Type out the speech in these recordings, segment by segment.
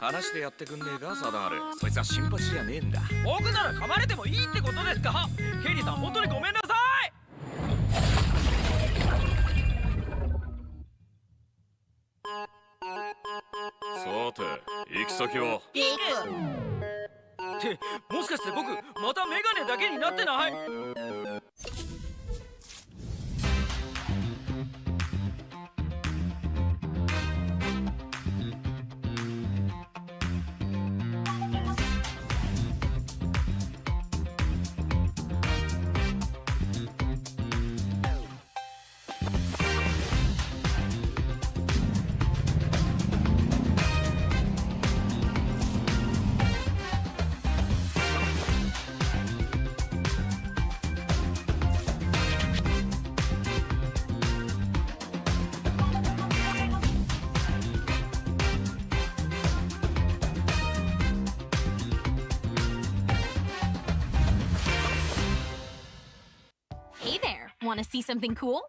話してやってくんねえか、サダール。そいつは新八じゃねえんだ。僕なら噛まれてもいいってことですか？ケリーさん、本当にごめんなさい。さて、行き先は？ピークって、もしかして僕またメガネだけになってない？Hey there, want to see something cool?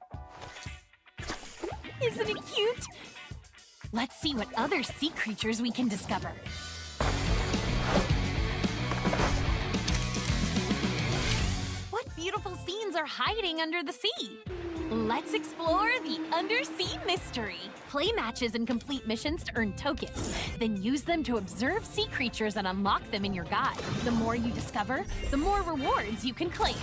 Isn't it cute? Let's see what other sea creatures we can discover. What beautiful scenes are hiding under the sea? Let's explore the Undersea mystery. Play matches and complete missions to earn tokens. Then use them to observe sea creatures and unlock them in your guide. The more you discover, the more rewards you can claim.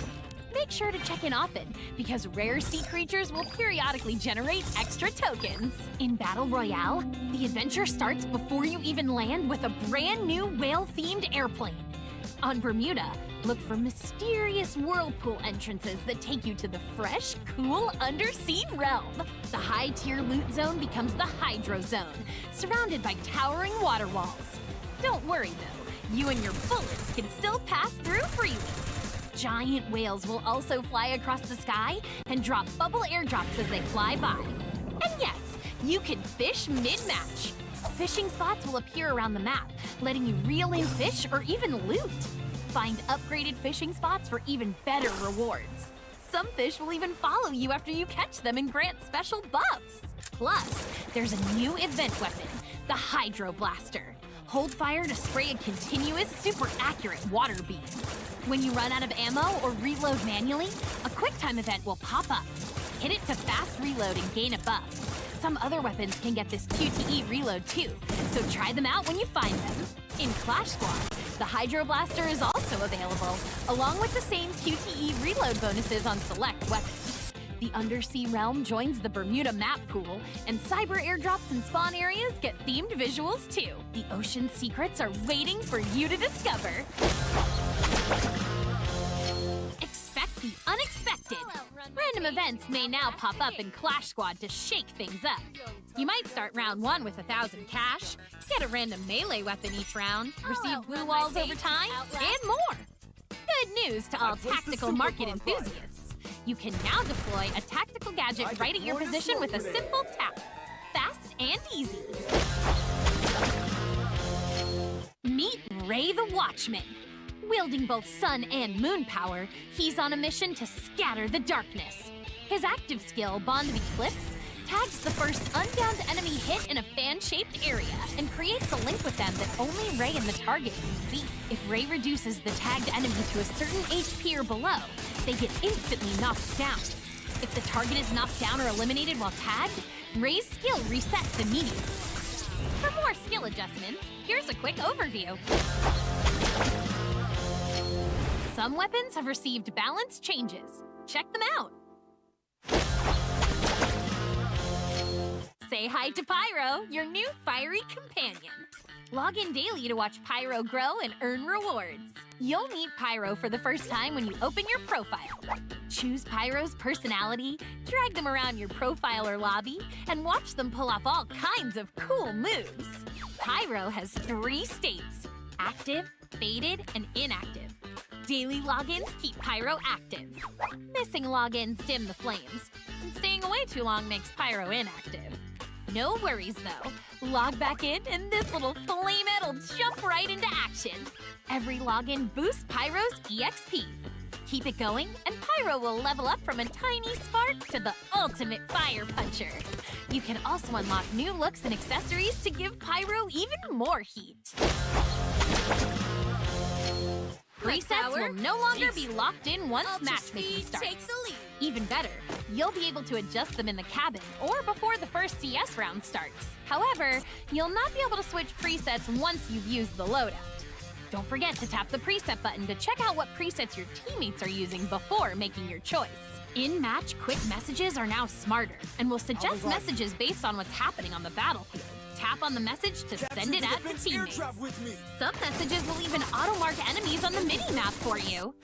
Make sure to check in often, because rare sea creatures will periodically generate extra tokens. In Battle Royale, the adventure starts before you even land with a brand new whale-themed airplane. On Bermuda, look for mysterious whirlpool entrances that take you to the fresh, cool undersea realm. The high-tier loot zone becomes the Hydro Zone, surrounded by towering water walls. Don't worry though, you and your bullets can still pass through freely. Giant whales will also fly across the sky and drop bubble airdrops as they fly by. And yes, you can fish mid-match. Fishing spots will appear around the map, letting you reel in fish or even loot. Find upgraded fishing spots for even better rewards. Some fish will even follow you after you catch them and grant special buffs. Plus, there's a new event weapon, the Hydro Blaster. Hold fire to spray a continuous, super accurate water beam. When you run out of ammo or reload manually, a QuickTime event will pop up. Hit it to fast reload and gain a buff. Some other weapons can get this QTE reload too, so try them out when you find them. In Clash Squad, the Hydro Blaster is also available, along with the same QTE reload bonuses on select weapons. The Undersea realm joins the Bermuda map pool, and cyber airdrops and spawn areas get themed visuals too. The ocean secrets are waiting for you to discover. Expect the unexpected. Random events may now pop up in Clash Squad to shake things up. You might start round 1 with 1,000 cash, get a random melee weapon each round, receive blue walls over time, and more. Good news to all tactical market enthusiasts. You can now deploy a tactical gadget right at your position with a simple tap. Fast and easy. Meet Ray the Watchman. Wielding both sun and moon power, he's on a mission to scatter the darkness. His active skill, Bond of Eclipse, tags the first unbound enemy hit in a fan-shaped area and creates a link with them that only Ray and the target can see. If Ray reduces the tagged enemy to a certain HP or below, they get instantly knocked down. If the target is knocked down or eliminated while tagged, Ray's skill resets immediately. For more skill adjustments, here's a quick overview. Some weapons have received balance changes. Check them out. Say hi to Pyro, your new fiery companion. Log in daily to watch Pyro grow and earn rewards. You'll meet Pyro for the first time when you open your profile. Choose Pyro's personality, drag them around your profile or lobby, and watch them pull off all kinds of cool moves. Pyro has 3 states: active, faded, and inactive. Daily logins keep Pyro active. Missing logins dim the flames, and staying away too long makes Pyro inactive. No worries though. Log back in and this little flame'll jump right into action. Every login boosts Pyro's EXP. Keep it going and Pyro will level up from a tiny spark to the ultimate fire puncher. You can also unlock new looks and accessories to give Pyro even more heat. Presets will no longer be locked in once matchmaking starts. Even better, you'll be able to adjust them in the cabin or before the first CS round starts. However, you'll not be able to switch presets once you've used the loadout. Don't forget to tap the preset button to check out what presets your teammates are using before making your choice. In-match quick messages are now smarter and will suggest messages based on what's happening on the battlefield. Tap on the message to send it out to teammates. Some messages will even auto-mark enemies on the mini-map for you.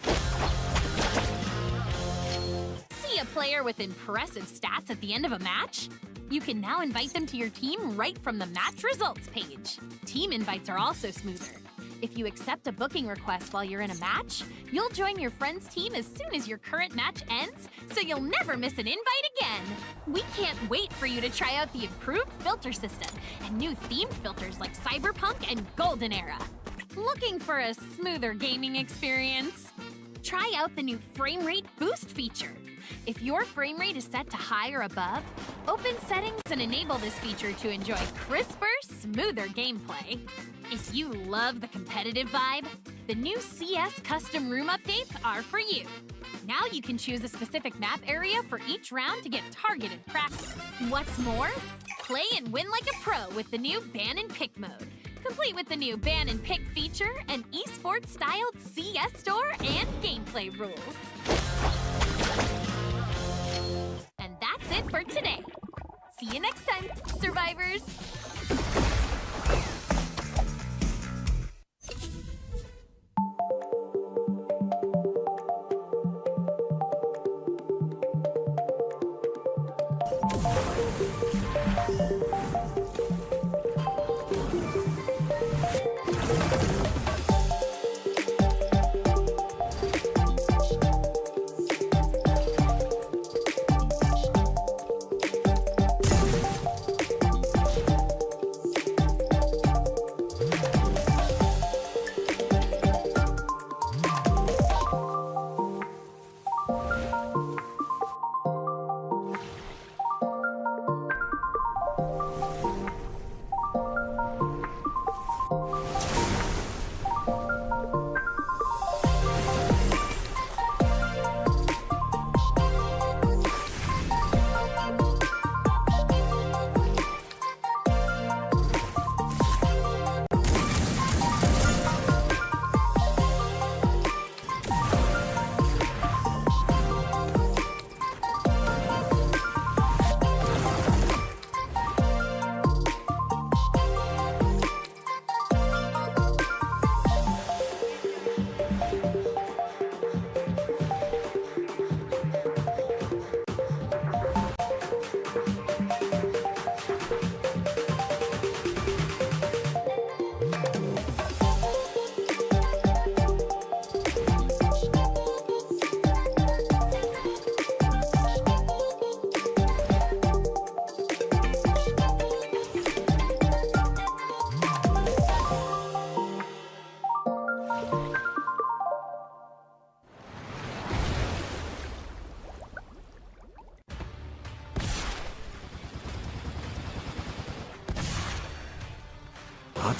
See a player with impressive stats at the end of a match? You can now invite them to your team right from the match results page. Team invites are also smoother. If you accept a booking request while you're in a match, you'll join your friend's team as soon as your current match ends, so you'll never miss an invite again. We can't wait for you to try out the improved filter system and new themed filters like Cyberpunk and Golden Era. Looking for a smoother gaming experience? Try out the new frame rate boost feature. If your frame rate is set to high or above, open settings and enable this feature to enjoy crisper, smoother gameplay. If you love the competitive vibe, the new CS custom room updates are for you. Now you can choose a specific map area for each round to get targeted practice. What's more, play and win like a pro with the new ban and pick mode, complete with the new ban and pick feature and esports-styled CS store and gameplay rules. And that's it for today. See you next time, survivors!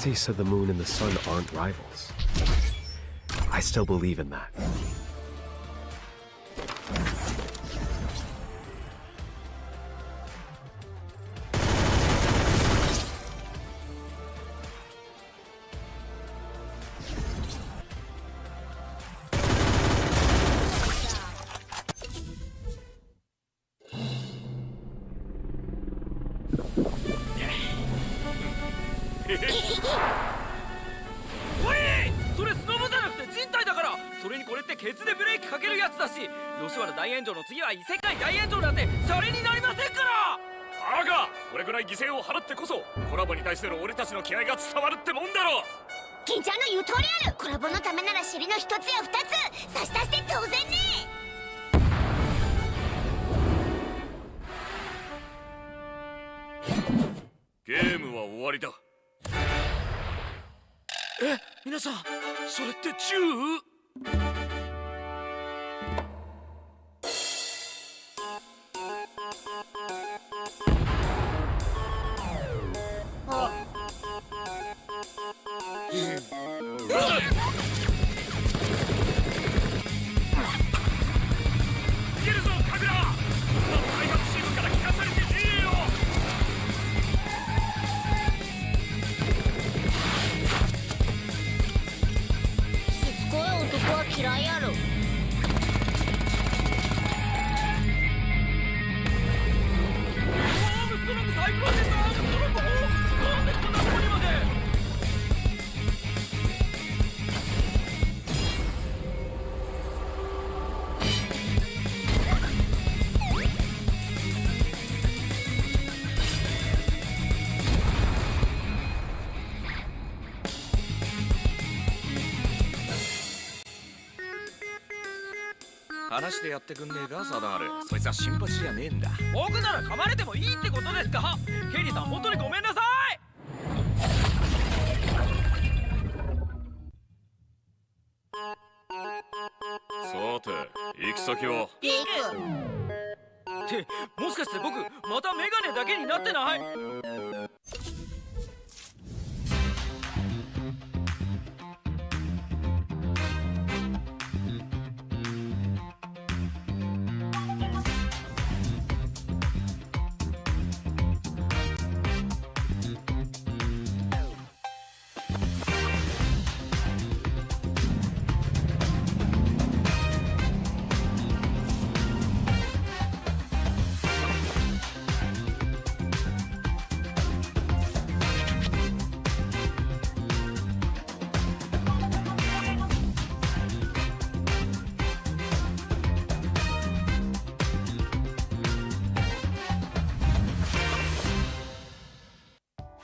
Ate said the moon and the sun aren't rivals. I still believe in that.おい！それスノボじゃなくて人体だから。それにこれってケツでブレーキかけるやつだし、吉原大炎上の次は異世界大炎上なんてシャレになりませんから。バカ！これぐらい犠牲を払ってこそコラボに対しての俺たちの気合が伝わるってもんだろ。金ちゃんの言う通りある。コラボのためなら尻の一つや二つ差し足して当然ね。ゲームは終わりだ。え、皆さん、それって銃？嫌いやろ。アームストロング最高です。アームストロング、なんでこんなとこにまで。話でやってくんねえかサダール。そいつは新橋じゃねえんだ。僕なら噛まれてもいいってことですか。ケリーさん本当にごめんなさい。さて行き先は。ってもしかして僕またメガネだけになってない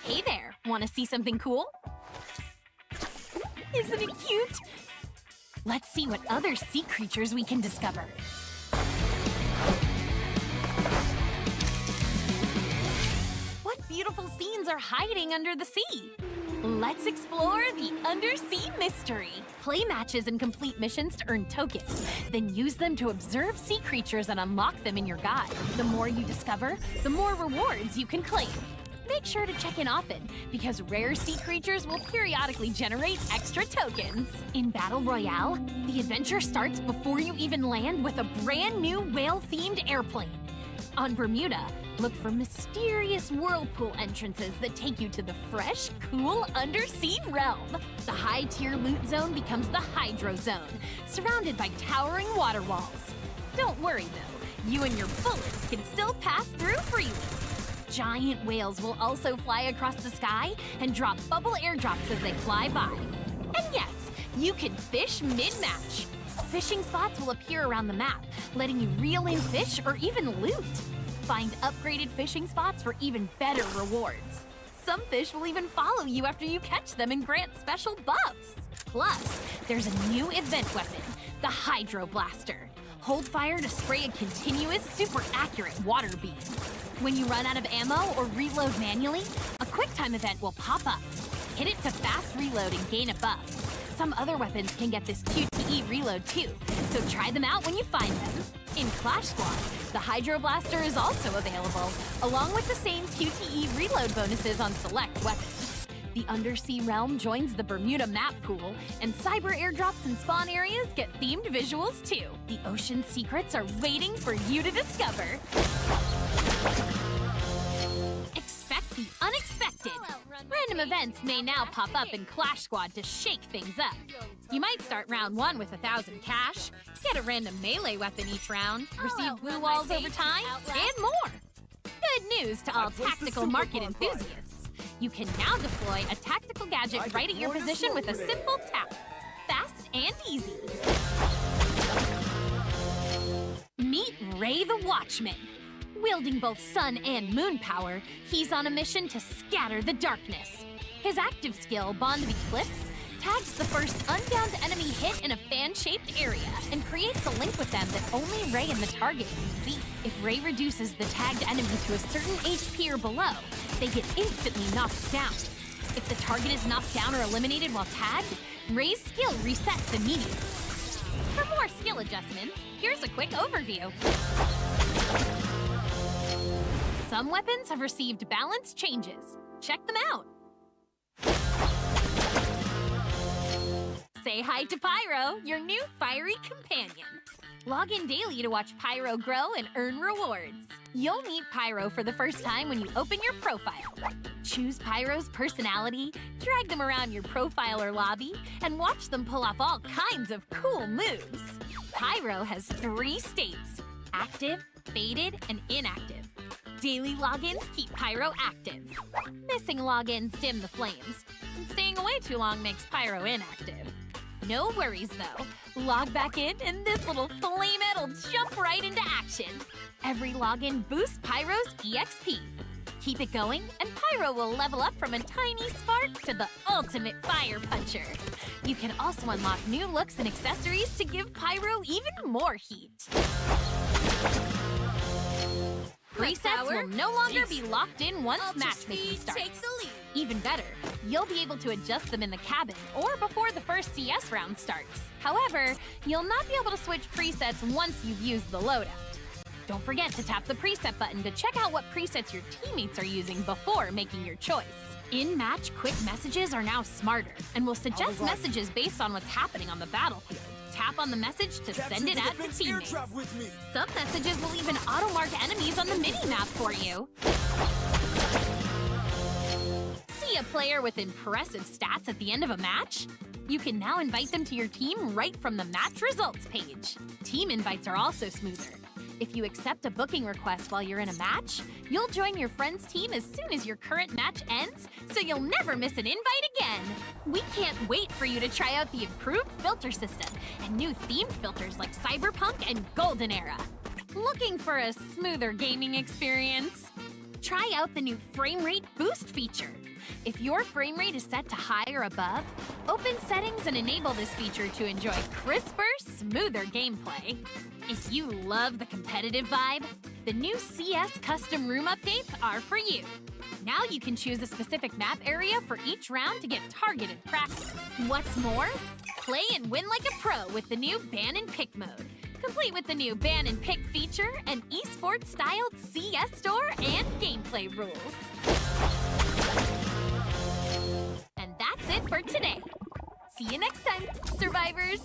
？Hey there, want to see something cool? Isn't it cute? Let's see what other sea creatures we can discover. What beautiful scenes are hiding under the sea? Let's explore the Undersea mystery. Play matches and complete missions to earn tokens. Then use them to observe sea creatures and unlock them in your guide. The more you discover, the more rewards you can claim. Make sure to check in often, because rare sea creatures will periodically generate extra tokens. In Battle Royale, the adventure starts before you even land with a brand new whale-themed airplane. On Bermuda, look for mysterious whirlpool entrances that take you to the fresh, cool undersea realm. The high-tier loot zone becomes the Hydro Zone, surrounded by towering water walls. Don't worry though, you and your bullets can still pass through freely. Giant whales will also fly across the sky and drop bubble airdrops as they fly by. And yes, you can fish mid-match. Fishing spots will appear around the map, letting you reel in fish or even loot. Find upgraded fishing spots for even better rewards. Some fish will even follow you after you catch them and grant special buffs. Plus, there's a new event weapon, the Hydro Blaster. Hold fire to spray a continuous, super accurate water beam. When you run out of ammo or reload manually, a QuickTime event will pop up. Hit it to fast reload and gain a buff. Some other weapons can get this QTE reload too, so try them out when you find them. In Clash Squad, the Hydro Blaster is also available, along with the same QTE reload bonuses on select weapons. The Undersea realm joins the Bermuda map pool, and cyber airdrops and spawn areas get themed visuals too. The ocean secrets are waiting for you to discover. Expect the unexpected. Random events may now pop up in Clash Squad to shake things up. You might start round 1 with 1,000 cash, get a random melee weapon each round, receive blue walls over time, and more. Good news to all tactical market enthusiasts. You can now deploy a tactical gadget right at your position with a simple tap. Fast and easy. Meet Ray the Watchman. Wielding both sun and moon power, he's on a mission to scatter the darkness. His active skill, Bond of Eclipse, tags the first unbound enemy hit in a fan-shaped area and creates a link with them that only Ray and the target can see. If Ray reduces the tagged enemy to a certain HP or below, they get instantly knocked down. If the target is knocked down or eliminated while tagged, Ray's skill resets immediately. For more skill adjustments, here's a quick overview. Some weapons have received balance changes. Check them out. Say hi to Pyro, your new fiery companion. Log in daily to watch Pyro grow and earn rewards. You'll meet Pyro for the first time when you open your profile. Choose Pyro's personality, drag them around your profile or lobby, and watch them pull off all kinds of cool moves. Pyro has 3 states: active, faded, and inactive. Daily logins keep Pyro active. Missing logins dim the flames, and staying away too long makes Pyro inactive. No worries though. Log back in and this little flamehead will jump right into action. Every login boosts Pyro's EXP. Keep it going and Pyro will level up from a tiny spark to the ultimate fire puncher. You can also unlock new looks and accessories to give Pyro even more heat. Presets will no longer be locked in once matchmaking starts. Even better, you'll be able to adjust them in the cabin or before the first CS round starts. However, you'll not be able to switch presets once you've used the loadout. Don't forget to tap the preset button to check out what presets your teammates are using before making your choice. In-match quick messages are now smarter and will suggest messages based on what's happening on the battlefield. Tap on the message to send it out to teammates. Some messages will even auto-mark enemies on the mini-map for you. See a player with impressive stats at the end of a match? You can now invite them to your team right from the match results page. Team invites are also smoother. If you accept a booking request while you're in a match, you'll join your friend's team as soon as your current match ends, so you'll never miss an invite again. We can't wait for you to try out the improved filter system and new themed filters like Cyberpunk and Golden Era. Looking for a smoother gaming experience? Try out the new frame rate boost feature. If your frame rate is set to high or above, open settings and enable this feature to enjoy crisper, smoother gameplay. If you love the competitive vibe, the new CS custom room updates are for you. Now you can choose a specific map area for each round to get targeted practice. What's more, play and win like a pro with the new ban and pick mode, complete with the new ban and pick feature, an esports-styled CS store, and gameplay rules. And that's it for today. See you next time, survivors!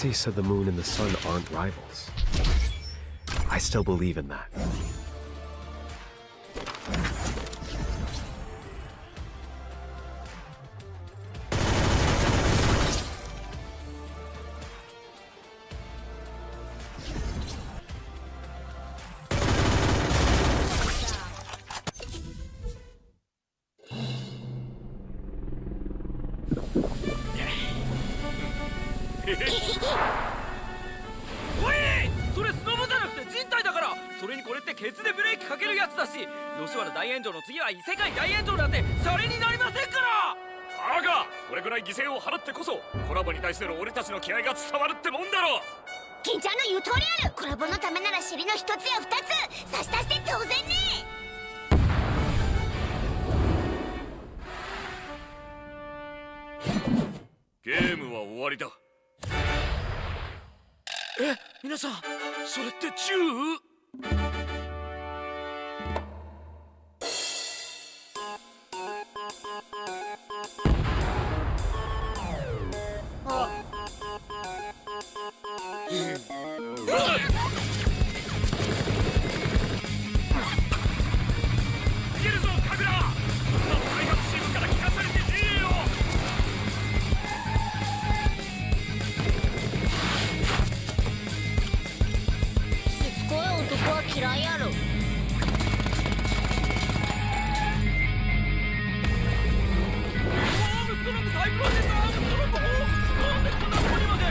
Ate said the moon and the sun aren't rivals. I still believe in that. おい、それスノボじゃなくて人体だから。それにこれってケツでブレーキかけるやつだし、吉原大炎上の次は異世界大炎上なんてシャレになりませんから。バカ、これくらい犠牲を払ってこそコラボに対しての俺たちの気合が伝わるってもんだろ。金ちゃんの言う通りある。コラボのためなら尻の一つや二つ差し足して当然ね。ゲームは終わりだ。え、皆さん、それって銃？いけるぞカグラ。開発チームから聞かされてねえよ。しつこい男は嫌いやろ。アームストロングサイクロンです。アームストロング、なんでこんなとこにまで。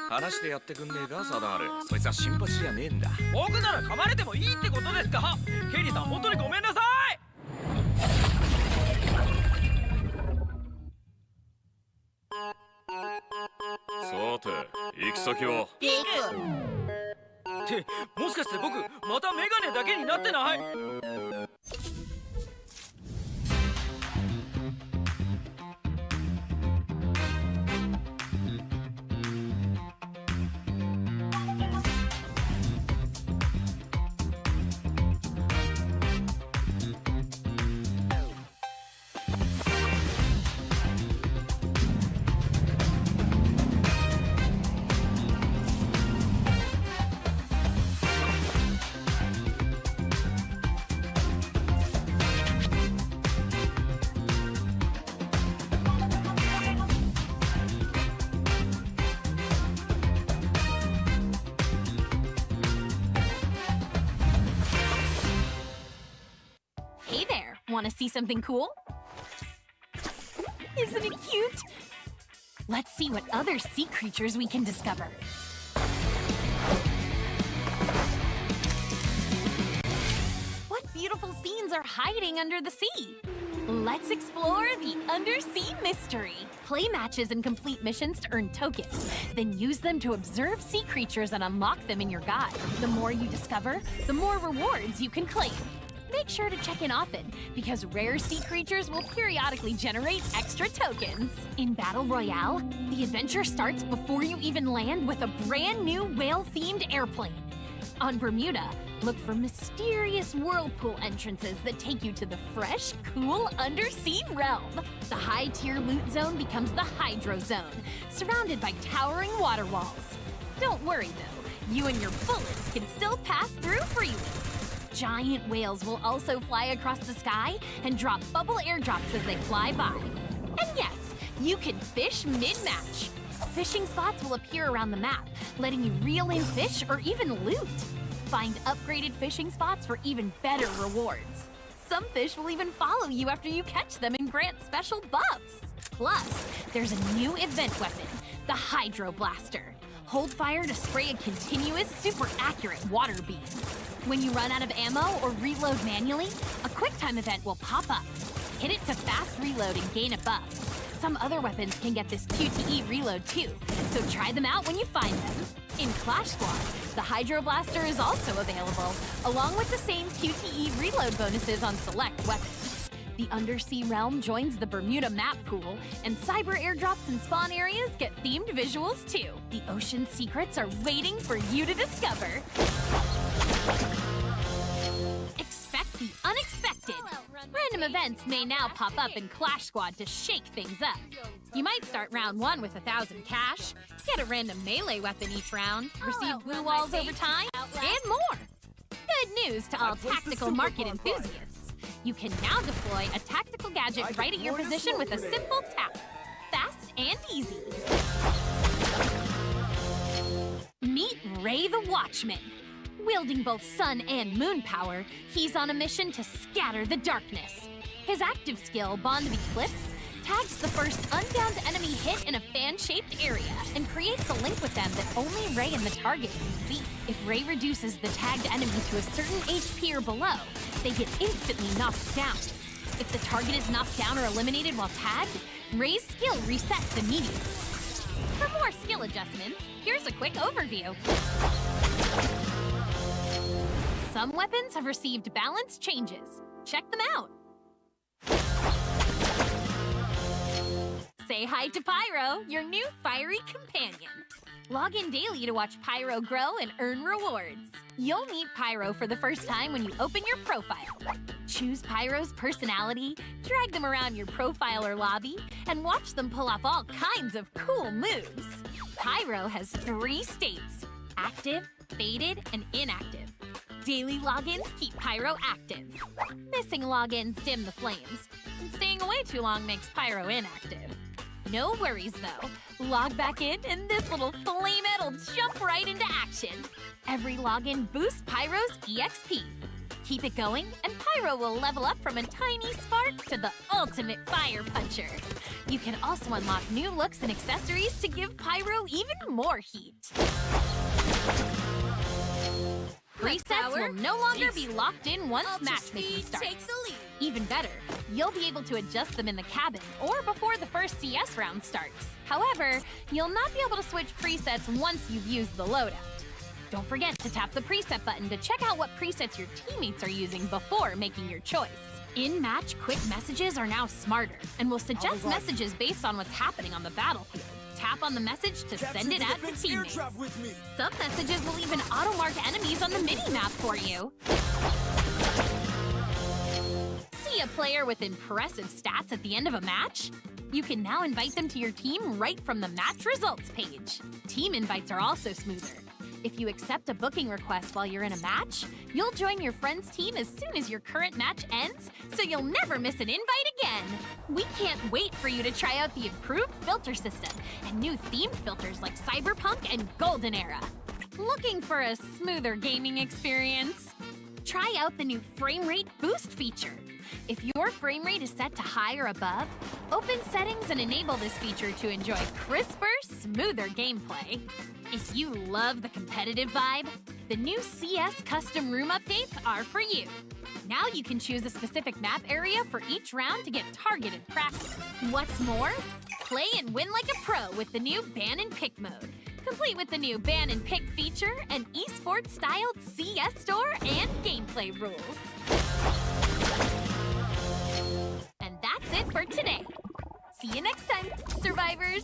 話してやってくんねえかサダール。そいつは新橋じゃねえんだ。僕なら噛まれてもいいってことですか？ケリーさん、本当にごめんなさい。さて行き先は。ピーク。ってもしかして僕またメガネだけになってない？Hey there, want to see something cool? Isn't it cute? Let's see what other sea creatures we can discover. What beautiful scenes are hiding under the sea? Let's explore the Undersea mystery. Play matches and complete missions to earn tokens, then use them to observe sea creatures and unlock them in your guide. The more you discover, the more rewards you can claim. Make sure to check in often, because rare sea creatures will periodically generate extra tokens. In Battle Royale, the adventure starts before you even land with a brand new whale-themed airplane. On Bermuda, look for mysterious whirlpool entrances that take you to the fresh, cool undersea realm. The high-tier loot zone becomes the Hydro Zone, surrounded by towering water walls. Don't worry though, you and your bullets can still pass through freely. Giant whales will also fly across the sky and drop bubble airdrops as they fly by. And yes, you can fish mid-match. Fishing spots will appear around the map, letting you reel in fish or even loot. Find upgraded fishing spots for even better rewards. Some fish will even follow you after you catch them and grant special buffs. Plus, there's a new event weapon, the Hydro Blaster. Hold fire to spray a continuous, super accurate water beam. When you run out of ammo or reload manually, a QuickTime event will pop up. Hit it to fast reload and gain a buff. Some other weapons can get this QTE reload too, so try them out when you find them. In Clash Squad, the Hydro Blaster is also available, along with the same QTE reload bonuses on select weapons. The Undersea realm joins the Bermuda map pool, and cyber airdrops and spawn areas get themed visuals too. The ocean secrets are waiting for you to discover. Expect the unexpected. Random events may now pop up in Clash Squad to shake things up. You might start round 1 with 1,000 cash, get a random melee weapon each round, receive blue walls over time, and more. Good news to all tactical market enthusiasts. You can now deploy a tactical gadget right at your position with a simple tap. Fast and easy. Meet Ray the Watchman. Wielding both sun and moon power, he's on a mission to scatter the darkness. His active skill, Bond of Eclipse, tags the first unbound enemy hit in a fan-shaped area and creates a link with them that only Ray and the target can see. If Ray reduces the tagged enemy to a certain HP or below, they get instantly knocked down. If the target is knocked down or eliminated while tagged, Ray's skill resets immediately. For more skill adjustments, here's a quick overview. Some weapons have received balance changes. Check them out. Say hi to Pyro, your new fiery companion. Log in daily to watch Pyro grow and earn rewards. You'll meet Pyro for the first time when you open your profile. Choose Pyro's personality, drag them around your profile or lobby, and watch them pull off all kinds of cool moves. Pyro has 3 states: active, faded, and inactive. Daily logins keep Pyro active. Missing logins dim the flames, and staying away too long makes Pyro inactive. No worries though. Log back in and this little flamehead will jump right into action. Every login boosts Pyro's EXP. Keep it going and Pyro will level up from a tiny spark to the ultimate fire puncher. You can also unlock new looks and accessories to give Pyro even more heat. Presets will no longer be locked in once matchmaking starts. Even better, you'll be able to adjust them in the cabin or before the first CS round starts. However, you'll not be able to switch presets once you've used the loadout. Don't forget to tap the preset button to check out what presets your teammates are using before making your choice. In-match quick messages are now smarter and will suggest messages based on what's happening on the battlefield. Tap on the message to send it out to teammates. Some messages will even auto-mark enemies on the mini-map for you. See a player with impressive stats at the end of a match? You can now invite them to your team right from the match results page. Team invites are also smoother. If you accept a booking request while you're in a match, you'll join your friend's team as soon as your current match ends, so you'll never miss an invite again. We can't wait for you to try out the improved filter system and new themed filters like Cyberpunk and Golden Era. Looking for a smoother gaming experience? Try out the new frame rate boost feature. If your frame rate is set to high or above, open settings and enable this feature to enjoy crisper, smoother gameplay. If you love the competitive vibe, the new CS custom room updates are for you. Now you can choose a specific map area for each round to get targeted practice. What's more, play and win like a pro with the new ban and pick mode, complete with the new ban and pick feature, an esports styled CS store, and gameplay rules. And that's it for today. See you next time, survivors!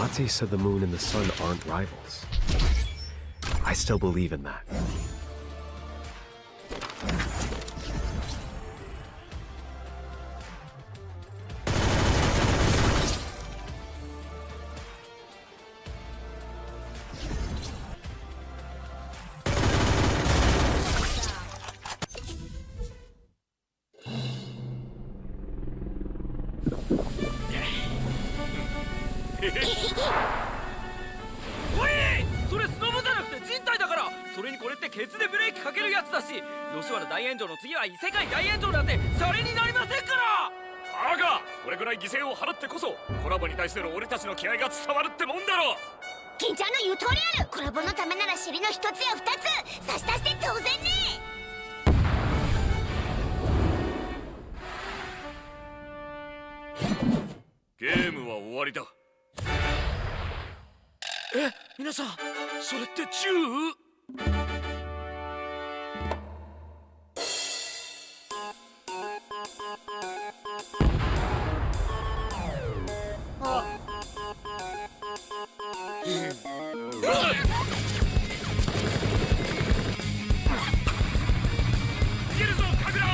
Hati said the moon and the sun aren't rivals. I still believe in that.おい、それスノボじゃなくて人体だから。それにこれってケツでブレーキかけるやつだし、吉原大炎上の次は異世界大炎上なんてシャレになりませんから。バカ、これぐらい犠牲を払ってこそコラボに対しての俺たちの気合が伝わるってもんだろ。金ちゃんの言う通りある。コラボのためなら尻の一つや二つ差し出して当然ね。ゲームは終わりだ。皆さん、それって銃？逃げるぞカグラ。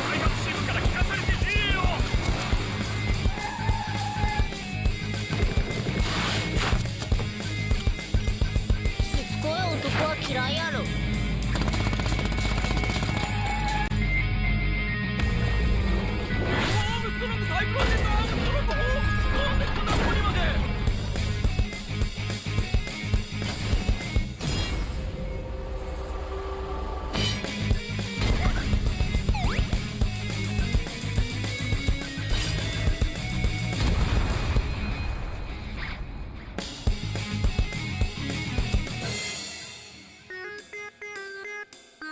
開発チームから聞かされてねえよ。しつこい男は嫌いやろ。ストロングサイクロンジェットアームストロングなんでこんなとこにまで。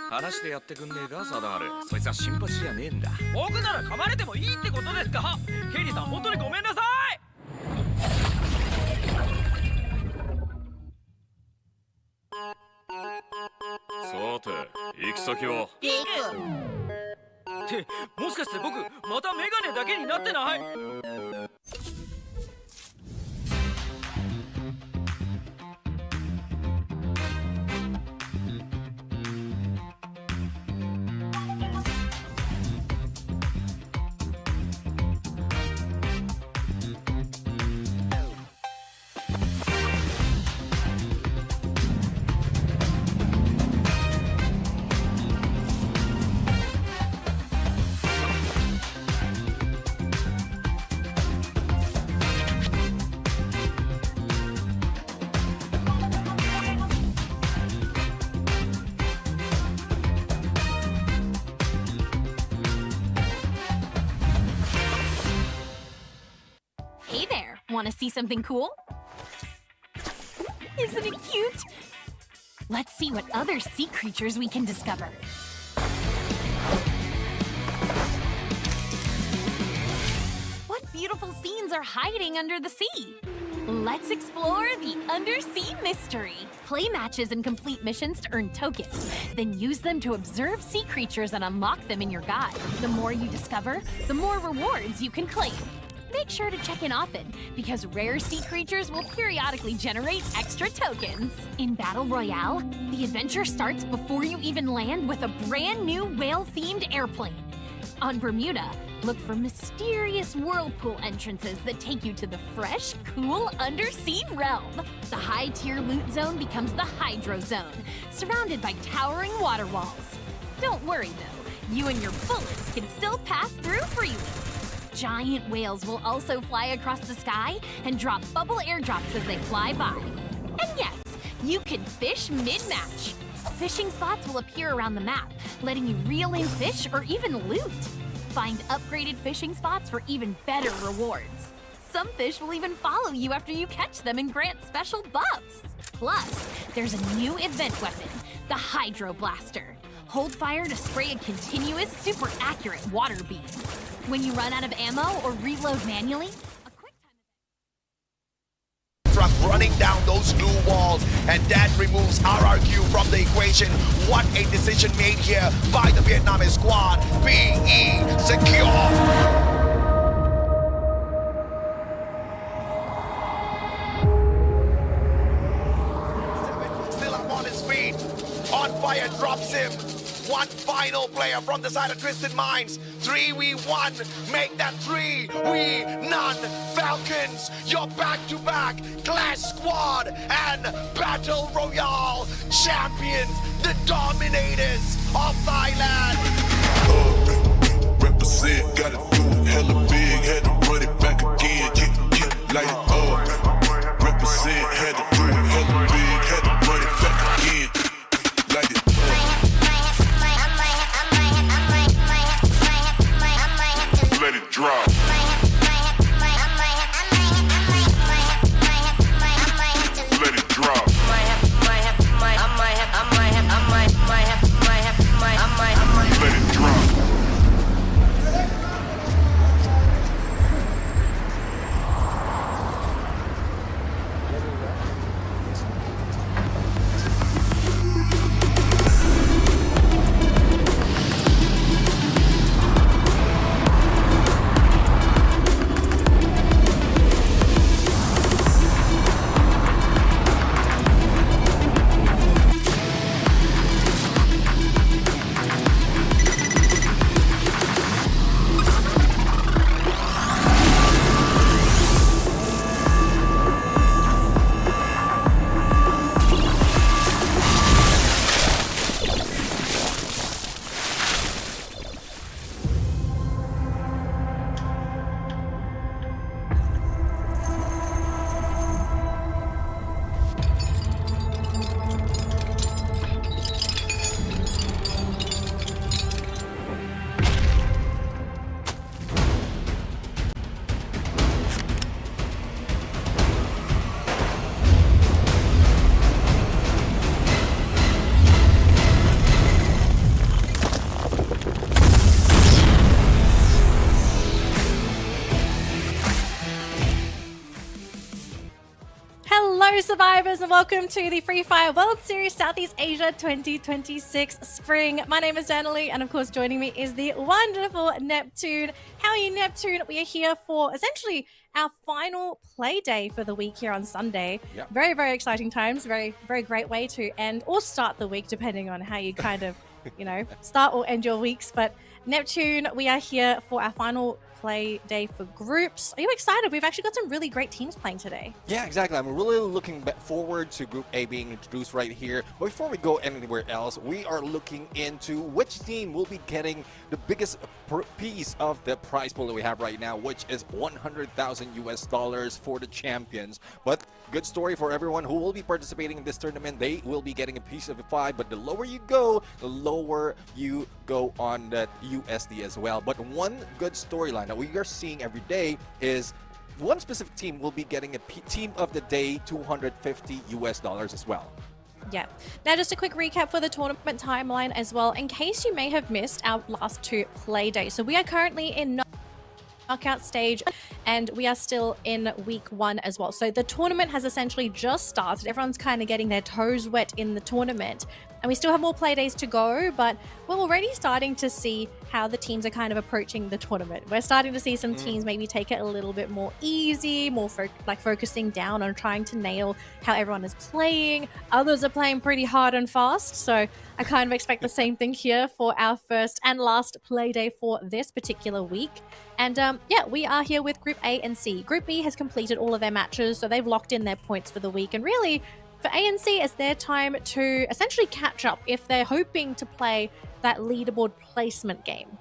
話してやってくんねえかサダール。そいつは新橋じゃねえんだ。僕なら噛まれてもいいってことですか？ケリーさん、本当にごめんなさい。さて行き先は？リーク。ってもしかして僕またメガネだけになってない？Hey there, want to see something cool? Isn't it cute? Let's see what other sea creatures we can discover. What beautiful scenes are hiding under the sea? Let's explore the Undersea mystery. Play matches and complete missions to earn tokens. Then use them to observe sea creatures and unlock them in your guide. The more you discover, the more rewards you can claim. Make sure to check in often, because rare sea creatures will periodically generate extra tokens. In Battle Royale, the adventure starts before you even land with a brand new whale-themed airplane. On Bermuda, look for mysterious whirlpool entrances that take you to the fresh, cool undersea realm. The high-tier loot zone becomes the Hydro Zone, surrounded by towering water walls. Don't worry, though. You and your bullets can still pass through freely. Giant whales will also fly across the sky and drop bubble airdrops as they fly by. And yes, you can fish mid-match. Fishing spots will appear around the map, letting you reel in fish or even loot. Find upgraded fishing spots for even better rewards. Some fish will even follow you after you catch them and grant special buffs. Plus, there's a new event weapon, the Hydro Blaster. Hold fire to spray a continuous, super accurate water beam. When you run out of ammo or reload manually, a quick time truck running down those blue walls, and that removes RRQ from the equation. What a decision made here by the Vietnamese squad. BE secure. the side of Twisted Minds. 3v1, make that 3v0. Falcons, your back-to-back Clash Squad and Battle Royale champions, the Dominators of Thailand. Represent, gotta do it hella big, had to run it back again, yeah, like it up. Represent, had to do it hella big, had to run it back again, like it up. Let it drop. Let it drop. Let it drop. Hello survivors and welcome to the Free Fire World Series Southeast Asia 2026 Spring. My name is Danielle and of course joining me is the wonderful Neptune. How are you, Neptune? We are here for essentially our final play day for the week here on Sunday. Yep. Very, very exciting times. Very, very great way to end or start the week depending on how you kind of, start or end your weeks. But Neptune, we are here for our final play day for groups. Are you excited? We've actually got some really great teams playing today. Yeah, exactly. I'm really looking forward to Group A being introduced right here. But before we go anywhere else, we are looking into which team will be getting the biggest piece of the prize pool that we have right now, which is $100,000 for the champions. But good story for everyone who will be participating in this tournament. They will be getting a piece of the pie, but the lower you go, the lower you go on that USD as well. But one good storyline that we are seeing every day is one specific team will be getting a team of the day $250 as well. Yeah. Now, just a quick recap for the tournament timeline as well, in case you may have missed our last two play days. So we are currently in knockout stage and we are still in week 1 as well. So the tournament has essentially just started. Everyone's kind of getting their toes wet in the tournament. And we still have more play days to go, but we're already starting to see how the teams are kind of approaching the tournament. We're starting to see some teams maybe take it a little bit more easy, more focusing down on trying to nail how everyone is playing. Others are playing pretty hard and fast. So I kind of expect the same thing here for our first and last play day for this particular week. And yeah, we are here with Group A and C. Group B has completed all of their matches, so they've locked in their points for the week. And really, for A and C, it's their time to essentially catch up if they're hoping to play that leaderboard placement game.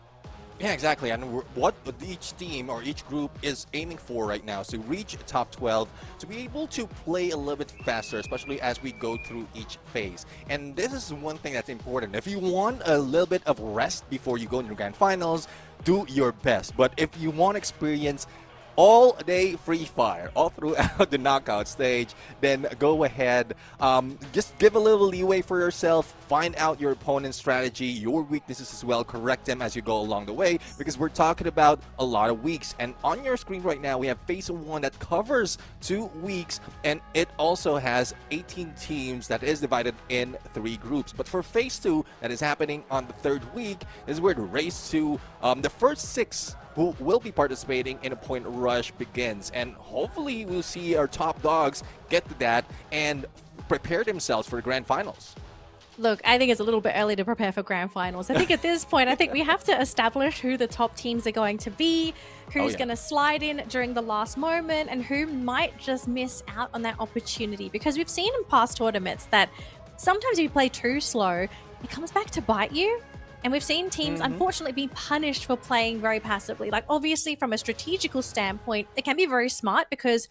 Yeah, exactly. And what each team or each group is aiming for right now is to reach top 12, to be able to play a little bit faster, especially as we go through each phase. And this is one thing that's important. If you want a little bit of rest before you go into the grand finals, do your best. But if you want experience all day free fire all throughout the knockout stage, then go ahead, just give a little leeway for yourself, find out your opponent's strategy, your weaknesses as well, correct them as you go along the way, because we're talking about a lot of weeks. And on your screen right now we have phase 1 that covers 2 weeks, and it also has 18 teams that is divided in 3 groups. But for phase 2 that is happening on the 3rd week is where the race to the first 6 who will be participating in a point rush begins. And hopefully we'll see our top dogs get to that and prepare themselves for the grand finals. Look, I think it's a little bit early to prepare for grand finals. I think at this point, I think we have to establish who the top teams are going to be, who's going to slide in during the last moment, and who might just miss out on that opportunity. Because we've seen in past tournaments that sometimes if you play too slow, it comes back to bite you. And we've seen teams, unfortunately, be punished for playing very passively. Like, obviously, from a strategical standpoint, it can be very smart because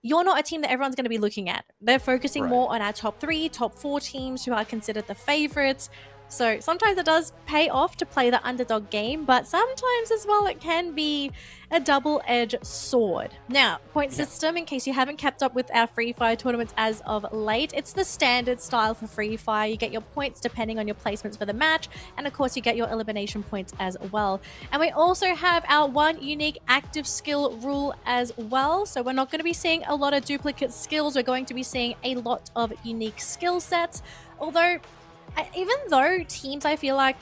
you're not a team that everyone's going to be looking at. They're focusing more on our top 3, top 4 teams who are considered the favorites. So sometimes it does pay off to play the underdog game, but sometimes as well it can be a double-edged sword. Now, point system, in case you haven't kept up with our Free Fire tournaments as of late, it's the standard style for Free Fire. You get your points depending on your placements for the match, and of course you get your elimination points as well. And we also have our one unique active skill rule as well. So we're not going to be seeing a lot of duplicate skills. We're going to be seeing a lot of unique skill sets. Although, even though teams, I feel like,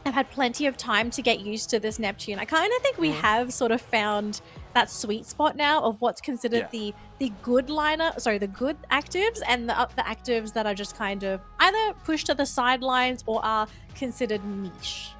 have had plenty of time to get used to this Neptune, I kind of think we have sort of found that sweet spot now of what's considered the good the good actives, and the actives that are just kind of either pushed to the sidelines or are considered niche.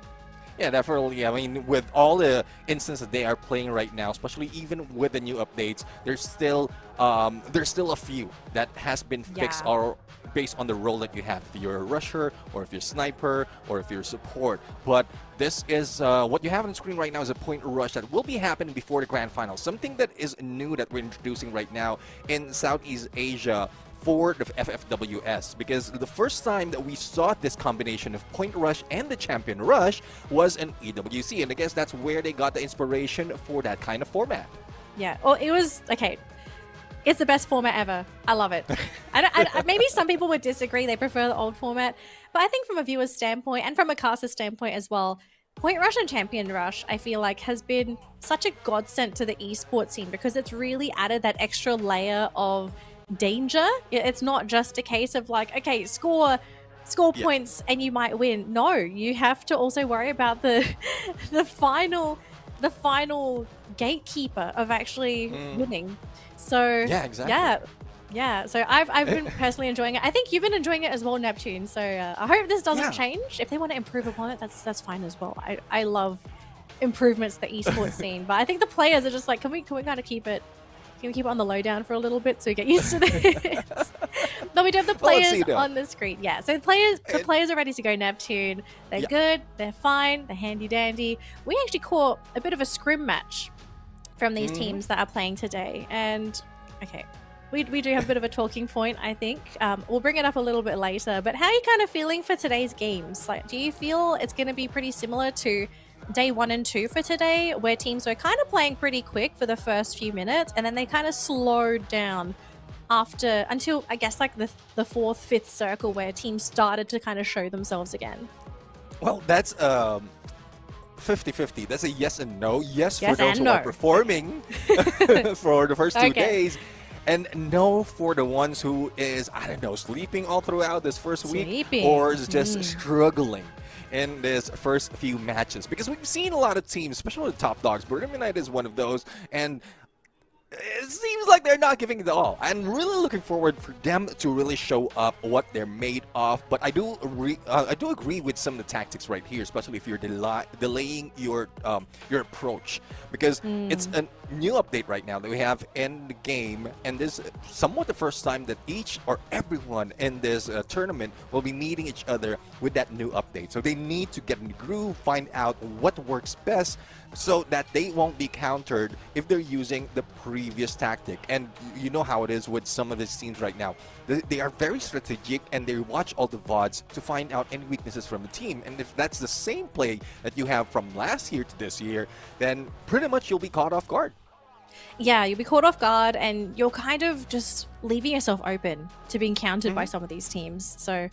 Yeah, definitely. I mean, with all the instances they are playing right now, especially even with the new updates, there's still a few that has been fixed or based on the role that you have. If you're a rusher, or if you're a sniper, or if you're a support. But this is what you have on the screen right now is a point rush that will be happening before the grand final. Something that is new that we're introducing right now in Southeast Asia for the FFWS, because the first time that we saw this combination of point rush and the champion rush was in EWC, and I guess that's where they got the inspiration for that kind of format. Yeah, well, it was okay. It's the best format ever. I love it. Maybe some people would disagree. They prefer the old format. But I think from a viewer's standpoint and from a caster standpoint as well, Point Rush and Champion Rush, I feel like, has been such a godsend to the esports scene because it's really added that extra layer of danger. It's not just a case of like, okay, score points and you might win. No, you have to also worry about the final gatekeeper of actually winning. So yeah, exactly. Yeah, so I've been personally enjoying it. I think you've been enjoying it as well, Neptune. So I hope this doesn't change. If they want to improve upon it, that's fine as well. I love improvements to the esports scene, but I think the players are just like, can we kind of keep it on the lowdown for a little bit so we get used to this? No, we do have the players on the screen. Yeah, so the players are ready to go, Neptune. They're good, they're fine, they're handy dandy. We actually caught a bit of a scrim match from these teams that are playing today, and okay, we do have a bit of a talking point, I think. We'll bring it up a little bit later, but how are you kind of feeling for today's games? Like, do you feel it's going to be pretty similar to day 1 and 2 for today, where teams were kind of playing pretty quick for the first few minutes, and then they kind of slowed down until I guess like the 4th, 5th circle, where teams started to kind of show themselves again? Well, that's 50-50. That's a yes and no. Yes for those who no. are performing for the first 2 days, and no for the ones who is, I don't know, sleeping all throughout this first week, or is just struggling in this first few matches. Because we've seen a lot of teams, especially the top dogs. Burning Midnight is one of those, and it seems like they're not giving it all. I'm really looking forward for them to really show up what they're made of. But I do agree with some of the tactics right here, especially if you're delaying your approach, because it's a new update right now that we have in the game, and this is somewhat the first time that each or everyone in this tournament will be meeting each other with that new update. So they need to get in the groove, find out what works best, so that they won't be countered if they're using the previous tactic. And you know how it is with some of these teams right now. They are very strategic, and they watch all the VODs to find out any weaknesses from the team. And if that's the same play that you have from last year to this year, then pretty much you'll be caught off guard. Yeah, you'll be caught off guard, and you're kind of just leaving yourself open to being countered by some of these teams. So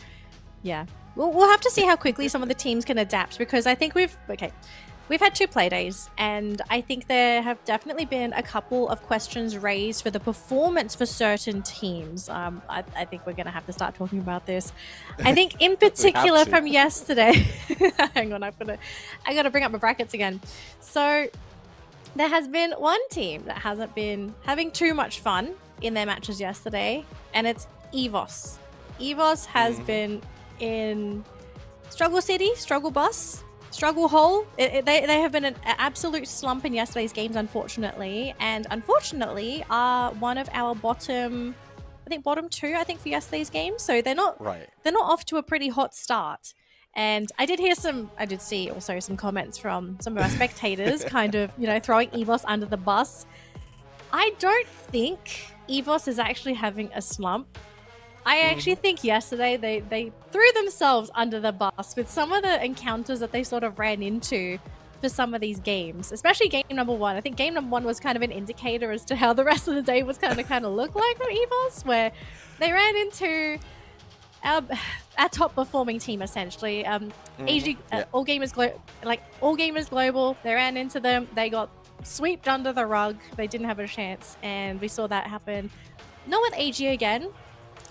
yeah, we'll have to see how quickly some of the teams can adapt, because I think we've had 2 play days, and I think there have definitely been a couple of questions raised for the performance for certain teams. I think we're going to have to start talking about this. I think in particular from yesterday, hang on, I got to bring up my brackets again. So there has been one team that hasn't been having too much fun in their matches yesterday, and it's EVOS. EVOS has been in Struggle City, Struggle Bus, Struggle Hole. They have been an absolute slump in yesterday's games, unfortunately. And unfortunately, are one of our bottom 2, I think, for yesterday's game. So they're not off to a pretty hot start. And I did see also some comments from some of our spectators kind of, throwing EVOS under the bus. I don't think EVOS is actually having a slump. I actually think yesterday they threw themselves under the bus with some of the encounters that they sort of ran into for some of these games, especially game number 1. I think game number 1 was kind of an indicator as to how the rest of the day was kind of look like for EVOS, where they ran into our top performing team essentially. AG, All Gamers Global. They ran into them. They got swept under the rug. They didn't have a chance, and we saw that happen. Not with AG again.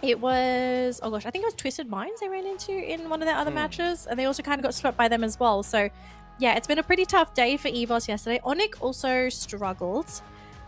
It was, I think it was Twisted Minds they ran into in one of their other matches, and they also kind of got swept by them as well. So, yeah, it's been a pretty tough day for EVOS yesterday. Onyx also struggled.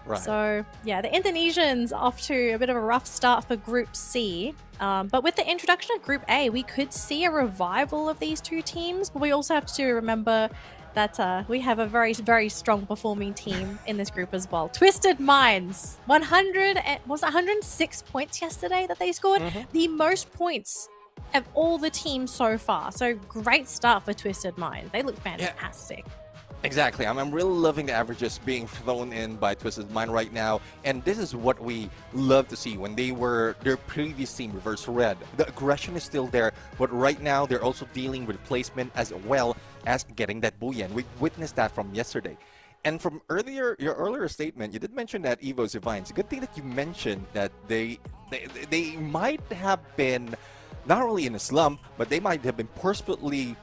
Right. So, yeah, the Indonesians off to a bit of a rough start for Group C. But with the introduction of Group A, we could see a revival of these two teams, but we also have to remember that we have a very, very strong performing team in this group as well. Twisted Minds, 106 points yesterday that they scored. The most points of all the teams so far. So great start for Twisted Minds. They look fantastic. Yeah. Exactly. I'm really loving the averages being thrown in by Twisted Mind right now. And this is what we love to see when they were their previous team, Reverse Red. The aggression is still there, but right now they're also dealing with placement as well as getting that booyah. We witnessed that from yesterday. And from your earlier statement, you did mention that Evo's Divine. It's a good thing that you mentioned that they might have been not only in a slump, but they might have been purposefully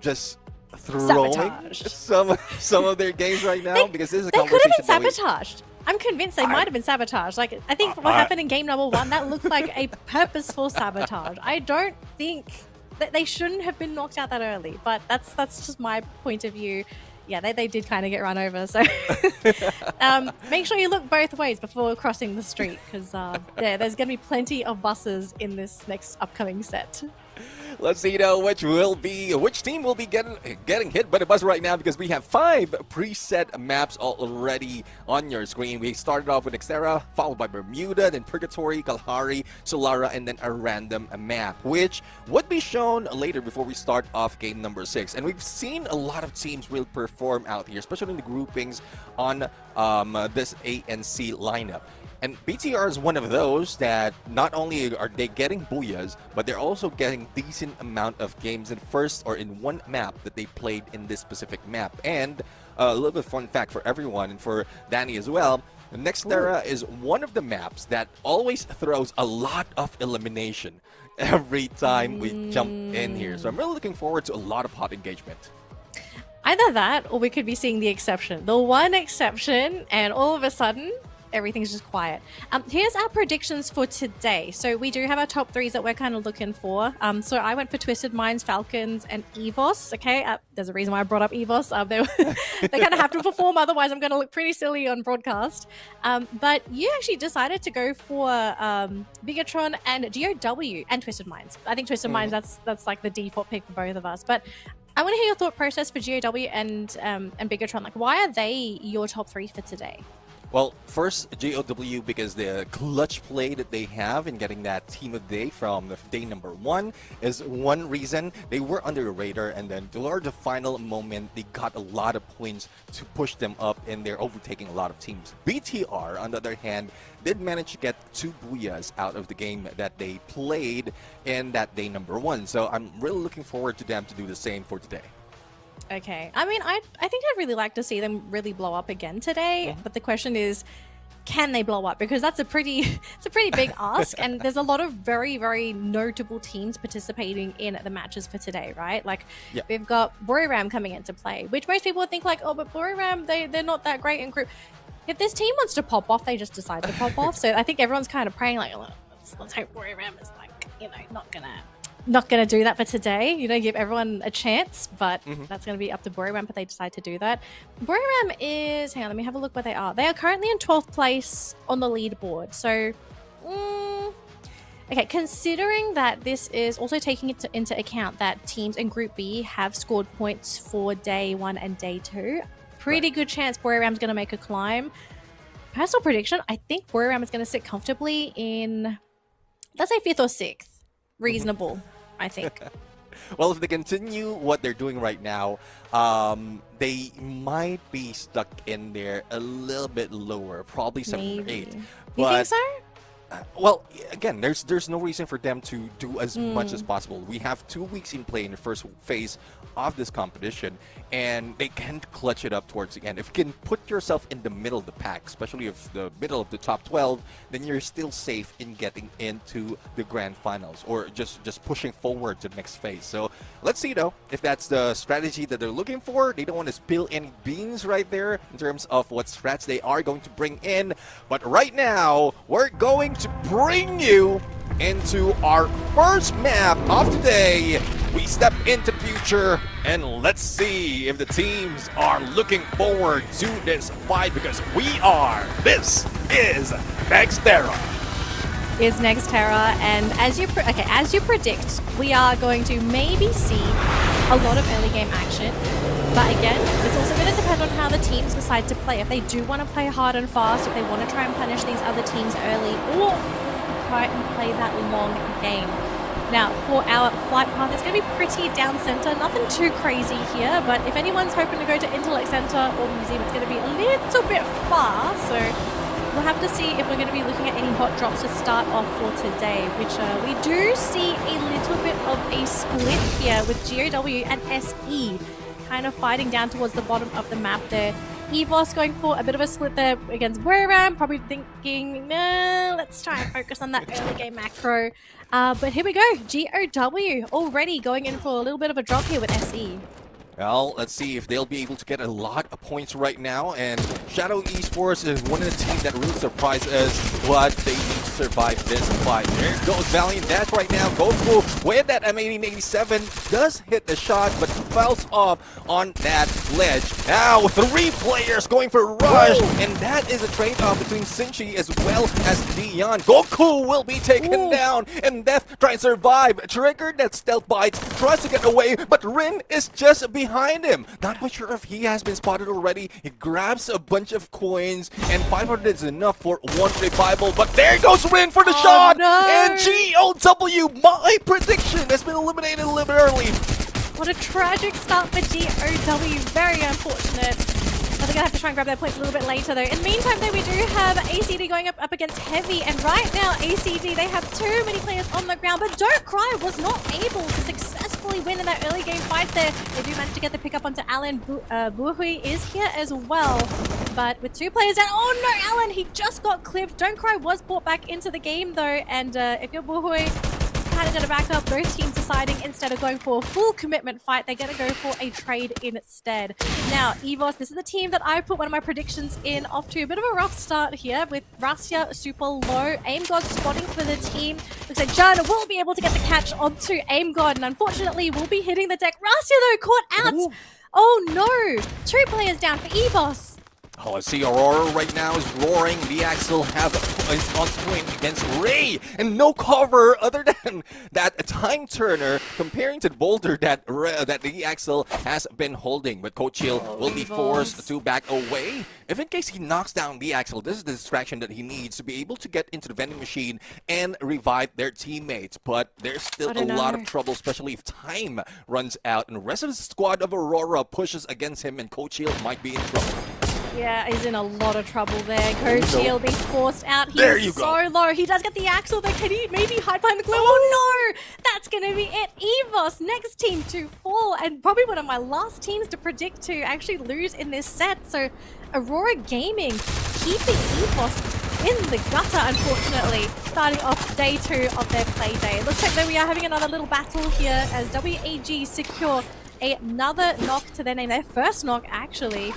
just throwing some of their games right now, because this is a conversation. They could have been sabotaged. I'm convinced they might have been sabotaged. Like, I think what happened in game number 1, that looked like a purposeful sabotage. I don't think that they shouldn't have been knocked out that early, but that's just my point of view. Yeah, they did kind of get run over. So make sure you look both ways before crossing the street, because there's going to be plenty of buses in this next upcoming set. Let's see now which team will be getting hit by the bus right now, because we have 5 preset maps already on your screen. We started off with Xterra, followed by Bermuda, then Purgatory, Kalahari, Solara, and then a random map, which would be shown later before we start off game number 6. And we've seen a lot of teams really perform out here, especially in the groupings on this A and C lineup. And BTR is one of those that not only are they getting booyahs, but they're also getting decent amount of games in first or in one map that they played in this specific map. And a little bit of fun fact for everyone and for Danny as well, Nextera is one of the maps that always throws a lot of elimination every time we jump in here. So I'm really looking forward to a lot of hot engagement. Either that, or we could be seeing the exception. The one exception, and all of a sudden, everything's just quiet. Here's our predictions for today. So we do have our top 3s that we're kind of looking for. So I went for Twisted Minds, Falcons, and EVOS. Okay, there's a reason why I brought up EVOS. They kind of have to perform, otherwise I'm going to look pretty silly on broadcast. But you actually decided to go for Bigatron and GOW and Twisted Minds. I think Twisted Minds, that's like the default pick for both of us. But I want to hear your thought process for GOW and Bigatron. Like, why are they your top 3 for today? Well, first, GOW, because the clutch play that they have in getting that team of the day from the day number 1 is one reason. They were under the radar, and then toward the final moment, they got a lot of points to push them up, and they're overtaking a lot of teams. BTR, on the other hand, did manage to get 2 booyahs out of the game that they played in that day number 1. So I'm really looking forward to them to do the same for today. Okay. I mean, I think I'd really like to see them really blow up again today. But the question is, can they blow up? Because that's a pretty big ask. And there's a lot of very, very notable teams participating in the matches for today, right? Like, we've got Buriram coming into play, which most people would think like, oh, but Buriram, they're not that great in group. If this team wants to pop off, they just decide to pop off. So I think everyone's kind of praying like, let's hope Buriram is like, not gonna do that for today, give everyone a chance, but that's gonna be up to Buriram if they decide to do that. Buriram is, hang on, let me have a look where they are. They are currently in 12th place on the leaderboard, so Okay, considering that this is also taking into account that teams in Group B have scored points for day 1 and day 2, pretty good chance Buriram's going to make a climb. Personal prediction, I think Buriram is going to sit comfortably in, let's say 5th or 6th. Reasonable, I think. Well, if they continue what they're doing right now, they might be stuck in there a little bit lower, probably 7 or 8. You think so? Well, again, there's no reason for them to do as much as possible. We have 2 weeks in play in the first phase of this competition, and they can clutch it up towards the end. If you can put yourself in the middle of the pack, especially if the middle of the top 12, then you're still safe in getting into the grand finals, or just pushing forward to the next phase. So let's see, though, if that's the strategy that they're looking for. They don't want to spill any beans right there in terms of what strats they are going to bring in. But right now, we're going to bring you into our first map of today. We step into the future, and let's see if the teams are looking forward to this fight, because we are. This is Nextera. Is Nextera, and as you predict, we are going to maybe see a lot of early game action. But again, it's also going to depend on how the teams decide to play. If they do want to play hard and fast, if they want to try and punish these other teams early, or try and play that long game. Now, for our flight path, it's going to be pretty down center. Nothing too crazy here, but if anyone's hoping to go to Intellect Center or Museum, it's going to be a little bit far. So we'll have to see if we're going to be looking at any hot drops to start off for today, which we do see a little bit of a split here with GOW and SE kind of fighting down towards the bottom of the map there. EVOS going for a bit of a split there against Buriram, probably thinking, nah, let's try and focus on that early game macro. But here we go, GOW already going in for a little bit of a drop here with SE. Well, let's see if they'll be able to get a lot of points right now. And Shadow Esports is one of the teams that really surprised us, but they need to survive this fight. There goes Valiant Dash right now. Goku with that M1887 does hit the shot, but falls off on that ledge. Now, 3 players going for Rush, and that is a trade-off between Sinchi as well as Dion. Goku will be taken down, and Death tries to survive. Triggered that stealth bites, tries to get away, but Rin is just behind him. Not quite sure if he has been spotted already. He grabs a bunch of coins, and 500 is enough for 1 revival, but there goes Rin for the shot! No. And GOW, my prediction, has been eliminated a little bit early. What a tragic start for GOW, very unfortunate. But they're going to have to try and grab their points a little bit later though. In the meantime though, we do have ACD going up against Heavy, and right now ACD, they have too many players on the ground, but Don't Cry was not able to successfully win in that early game fight there. They do manage to get the pick up onto Alan. Buhui is here as well, but with 2 players down. Oh no, Alan, he just got clipped. Don't Cry was brought back into the game though, and if you're Buhui, kind of going to back up. Those teams deciding instead of going for a full commitment fight, they're going to go for a trade instead. Now, EVOS, this is the team that I put one of my predictions in, off to a bit of a rough start here with Rasya super low. Aim God spotting for the team. Looks like Jana will be able to get the catch onto Aim God, and unfortunately will be hitting the deck. Rasya though caught out. Ooh. Oh no, 2 players down for EVOS. Oh, I see Aurora right now is roaring. The Axel is on point against Ray, and no cover other than that time turner comparing to the boulder that the Axel has been holding. But Coach Hill will be forced to back away. If in case he knocks down the Axel, this is the distraction that he needs to be able to get into the vending machine and revive their teammates. But there's still a lot of trouble, especially if time runs out and the rest of the squad of Aurora pushes against him, and Coach Hill might be in trouble. Yeah, he's in a lot of trouble there. Coach Hill being forced out. He's so low. He does get the Axel there. Can he maybe hide behind the glue? Oh no! That's going to be it. EVOS, next team to fall, and probably one of my last teams to predict to actually lose in this set. So Aurora Gaming keeping EVOS in the gutter, unfortunately, starting off day 2 of their play day. It looks like that we are having another little battle here as WAG secure another knock to their name, their first knock actually,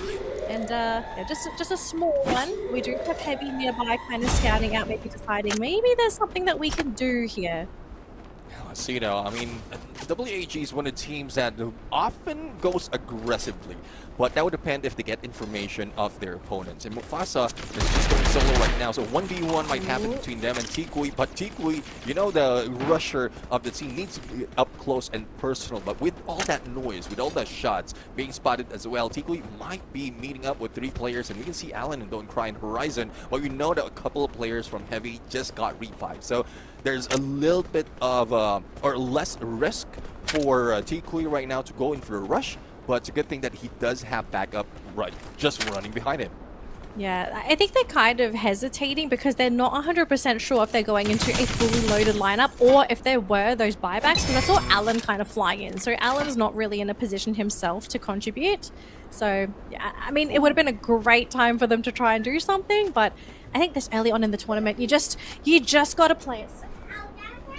and yeah, just a small one. We do have Heavy nearby, kind of scouting out, maybe deciding maybe there's something that we can do here. So, I mean, WAG is one of the teams that often goes aggressively, but that would depend if they get information of their opponents. And Mufasa is just going solo right now, so 1v1 might happen between them and Tikui, but Tikui, the rusher of the team needs to be up close and personal, but with all that noise, with all the shots being spotted as well, Tikui might be meeting up with 3 players, and we can see Alan and Don't Cry in Horizon, but we know that a couple of players from Heavy just got revived. So there's a little bit of, or less risk for Tikui right now to go in for a rush, but it's a good thing that he does have backup just running behind him. Yeah, I think they're kind of hesitating because they're not 100% sure if they're going into a fully loaded lineup or if there were those buybacks, because I saw Alan kind of fly in. So Alan's not really in a position himself to contribute. So, yeah, I mean, it would have been a great time for them to try and do something, but I think this early on in the tournament, you just got to play it safe.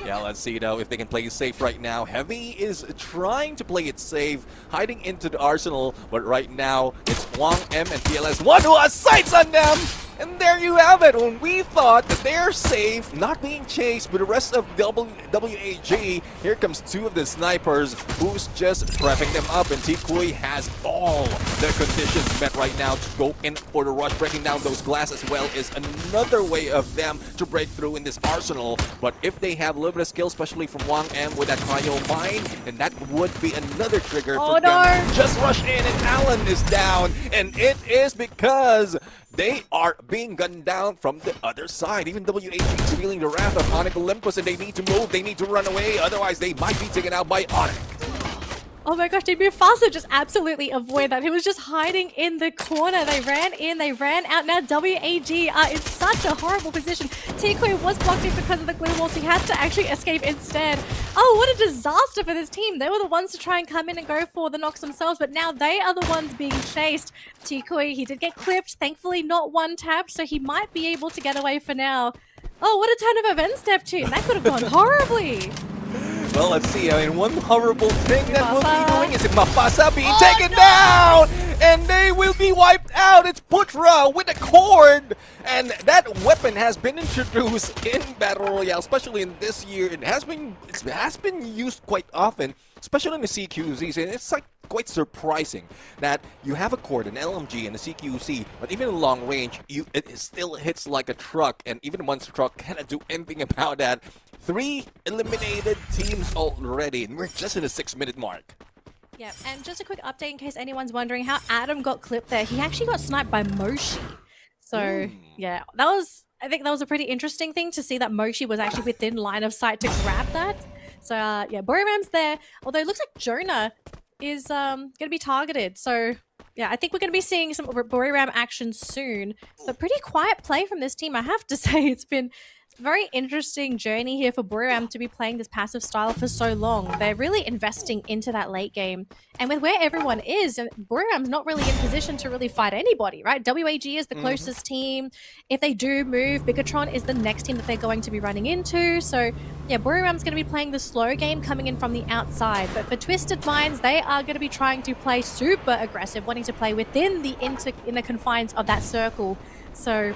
Yeah, let's see now if they can play it safe right now. Heavy is trying to play it safe, hiding into the arsenal, but right now it's Wang M and PLS1 who has sights on them! And there you have it. When we thought that they're safe, not being chased by the rest of WAG, here comes 2 of the snipers who's just prepping them up, and Tikui has all the conditions met right now to go in for the rush. Breaking down those glass as well is another way of them to break through in this arsenal. But if they have a little bit of skill, especially from Wang M with that Pyro mine, then that would be another trigger for them. Just rush in, and Alan is down, and it is because they are being gunned down from the other side. Even WAG is feeling the wrath of Onyx Olympus, and they need to move, they need to run away, otherwise they might be taken out by Onyx. Oh my gosh, did Mufasa just absolutely avoid that? He was just hiding in the corner. They ran in, they ran out. Now WAG are in such a horrible position. Tikui was blocked in because of the glue walls. He had to actually escape instead. Oh, what a disaster for this team. They were the ones to try and come in and go for the knocks themselves, but now they are the ones being chased. Tikui, he did get clipped. Thankfully not one tap, so he might be able to get away for now. Oh, what a turn of events, Neptune. That could have gone horribly. Well, let's see. I mean, one horrible thing that we'll be doing is Mufasa being taken down, and they will be wiped out. It's Putra with a cord, and that weapon has been introduced in Battle Royale, especially in this year. It has been used quite often, especially in the CQZs, and it's like quite surprising that you have a cord, an LMG, and a CQC, but even in long range, it still hits like a truck, and even a monster truck cannot do anything about that. 3 eliminated teams already, and we're just in the 6-minute mark. Yeah, and just a quick update in case anyone's wondering how Adam got clipped there. He actually got sniped by Moshi. So, yeah, I think that was a pretty interesting thing to see that Moshi was actually within line of sight to grab that. So, yeah, Boriram's there. Although it looks like Jonah is going to be targeted. So, yeah, I think we're going to be seeing some Boriram action soon. But pretty quiet play from this team, I have to say. It's been very interesting journey here for Boriram to be playing this passive style for so long. They're really investing into that late game. And with where everyone is, Boriram's not really in position to really fight anybody, right? WAG is the closest team. If they do move, Bigatron is the next team that they're going to be running into. So, yeah, Boriram's going to be playing the slow game coming in from the outside. But for Twisted Minds, they are going to be trying to play super aggressive, wanting to play within the inner confines of that circle. So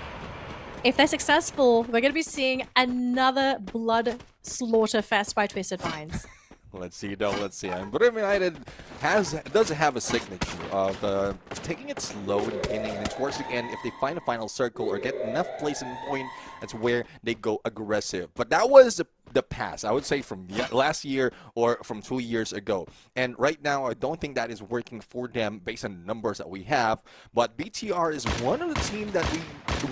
if they're successful, we're going to be seeing another blood slaughter fest by Twisted Minds. Let's see, though. Let's see. Boriram United does have a signature of taking it slow in the beginning, and towards the end, if they find a final circle or get enough place and point, that's where they go aggressive. But that was the past, I would say, from last year or from 2 years ago. And right now, I don't think that is working for them based on the numbers that we have. But BTR is one of the teams that we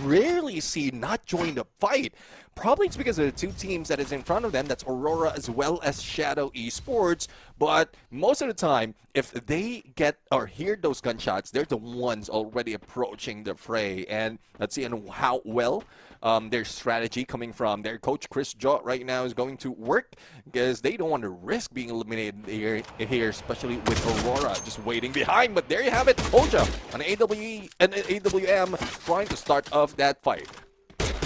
rarely see not join the fight. Probably it's because of the 2 teams that is in front of them. That's Aurora as well as Shadow Esports. But most of the time, if they get or hear those gunshots, they're the ones already approaching the fray. And let's see how well their strategy coming from their coach Chris Jot right now is going to work, because they don't want to risk being eliminated here, especially with Aurora just waiting behind. But there you have it, Oja on AWE and AWM trying to start off that fight.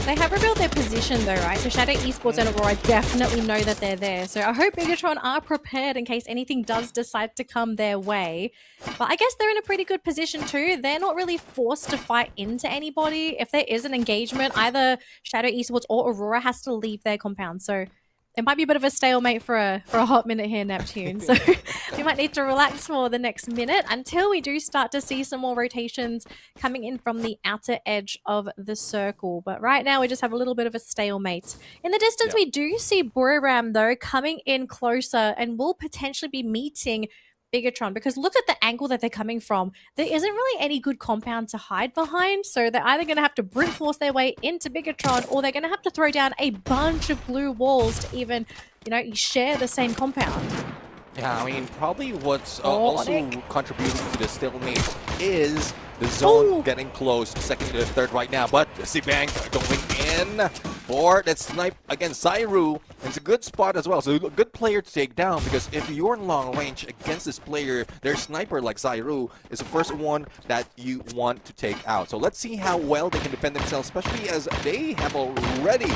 They have revealed their position though, right? So Shadow Esports and Aurora definitely know that they're there. So I hope Bigatron are prepared in case anything does decide to come their way. But I guess they're in a pretty good position too. They're not really forced to fight into anybody. If there is an engagement, either Shadow Esports or Aurora has to leave their compound. So it might be a bit of a stalemate for a hot minute here, Neptune. So we might need to relax for the next minute until we do start to see some more rotations coming in from the outer edge of the circle. But right now we just have a little bit of a stalemate. In the distance, we do see Buriram though coming in closer and will potentially be meeting Bigatron, because look at the angle that they're coming from. There isn't really any good compound to hide behind, so they're either going to have to brute force their way into Bigatron, or they're going to have to throw down a bunch of blue walls to even, you know, share the same compound. Yeah, I mean, probably what's also contributing to the stalemate is the zone getting close, second to third right now. But Sibang going in for that snipe against Zairu. It's a good spot as well, so a good player to take down, because if you're in long range against this player, their sniper like Zairu is the first one that you want to take out. So let's see how well they can defend themselves, especially as they have already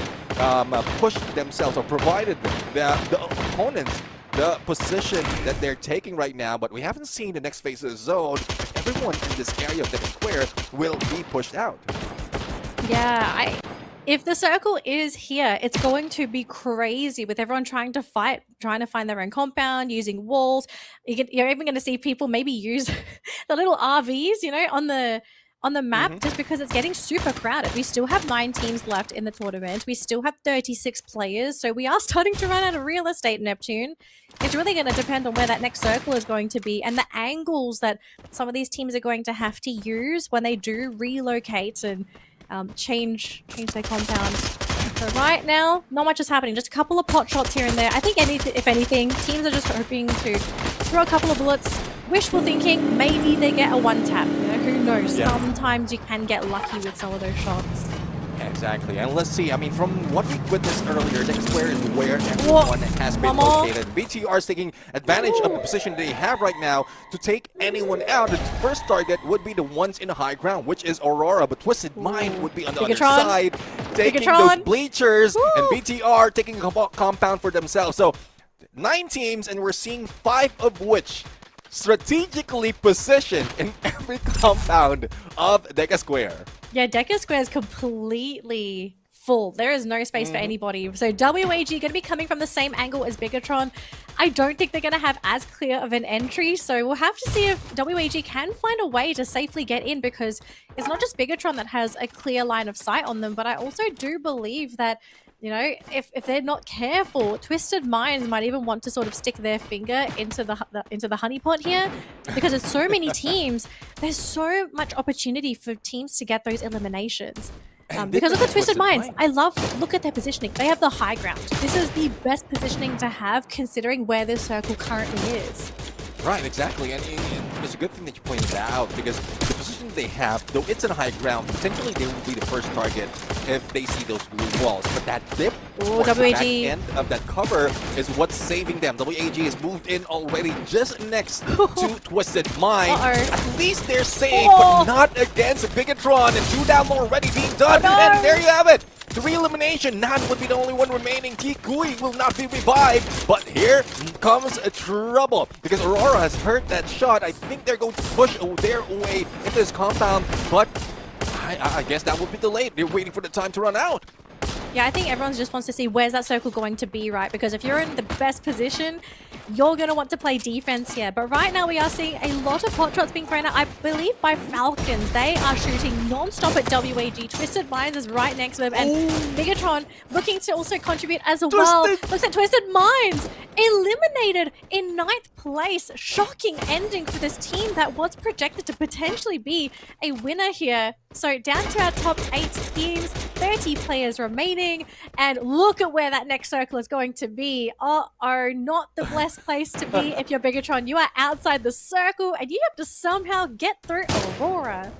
pushed themselves or provided the opponents the position that they're taking right now. But we haven't seen the next phase of the zone. Everyone in this area of the square will be pushed out. Yeah, if the circle is here, it's going to be crazy with everyone trying to fight, trying to find their own compound, using walls. You're even going to see people maybe use the little RVs, you know, on the map, just because it's getting super crowded. We still have 9 teams left in the tournament. We still have 36 players, so we are starting to run out of real estate, Neptune. It's really going to depend on where that next circle is going to be and the angles that some of these teams are going to have to use when they do relocate and change their compound. So right now, not much is happening. Just a couple of pot shots here and there. I think if anything, teams are just hoping to throw a couple of bullets. Wishful thinking, maybe they get a one tap. You know, who knows? Yeah. Sometimes you can get lucky with some of those shots. Exactly, and let's see. I mean, from what we witnessed earlier, the square is where everyone has been located. BTR is taking advantage of the position they have right now to take anyone out. The first target would be the ones in the high ground, which is Aurora, but Twisted Mind would be on the other side, taking those bleachers, and BTR taking a compound for themselves. So 9 teams, and we're seeing 5 of which strategically positioned in every compound of Deca Square. Yeah, Deca Square is completely full. There is no space for anybody. So WAG going to be coming from the same angle as Bigatron. I don't think they're going to have as clear of an entry, so we'll have to see if WAG can find a way to safely get in, because it's not just Bigatron that has a clear line of sight on them, but I also do believe that, you know, if they're not careful, Twisted Minds might even want to sort of stick their finger into the honeypot here, because there's so many teams. There's so much opportunity for teams to get those eliminations. Because look at Twisted Minds. Look at their positioning. They have the high ground. This is the best positioning to have, considering where this circle currently is. Right, exactly, and it's a good thing that you pointed that out, because the position they have, though it's in high ground, potentially they will be the first target if they see those blue walls. But that dip, the back end of that cover is what's saving them. WAG is moved in already just next to Twisted Mind. At least they're safe, but not against Bigatron, and 2 down already being done. And there you have it. 3 elimination. Nan would be the only one remaining. Kikui will not be revived. But here comes trouble, because Aurora has heard that shot. I think they're going to push their way into this compound, but I guess that would be delayed. They're waiting for the time to run out. Yeah, I think everyone just wants to see where's that circle going to be, right? Because if you're in the best position, you're going to want to play defense here. But right now we are seeing a lot of pot shots being thrown out, I believe, by Falcons. They are shooting non-stop at WAG. Twisted Minds is right next to them. And Bigatron looking to also contribute as well. Looks at Twisted Minds eliminated in 9th place. Shocking ending for this team that was projected to potentially be a winner here. So down to our top 8 teams, 30 players remaining, and look at where that next circle is going to be. Not the best place to be if you're Bigatron. You are outside the circle, and you have to somehow get through Aurora.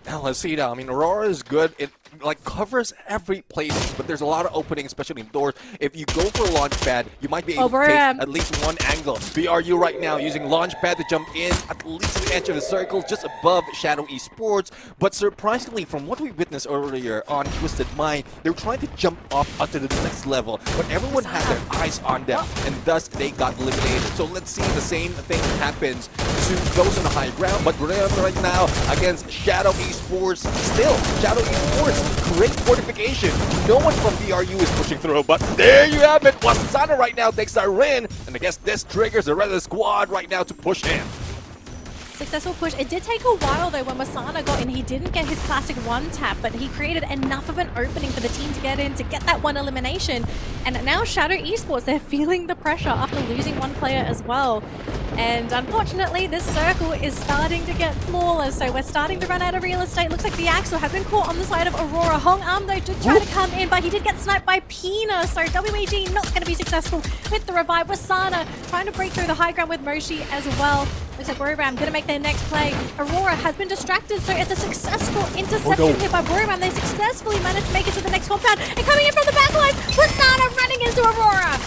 Now let's see now. I mean, Aurora is good. It like covers every place, but there's a lot of openings, especially indoors. If you go for a launch pad, you might be able to take at least one angle. BRU right now using launch pad to jump in at least the edge of the circle, just above Shadow Esports. But surprisingly, from what we witnessed earlier on Twisted Mind, they were trying to jump off onto the next level, but everyone had their eyes on them, and thus they got eliminated. So let's see the same thing happens. to those on the high ground, but remember right now against Shadow Esports, still Shadow Esports, great fortification. No one from BRU is pushing through, but there you have it. Wasana right now takes that win, and I guess this triggers the rest of the squad right now to push in. Successful push. It did take a while though when Wasana got in. He didn't get his classic one tap, but he created enough of an opening for the team to get in, to get that one elimination. And now Shadow Esports, they're feeling the pressure after losing one player as well. And unfortunately, this circle is starting to get flawless, so we're starting to run out of real estate. Looks like the Axel have been caught on the side of Aurora. Hong Am though did try to come in, but he did get sniped by Pina, so WAG not going to be successful with the revive. Wasana trying to break through the high ground with Moshi as well. Looks like Roram going to make their next play. Aurora has been distracted, so it's a successful interception here by Roram. They successfully managed to make it to the next compound. And coming in from the back line, Wasana running into Aurora.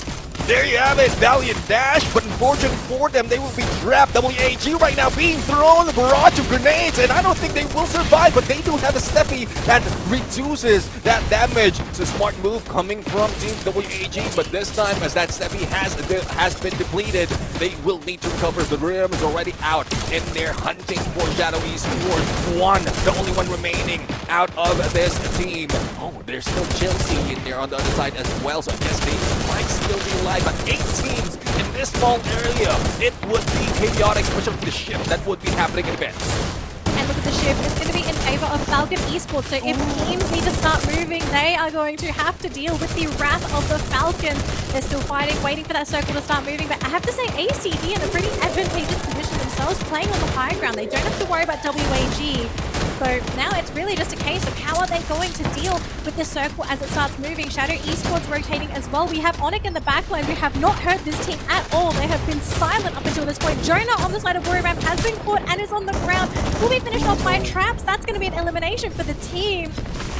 There you have it, valiant dash, but unfortunately for them, they will be trapped. WAG right now being thrown a barrage of grenades, and I don't think they will survive, but they do have a Steffi that reduces that damage. It's a smart move coming from Team WAG, but this time, as that Steffi has been depleted, they will need to recover. The Rim is already out, and they're hunting for Shadow Esports. One, the only one remaining out of this team. Oh, there's still Chelsea in there on the other side as well, so I guess they might still be alive. But 8 teams in this small area, it would be chaotic, especially with the shift that would be happening in events. And look at the shift, it's going to be in favor of Falcon Esports. So if teams need to start moving, they are going to have to deal with the wrath of the Falcons. They're still fighting, waiting for that circle to start moving. But I have to say, ACD in a pretty advantageous position themselves, playing on the high ground. They don't have to worry about WAG. So now it's really just a case of how are they going to deal with this circle as it starts moving. Shadow Esports rotating as well. We have Onyx in the backline. We have not heard this team at all. They have been silent up until this point. Jonah on the side of Warrior has been caught and is on the ground. Will be finished off by traps. That's going to be an elimination for the team.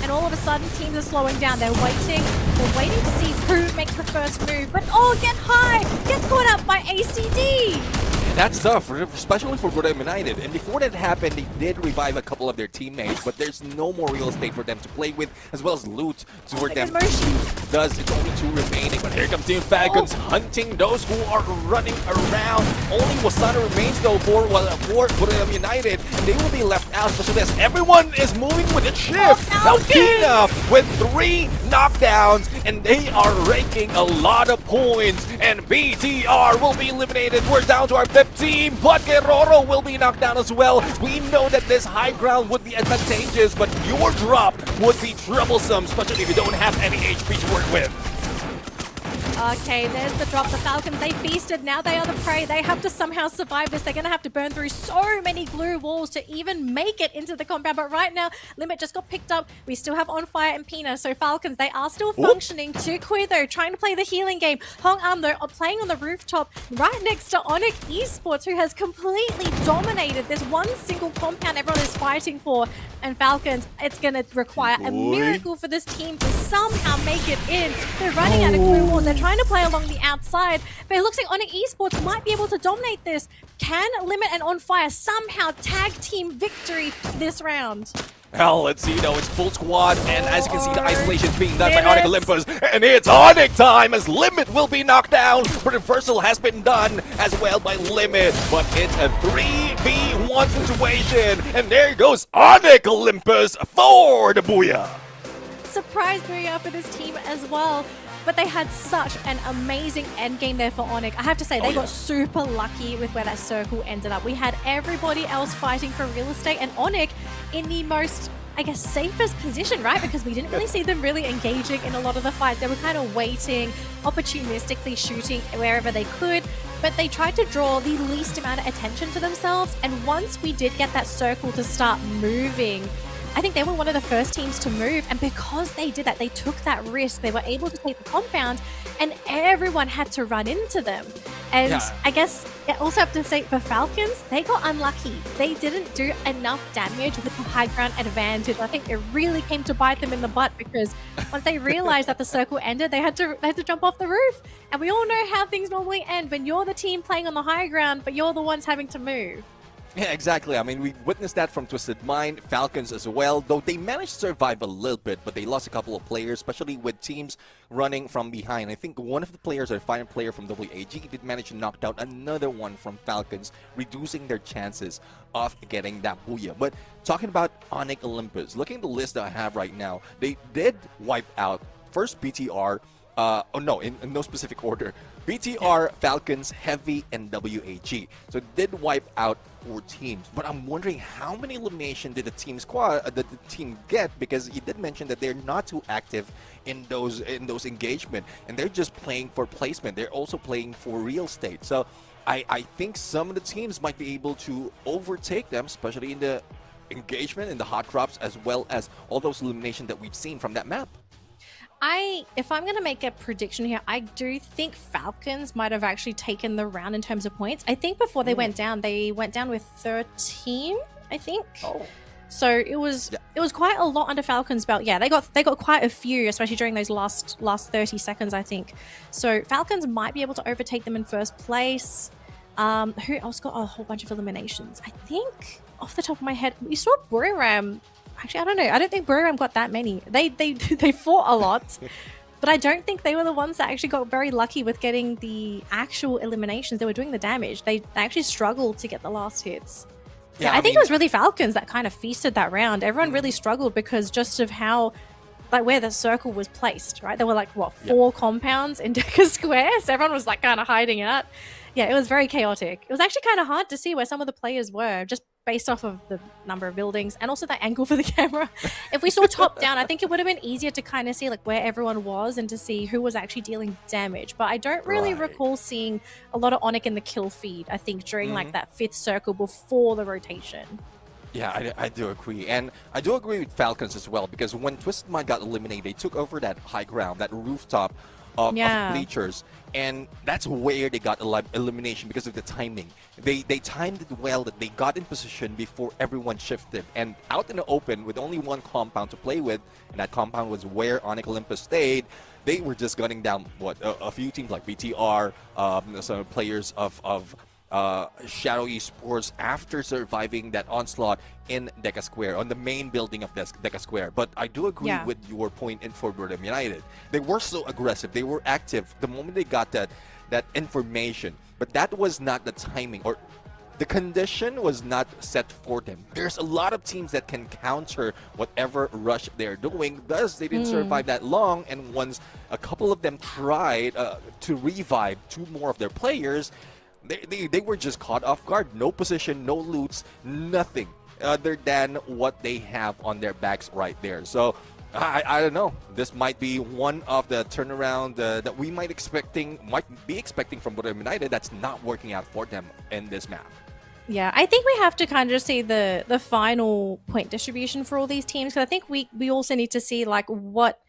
And all of a sudden, teams are slowing down. They're waiting to see who makes the first move. But oh, get high! Gets caught up by ACD! That's tough, especially for Royale United. And before that happened, they did revive a couple of their teammates, but there's no more real estate for them to play with, as well as loot toward them. Does it's only 2 remaining, but here comes Team Falcons hunting those who are running around. Only Wasana remains though for Royale United, and they will be left out, especially as everyone is moving with a shift. Now Tina with 3 knockdowns, and they are raking a lot of points, and BTR will be eliminated. We're down to our 15, but Guerrero will be knocked down as well. We know that this high ground would be advantageous, but your drop would be troublesome, especially if you don't have any HP to work with. Okay, there's the drop. The Falcons, they feasted. Now they are the prey. They have to somehow survive this. They're going to have to burn through so many glue walls to even make it into the compound. But right now, Limit just got picked up. We still have On Fire and Pina. So Falcons, they are still functioning. Tuku, though, trying to play the healing game. Hong Am, though, are playing on the rooftop right next to Onyx Esports, who has completely dominated this one single compound everyone is fighting for. And Falcons, it's going to require a miracle for this team to somehow make it in. They're running out of glue walls. They're trying to play along the outside, but it looks like Onyx Esports might be able to dominate this. Can Limit and On Fire somehow tag team victory this round? Hell, let's see though, it's full squad, and as you can see, the isolation is being done by Onyx Olympus, and it's Onyx time as Limit will be knocked down. But reversal has been done as well by Limit, but it's a 3v1 situation, and there goes Onyx Olympus for the booyah. Surprise booyah for this team as well. But they had such an amazing endgame there for Onyx. I have to say, they got super lucky with where that circle ended up. We had everybody else fighting for real estate, and Onyx in the most, I guess, safest position, right? Because we didn't really see them really engaging in a lot of the fights. They were kind of waiting, opportunistically shooting wherever they could, but they tried to draw the least amount of attention to themselves. And once we did get that circle to start moving, I think they were one of the first teams to move, and because they did that, they took that risk. They were able to take the compound, and everyone had to run into them. And I guess I also have to say for Falcons, they got unlucky. They didn't do enough damage with the high ground advantage. I think it really came to bite them in the butt, because once they realized that the circle ended, they had to jump off the roof. And we all know how things normally end when you're the team playing on the high ground, but you're the ones having to move. Yeah, exactly. I mean, we witnessed that from Twisted Mind, Falcons as well, though they managed to survive a little bit, but they lost a couple of players, especially with teams running from behind. I think one of the players, or final player from WAG, did manage to knock down another one from Falcons, reducing their chances of getting that booyah. But talking about Onyx Olympus, looking at the list that I have right now, they did wipe out first BTR, in no specific order. BTR, Falcons, Heavy, and WAG. So it did wipe out 4 teams. But I'm wondering how many elimination did the team get, because you did mention that they're not too active in those engagement, and they're just playing for placement. They're also playing for real estate. So I think some of the teams might be able to overtake them, especially in the engagement, in the hot drops, as well as all those elimination that we've seen from that map. If I'm going to make a prediction here, I do think Falcons might have actually taken the round in terms of points. I think before they went down with 13, I think. Oh. So it was quite a lot under Falcons' belt. Yeah, they got quite a few, especially during those last 30 seconds, I think. So Falcons might be able to overtake them in first place. Who else got a whole bunch of eliminations? I think off the top of my head, we saw Buriram. Actually, I don't know. I don't think Buriram got that many. They fought a lot, but I don't think they were the ones that actually got very lucky with getting the actual eliminations. They were doing the damage. They actually struggled to get the last hits. Yeah, I think it was really Falcons that kind of feasted that round. Everyone really struggled because just of how, like, where the circle was placed, right? There were like, what, 4 compounds in Decker Square? So everyone was like kind of hiding out. Yeah, it was very chaotic. It was actually kind of hard to see where some of the players were, just based off of the number of buildings and also that angle for the camera. If we saw top down, I think it would have been easier to kind of see like where everyone was and to see who was actually dealing damage. But I don't really recall seeing a lot of Onyx in the kill feed, I think, during like that 5th circle before the rotation. Yeah, I do agree. And I do agree with Falcons as well, because when Twisted Mind got eliminated, they took over that high ground, that rooftop of bleachers, and that's where they got elimination because of the timing. They timed it well, that they got in position before everyone shifted, and out in the open with only one compound to play with, and that compound was where Onyx Olympus stayed. They were just gunning down a few teams like BTR, some players of Shadow Esports after surviving that onslaught in Deca Square, on the main building of Deca Square. But I do agree with your point in for Buriram United. They were so aggressive. They were active the moment they got that information. But that was not the timing, or the condition was not set for them. There's a lot of teams that can counter whatever rush they're doing. Thus, they didn't survive that long. And once a couple of them tried to revive 2 more of their players, they were just caught off guard. No position, no loots, nothing other than what they have on their backs right there. So I don't know. This might be one of the turnaround that we might be expecting from Buriram United that's not working out for them in this map. Yeah, I think we have to kind of just see the final point distribution for all these teams, because I think we also need to see like what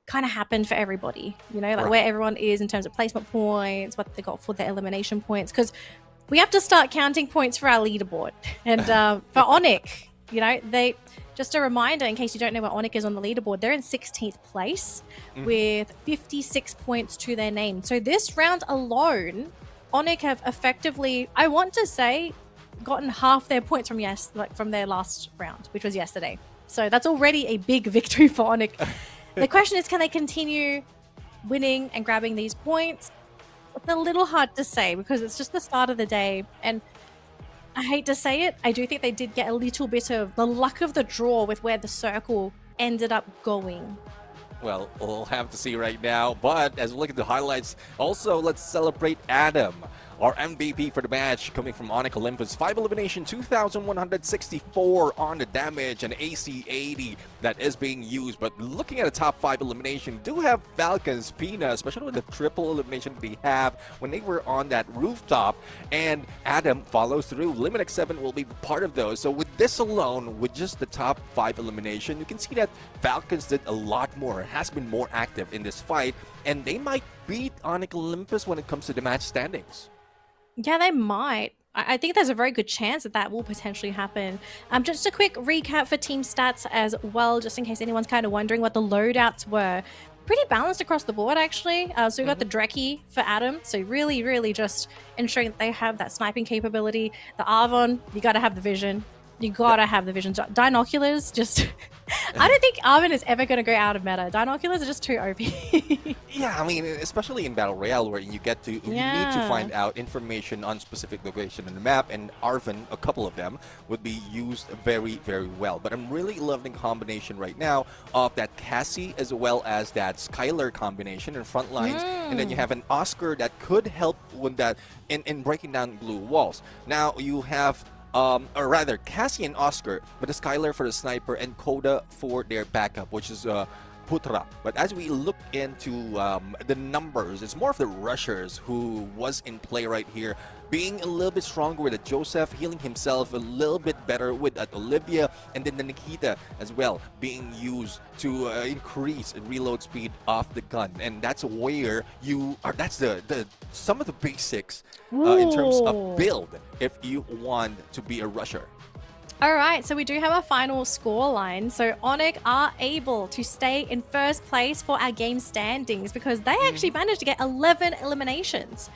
kind of happened for everybody, you know, like where everyone is in terms of placement points, what they got for their elimination points, because we have to start counting points for our leaderboard. And for Onyx, you know, just a reminder in case you don't know where Onyx is on the leaderboard, they're in 16th place with 56 points to their name. So this round alone, Onyx have effectively, I want to say, gotten half their points from their last round, which was yesterday. So that's already a big victory for Onyx. The question is, can they continue winning and grabbing these points? It's a little hard to say because it's just the start of the day. And I hate to say it, I do think they did get a little bit of the luck of the draw with where the circle ended up going. Well, we'll have to see right now. But as we look at the highlights, also let's celebrate Adam, our MVP for the match, coming from Onyx Olympus. 5 elimination, 2,164 on the damage, and AC 80 that is being used. But looking at the top 5 elimination, do have Falcons, Pina, especially with the triple elimination they have when they were on that rooftop. And Adam follows through. Limit X7 will be part of those. So with this alone, with just the top 5 elimination, you can see that Falcons did a lot more, has been more active in this fight, and they might beat Onyx Olympus when it comes to the match standings. Yeah, they might. I think there's a very good chance that will potentially happen. Just a quick recap for team stats as well, just in case anyone's kind of wondering what the loadouts were. pretty balanced across the board, actually. So we've got the Dreki for Adam. So really, really just ensuring that they have that sniping capability. The Arvon, you got to have the vision. You got to have the vision. Dinoculars, just... I don't think Arvon is ever going to go out of meta. Dinoculars are just too OP. Yeah, I mean, especially in Battle Royale, where you need to find out information on specific location in the map, and Arvon, a couple of them, would be used very, very well. But I'm really loving the combination right now of that Cassie as well as that Skylar combination in front lines, and then you have an Oscar that could help with that in breaking down blue walls. Now you have or rather Cassie and Oscar, but the Skylar for the sniper and Coda for their backup, which is Putra. But as we look into the numbers, it's more of the rushers who was in play right here, being a little bit stronger with a Joseph, healing himself a little bit better with Olivia, and then the Nikita as well being used to increase reload speed of the gun. And that's where that's the some of the basics in terms of build if you want to be a rusher. All right, so we do have a final score line. So Onyx are able to stay in first place for our game standings because they actually managed to get 11 eliminations.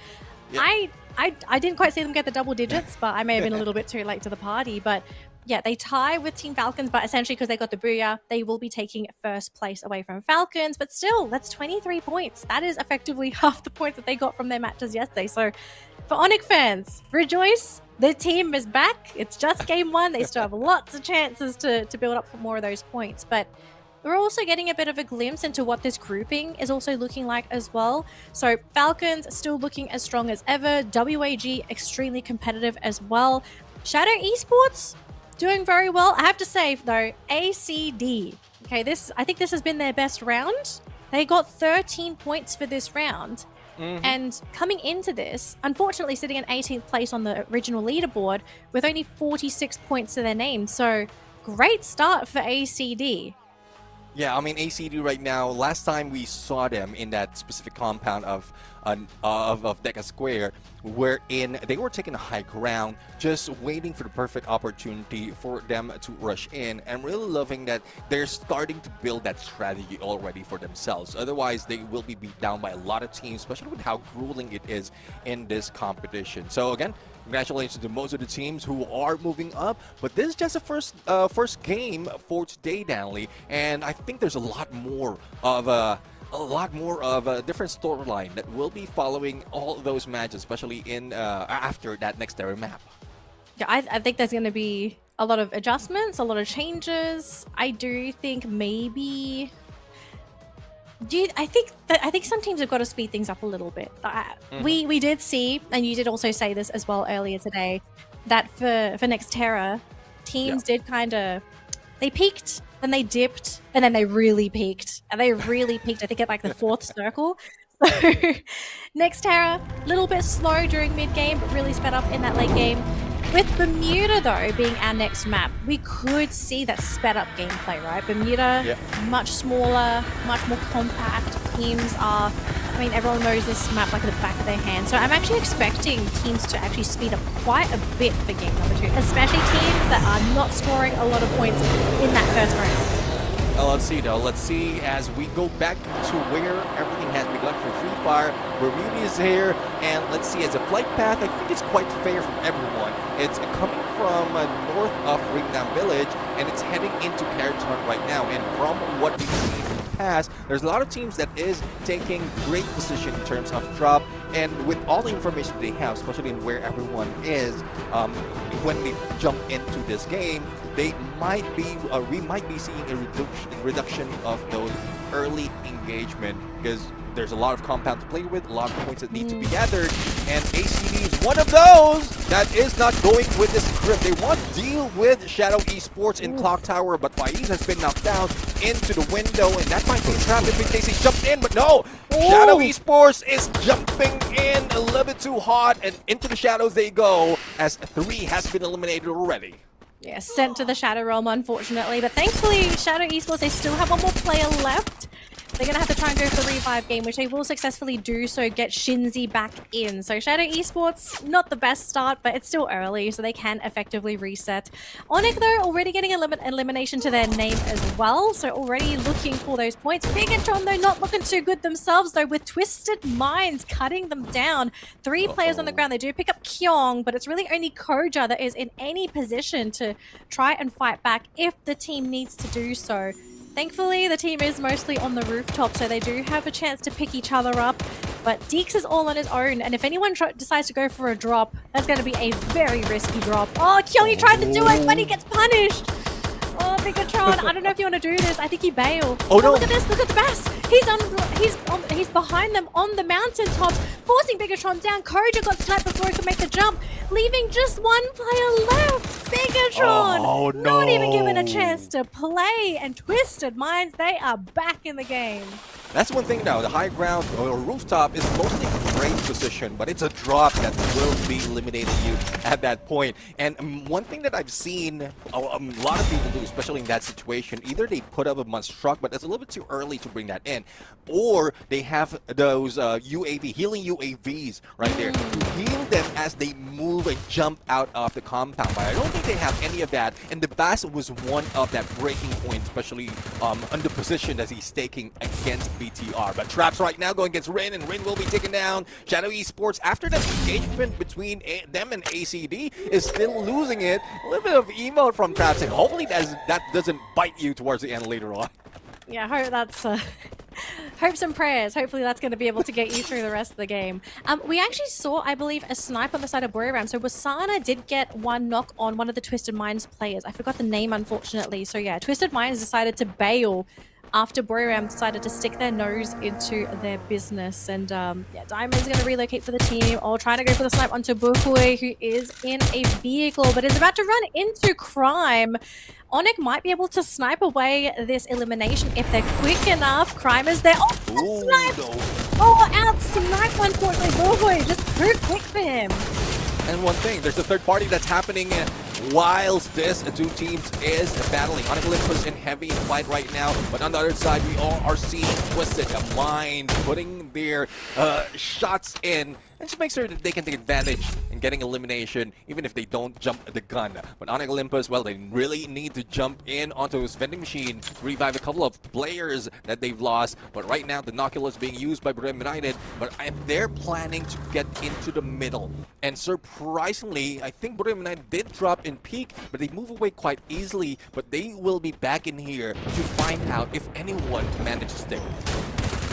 Yep. I didn't quite see them get the double digits, but I may have been a little bit too late to the party. But yeah, they tie with Team Falcons, but essentially because they got the Booyah, they will be taking first place away from Falcons. But still, that's 23 points. That is effectively half the points that they got from their matches yesterday. So for Onyx fans, rejoice. Their team is back. It's just game one. They still have lots of chances to build up for more of those points. But we're also getting a bit of a glimpse into what this grouping is also looking like as well. So Falcons still looking as strong as ever. WAG extremely competitive as well. Shadow Esports doing very well. I have to say though, ACD. Okay, I think this has been their best round. They got 13 points for this round. And coming into this, unfortunately sitting in 18th place on the original leaderboard with only 46 points to their name. So great start for ACD. Yeah, I mean, ACD right now, last time we saw them in that specific compound of Deca Square, wherein they were taking a high ground, just waiting for the perfect opportunity for them to rush in. And I'm really loving that they're starting to build that strategy already for themselves. Otherwise, they will be beat down by a lot of teams, especially with how grueling it is in this competition. So again, congratulations to most of the teams who are moving up, but this is just a first game for today, Danley, and I think there's a lot more of a different storyline that will be following all those matches, especially in after that next area map. Yeah, I think there's going to be a lot of adjustments, a lot of changes. I do think maybe. I think some teams have got to speed things up a little bit. We did see, and you did also say this as well earlier today, that for Nextera, teams did kind of, they peaked, then they dipped, and then they really peaked. And they really peaked, I think, at like the 4th circle. So Nextera, a little bit slow during mid-game, but really sped up in that late game. With Bermuda, though, being our next map, we could see that sped up gameplay, right? Bermuda, much smaller, much more compact. Teams are, I mean, everyone knows this map like at the back of their hand. So I'm actually expecting teams to actually speed up quite a bit for game number 2, especially teams that are not scoring a lot of points in that first round. Well, let's see though. Let's see as we go back to where everything has begun for Free Fire. Bermuda is here, and let's see as a flight path. I think it's quite fair for everyone. It's coming from north of Ringnam Village, and it's heading into Karaton right now. And from what we've seen in the past, there's a lot of teams that is taking great position in terms of drop. And with all the information they have, especially in where everyone is, when they jump into this game, we might be seeing a reduction of those early engagement because there's a lot of compound to play with, a lot of points that need to be gathered, and ACD is one of those that is not going with this script. They want to deal with Shadow Esports in Clock Tower, but Faiz has been knocked down into the window, and that might be a trap if in case he jumped in, but no! Shadow Esports is jumping in a little bit too hot, and into the shadows they go, as 3 has been eliminated already. Yeah, sent to the Shadow Realm, unfortunately. But thankfully, Shadow Esports, they still have one more player left. they're going to have to try and go for the revive game, which they will successfully do so, get Shinzi back in. So Shadow Esports, not the best start, but it's still early, so they can effectively reset. Onyx, though, already getting elimination to their name as well, so already looking for those points. Bigatron, though, not looking too good themselves, though, with Twisted Minds cutting them down. 3 players on the ground. They do pick up Kyong, but it's really only Koja that is in any position to try and fight back if the team needs to do so. Thankfully, the team is mostly on the rooftop, so they do have a chance to pick each other up. But Deeks is all on his own, and if anyone decides to go for a drop, that's going to be a very risky drop. Oh, Kyongi tried to do it, but he gets punished. Oh, Bigatron, I don't know if you want to do this. I think he bailed. Oh, no. Look at this. Look at the best. He's behind them on the mountaintops, forcing Bigatron down. Koja got sniped before he could make the jump, leaving just one player left. Bigatron, Oh, not even given a no. chance to play. And Twisted Minds, they are back in the game. That's one thing now. The high ground or rooftop is mostly a great position, but it's a drop that will be eliminating you at that point. And one thing that I've seen a lot of people do, especially in that situation, either they put up a monstruck, but it's a little bit too early to bring that in, or they have those healing UAVs right there to heal them as they move and jump out of the compound. But I don't think they have any of that. And the Bass was one of that breaking point, especially on the position that he's taking against BTR. But Traps right now going against Rin, and Rin will be taken down. Shadow Esports, after that engagement between them and ACD, is still losing it. A little bit of emote from Traps, and hopefully that doesn't bite you towards the end later on. Yeah, hope that's hopes and prayers. Hopefully that's going to be able to get you through the rest of the game. We actually saw, I believe, a snipe on the side of Boyram. So Wasana did get one knock on one of the Twisted Minds players. I forgot the name, unfortunately. So yeah, Twisted Minds decided to bail after Boyram decided to stick their nose into their business. And yeah, Diamond's going to relocate for the team, all trying to go for the snipe onto Buhui, who is in a vehicle, but is about to run into Crime. Onyx might be able to snipe away this elimination if they're quick enough. Crime is there. Oh, snipe! No. Oh, out snipe, unfortunately. Buhui, just too quick for him. And one thing, there's a third party that's happening whilst this two teams is battling. Onyx Olympus in heavy fight right now, but on the other side, we all are seeing Twisted Mind putting their shots in and just make sure that they can take advantage in getting elimination, even if they don't jump the gun. But Onyx Olympus, well, they really need to jump in onto his vending machine, revive a couple of players that they've lost. But right now, the Noculus is being used by Brim United, but they're planning to get into the middle. And surprisingly, I think Brim United did drop in peak, but they move away quite easily. But they will be back in here to find out if anyone managed to stick.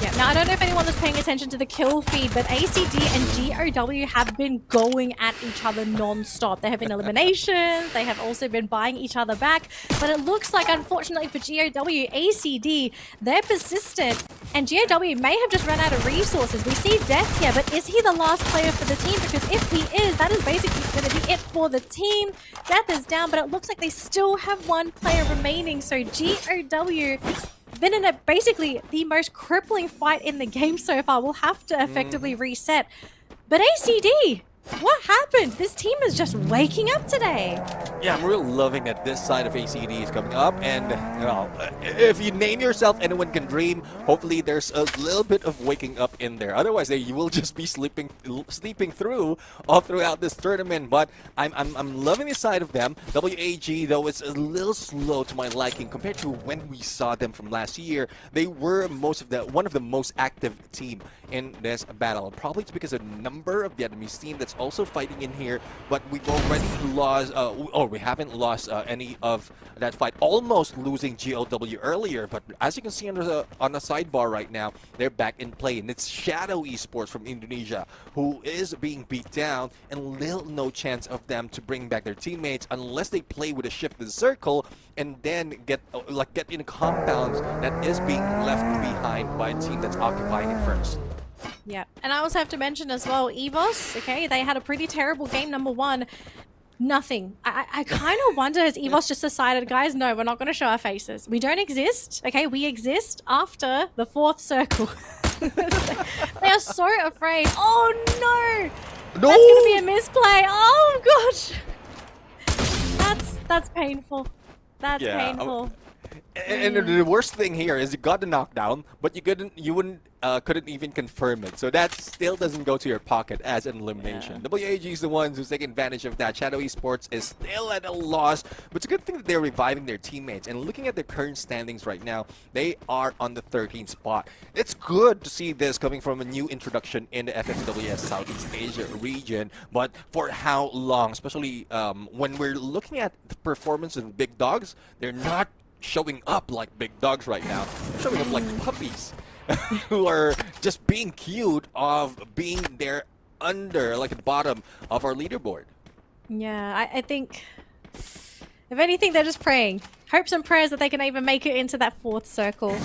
Yeah, now I don't know if anyone was paying attention to the kill feed, but ACD and GOW have been going at each other non-stop. There have been eliminations, they have also been buying each other back, but it looks like, unfortunately for GOW, ACD, they're persistent, and GOW may have just run out of resources. We see Death here, but is he the last player for the team? Because if he is, that is basically going to be it for the team. Death is down, but it looks like they still have one player remaining, so GOW been in basically the most crippling fight in the game so far. We'll have to effectively reset. But ACD, what happened? This team is just waking up today. Yeah, I'm really loving that this side of ACD is coming up, and you know, if you name yourself Anyone Can Dream, hopefully there's a little bit of waking up in there. Otherwise, you will just be sleeping through all throughout this tournament. But I'm loving this side of them. WAG, though, is a little slow to my liking compared to when we saw them from last year. They were one of the most active team in this battle. Probably it's because of the number of Vietnamese team that's also fighting in here, but we've already lost, we haven't lost any of that fight, almost losing GOW earlier, but as you can see on the sidebar right now, they're back in play, and it's Shadow Esports from Indonesia who is being beat down, and little no chance of them to bring back their teammates unless they play with a shifted circle and then get in compounds that is being left behind by a team that's occupying it first. Yeah, and I also have to mention as well, EVOS, okay, they had a pretty terrible game, number one. Nothing. I kind of wonder, has EVOS just decided, guys, no, we're not going to show our faces. We don't exist, okay? We exist after the fourth circle. They are so afraid. Oh, no! No! That's going to be a misplay. Oh, gosh! That's painful. That's painful. And the worst thing here is you got the knockdown, but couldn't even confirm it. So that still doesn't go to your pocket as an elimination. WAG is the ones who's taking advantage of that. Shadow Esports is still at a loss, but it's a good thing that they're reviving their teammates. And looking at their current standings right now, they are on the 13th spot. It's good to see this coming from a new introduction in the FFWS Southeast Asia region, but for how long? Especially when we're looking at the performance of big dogs, they're not showing up like big dogs right now. They're showing up like puppies who are just being cute of being there under, like at the bottom of our leaderboard. Yeah, I think, if anything, they're just praying. Hopes and prayers that they can even make it into that 4th circle.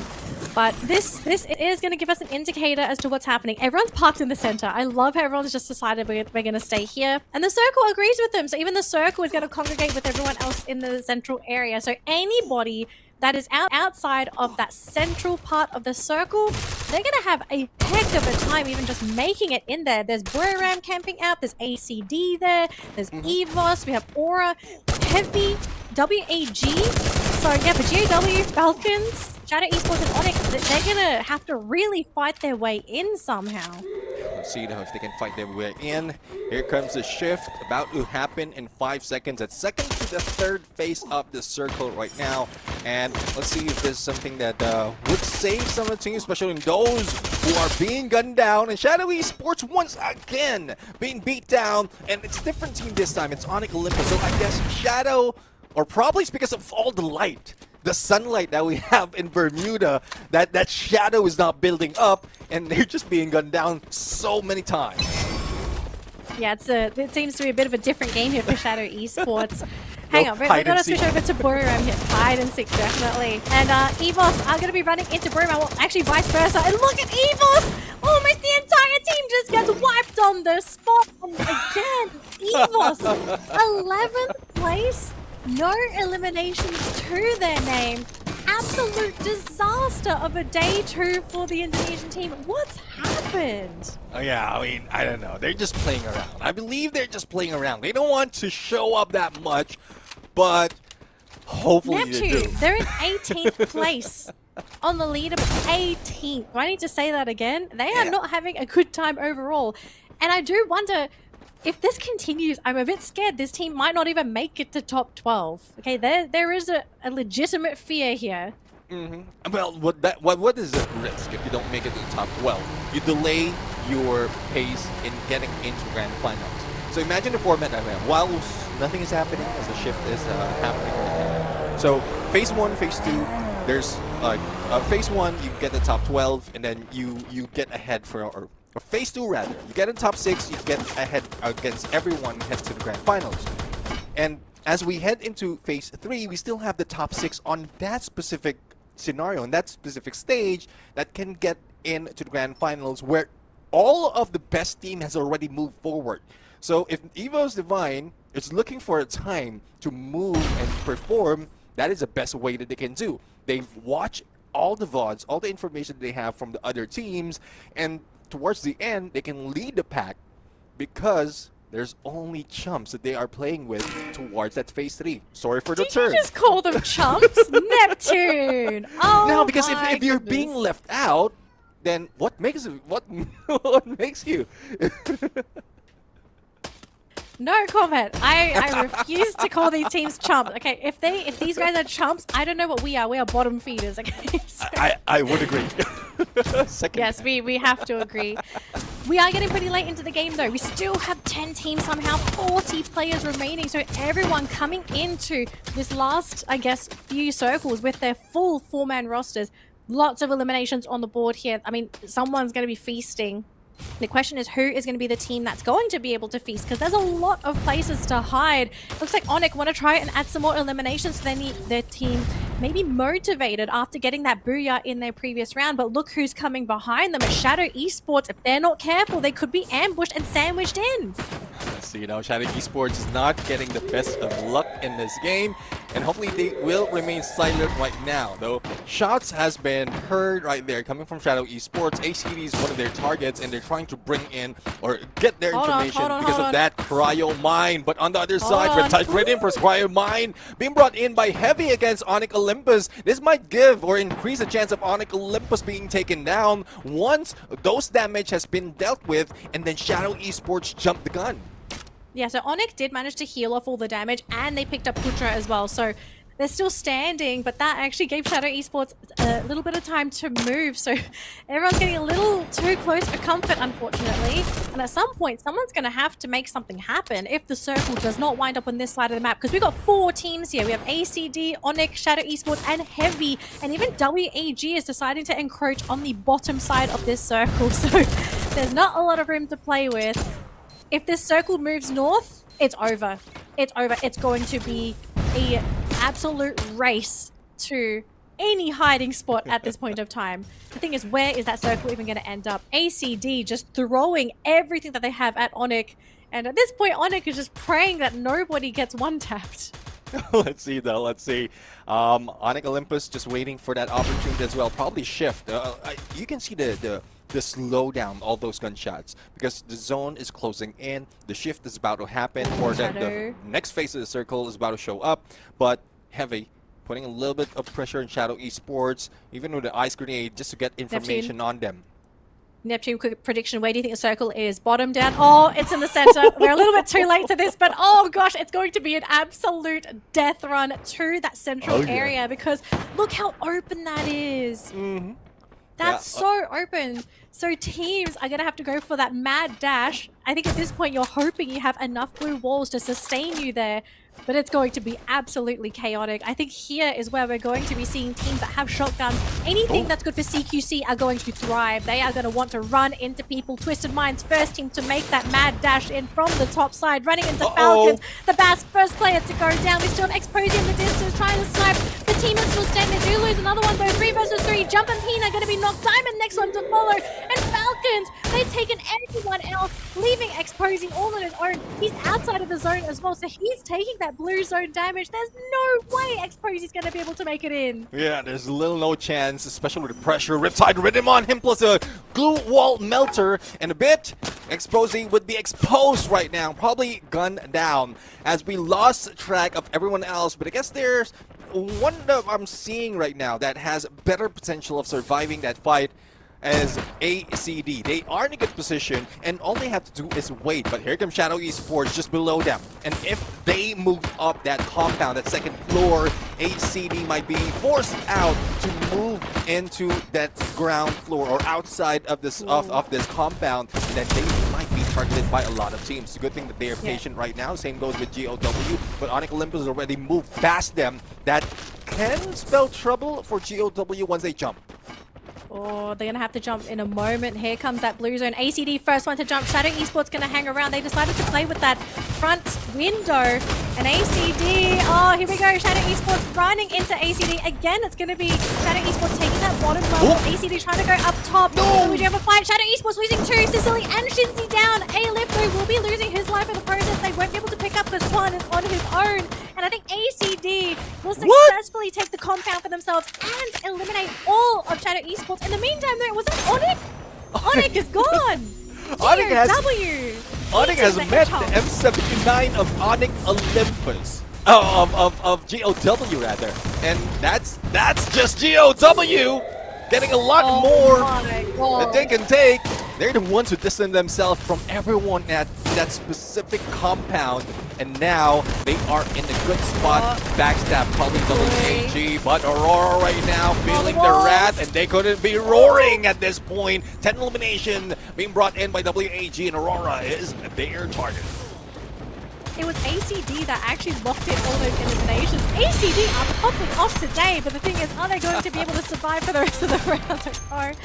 But this is going to give us an indicator as to what's happening. Everyone's parked in the center. I love how everyone's just decided we're going to stay here. And the circle agrees with them. So even the circle is going to congregate with everyone else in the central area. So anybody that is outside of that central part of the circle, they're going to have a heck of a time even just making it in there. There's Buram camping out. There's ACD there. There's EVOS. We have Aura, Heavy, WAG. So yeah, for GAW, Falcons, Shadow Esports and Onyx, they're gonna have to really fight their way in somehow. Let's see now if they can fight their way in. Here comes the shift about to happen in 5 seconds. It's second to the 3rd phase of the circle right now. And let's see if there's something that would save some of the teams, especially those who are being gunned down. And Shadow Esports once again being beat down. And it's a different team this time. It's Onyx Olympus. So I guess Shadow, or probably it's because of all the light, the sunlight that we have in Bermuda, that shadow is not building up, and they're just being gunned down so many times. Yeah, it seems to be a bit of a different game here for Shadow Esports. Hang on, we're going to switch over to Buram here. Hide and seek, definitely. And EVOS are going to be running into Buram. Well, actually, vice versa. And look at EVOS! Almost the entire team just gets wiped on the spot. And again, EVOS, 11th place. No eliminations to their name. Absolute disaster of a day 2 for the Indonesian team. What's happened? Oh yeah, I mean, I don't know. They're just playing around. I believe they're just playing around. They don't want to show up that much, but hopefully they do. They're in 18th place on the leaderboard. 18th. Do I need to say that again? They are not having a good time overall. And I do wonder, if this continues, I'm a bit scared this team might not even make it to top 12. Okay, there is a legitimate fear here. Well, what is the risk if you don't make it to the top 12? You delay your pace in getting into grand finals. So imagine the format that we have. While nothing is happening, as the shift is happening right now. So phase 1, phase 2, there's phase 1, you get the top 12, and then you get ahead for or phase 2 rather. You get in top 6, you get ahead against everyone, head to the grand finals. And as we head into phase 3, we still have the top 6 on that specific scenario, on that specific stage that can get into the grand finals where all of the best team has already moved forward. So if EVOS Divine is looking for a time to move and perform, that is the best way that they can do. They've watched all the VODs, all the information they have from the other teams, and towards the end, they can lead the pack because there's only chumps that they are playing with towards that phase 3. Sorry for the term. Did you just call them chumps? Neptune! Oh, no, because if you're being left out, then what makes you? No comment. I refuse to call these teams chumps. Okay, if these guys are chumps, I don't know what we are. We are bottom feeders. Okay. So. I would agree. Yes, we have to agree. We are getting pretty late into the game though. We still have 10 teams somehow, 40 players remaining. So everyone coming into this last, I guess, few circles with their full 4-man rosters. Lots of eliminations on the board here. I mean, someone's going to be feasting. The question is, who is going to be the team that's going to be able to feast? Because there's a lot of places to hide. Looks like Onyx want to try and add some more eliminations so they need their team maybe motivated after getting that booyah in their previous round. But look who's coming behind them. At Shadow Esports, if they're not careful, they could be ambushed and sandwiched in. So, Shadow Esports is not getting the best of luck in this game. and hopefully they will remain silent right now. Though shots has been heard right there coming from Shadow Esports. ACD is one of their targets, and they're trying to bring in or get their information because of that cryo mine. But on the other side, Riptide Gradient for cryo mine being brought in by Heavy against Onyx Olympus. This might give or increase the chance of Onyx Olympus being taken down once those damage has been dealt with, and then Shadow Esports jumped the gun. Yeah, so Onyx did manage to heal off all the damage, and they picked up Putra as well. So they're still standing, but that actually gave Shadow Esports a little bit of time to move. So everyone's getting a little too close for comfort, unfortunately. And at some point, someone's going to have to make something happen if the circle does not wind up on this side of the map. Because we've got 4 teams here. We have ACD, Onyx, Shadow Esports, and Heavy. And even WAG is deciding to encroach on the bottom side of this circle. So there's not a lot of room to play with. If this circle moves north, it's over. It's over. It's going to be an absolute race to any hiding spot at this point of time. The thing is, where is that circle even going to end up? ACD just throwing everything that they have at Onyx. And at this point, Onyx is just praying that nobody gets one-tapped. Let's see though, let's see. Onyx Olympus just waiting for that opportunity as well. Probably shift. You can see the slowdown, all those gunshots, because the zone is closing in, the shift is about to happen, or the next phase of the circle is about to show up. But Heavy putting a little bit of pressure on Shadow Esports, even with the ice grenade, just to get information on them. Neptune, quick prediction. Where do you think the circle is? Bottom, down? Oh, it's in the center. We're a little bit too late to this, but oh gosh, it's going to be an absolute death run to that central area, because look how open that is. That's so open. So teams are going to have to go for that mad dash. I think at this point you're hoping you have enough blue walls to sustain you there, but it's going to be absolutely chaotic. I think here is where we're going to be seeing teams that have shotguns. Anything that's good for CQC are going to thrive. They are going to want to run into people. Twisted Minds, first team to make that mad dash in from the top side, running into Falcons. The Bass, first player to go down. We still have Exposing in the distance, trying to snipe. The team is still standing. They do lose another one though. 3 versus 3. Jump and Pina going to be knocked. Diamond next one to follow. And Falcons, they've taken everyone else, leaving Exposing all on his own. He's outside of the zone as well, so he's taking that blue zone damage. There's no way Exposy's going to be able to make it in. Yeah, there's little no chance, especially with the pressure. Riptide Rhythm on him, plus a glue wall melter. And a bit, Exposy would be exposed right now, probably gunned down, as we lost track of everyone else. But I guess there's one that I'm seeing right now that has better potential of surviving that fight as ACD. They are in a good position, and all they have to do is wait. But here comes Shadow Esports just below them. And if they move up that compound, that second floor, ACD might be forced out to move into that ground floor or outside of this of this compound. And then they might be targeted by a lot of teams. It's a good thing that they are patient right now. Same goes with GOW. But Onyx Olympus has already moved past them. That can spell trouble for GOW once they jump. Oh, they're going to have to jump in a moment. Here comes that blue zone. ACD first one to jump. Shadow Esports going to hang around. They decided to play with that front window. And ACD, oh, here we go. Shadow Esports running into ACD. Again, it's going to be Shadow Esports taking that bottom level. ACD trying to go up top. No! We do have a fight. Shadow Esports losing 2. Sicily and Shinzi down. A-Lifto will be losing his life in the process. They won't be able to pick up because Quan is on his own. And I think ACD will successfully take the compound for themselves and eliminate all of Shadow Esports. In the meantime, though, was that Onyx? Onyx is gone! Onyx has met the M79 of Onyx Olympus. Of GOW rather. And that's just GOW getting a lot more that they can take. They're the ones who distance themselves from everyone at that specific compound, and now they are in a good spot. Backstab probably WAG, but Aurora right now feeling the wrath, and they couldn't be roaring at this point. 10 elimination being brought in by WAG, and Aurora is their target. It was ACD that actually locked in all those eliminations. ACD are popping off today, but the thing is, are they going to be able to survive for the rest of the round?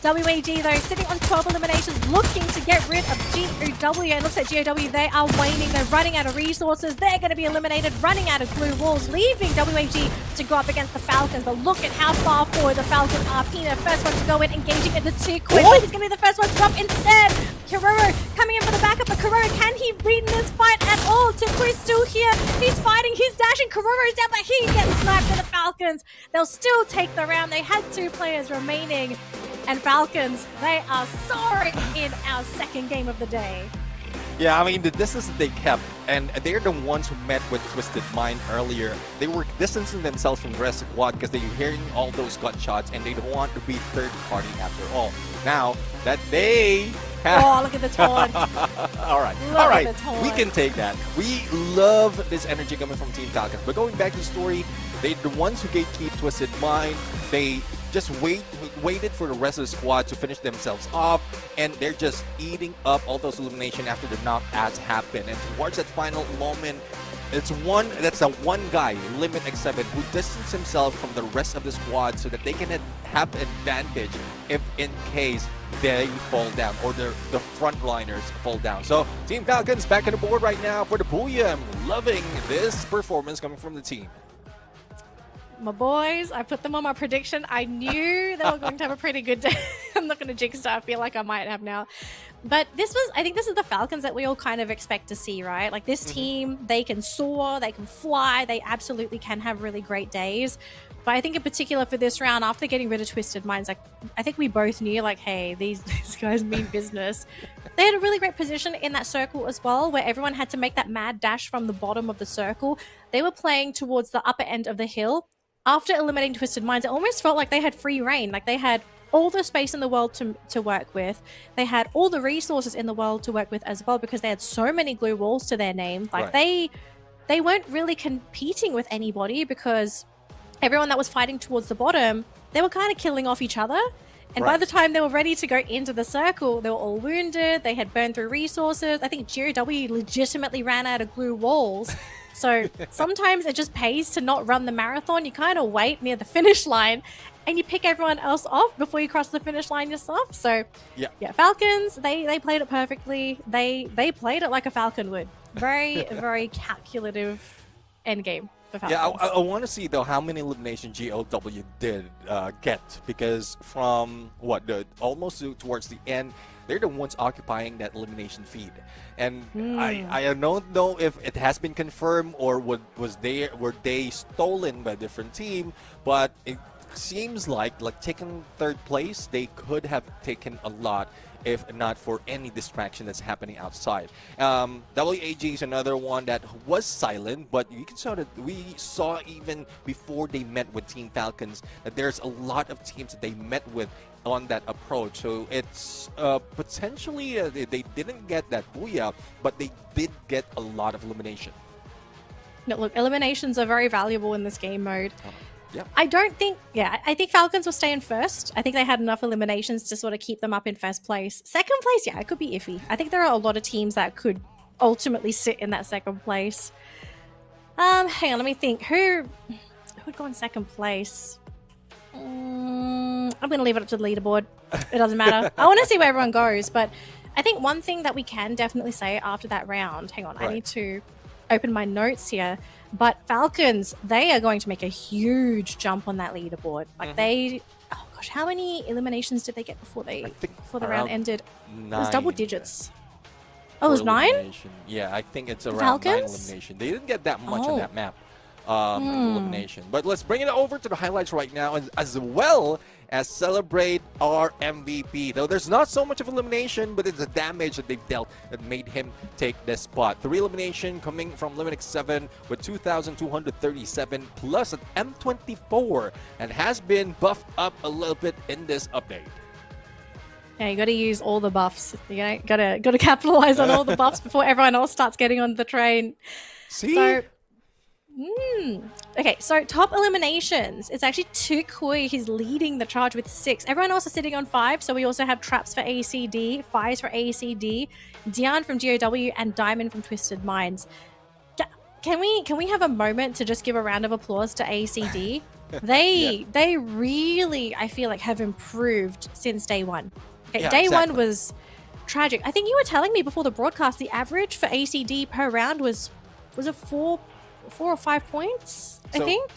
WAG though, sitting on 12 eliminations, looking to get rid of GOW. It looks like GOW, they are waning, they're running out of resources, they're going to be eliminated, running out of blue walls, leaving WAG to go up against the Falcons. But look at how far forward the Falcons are. Pina, first one to go in, engaging in the 2 quick, but he's going to be the first one to drop instead. Kiroro coming in for the backup, but Kiroro, can he beat this fight at all? Tukui's still here. He's fighting, he's dashing. Kiroro's down, but he gets sniped for the Falcons. They'll still take the round. They had 2 players remaining. And Falcons, they are soaring in our second game of the day. Yeah, I mean, the distance that they kept, and they're the ones who met with Twisted Mind earlier. They were distancing themselves from the rest of the squad because they were hearing all those gunshots and they don't want to be third party after all. Now that they have... Oh, look at the taunt. all right, Look all right, at the taunt. we can take that. We love this energy coming from Team Falcons. But going back to the story, they're the ones who gatekeep Twisted Mind. They just waited for the rest of the squad to finish themselves off, and they're just eating up all those elimination after the knockouts happen. And towards that final moment, that's a one guy, Limit X7, who distanced himself from the rest of the squad so that they can have advantage if in case they fall down or the frontliners fall down. So Team Falcons back on the board right now for the Booyah. I'm loving this performance coming from the team. My boys, I put them on my prediction. I knew they were going to have a pretty good day. I'm not going to jinx it. I feel like I might have now. But I think this is the Falcons that we all kind of expect to see, right? Like this team, they can soar, they can fly, they absolutely can have really great days. But I think in particular for this round, after getting rid of Twisted Minds, like I think we both knew, like, hey, these guys mean business. They had a really great position in that circle as well, where everyone had to make that mad dash from the bottom of the circle. They were playing towards the upper end of the hill. After eliminating Twisted Minds, it almost felt like they had free reign. Like they had all the space in the world to work with. They had all the resources in the world to work with as well, because they had so many glue walls to their name. Like they weren't really competing with anybody, because everyone that was fighting towards the bottom, they were kind of killing off each other. And by the time they were ready to go into the circle, they were all wounded. They had burned through resources. I think GOW legitimately ran out of glue walls. So sometimes it just pays to not run the marathon. You kind of wait near the finish line and you pick everyone else off before you cross the finish line yourself. So yeah, Falcons, they played it perfectly. They played it like a Falcon would. Very, very calculative endgame for Falcons. Yeah, I want to see though how many elimination GOW did get, because from almost towards the end, they're the ones occupying that elimination feed. And I don't know if it has been confirmed or were they stolen by a different team, but it seems like taking third place, they could have taken a lot if not for any distraction that's happening outside. WAG is another one that was silent, but you can saw that we saw even before they met with Team Falcons that there's a lot of teams that they met with on that approach. So it's potentially they didn't get that booyah, but they did get a lot of elimination. No, look, eliminations are very valuable in this game mode. Yeah. I think Falcons will stay in first. I think they had enough eliminations to sort of keep them up in first place. Second place, yeah, it could be iffy. I think there are a lot of teams that could ultimately sit in that second place. Hang on, let me think. Who would go in second place? I'm going to leave it up to the leaderboard. It doesn't matter. I want to see where everyone goes, but I think one thing that we can definitely say after that round, hang on, I need to open my notes here. But Falcons, they are going to make a huge jump on that leaderboard. Like oh gosh, how many eliminations did they get before the round ended? 9. It was double digits. Oh, it was 9? Yeah, I think it's around 9 elimination. They didn't get that much on that map. Elimination. But let's bring it over to the highlights right now, as well as celebrate our MVP. Though there's not so much of elimination, but it's the damage that they've dealt that made him take this spot. 3 elimination coming from Limit X7 with 2,237 plus an M24, and has been buffed up a little bit in this update. Yeah, you got to use all the buffs. You got to capitalize on all the buffs before everyone else starts getting on the train. See? So, okay, so top eliminations. It's actually Tukui. He's leading the charge with 6. Everyone else is sitting on 5. So we also have Traps for ACD, Fires for ACD, Dion from GOW, and Diamond from Twisted Minds. Can we have a moment to just give a round of applause to ACD? They really, I feel like, have improved since day one. Okay, day one was tragic. I think you were telling me before the broadcast the average for ACD per round was it 4 or 5 points, I think?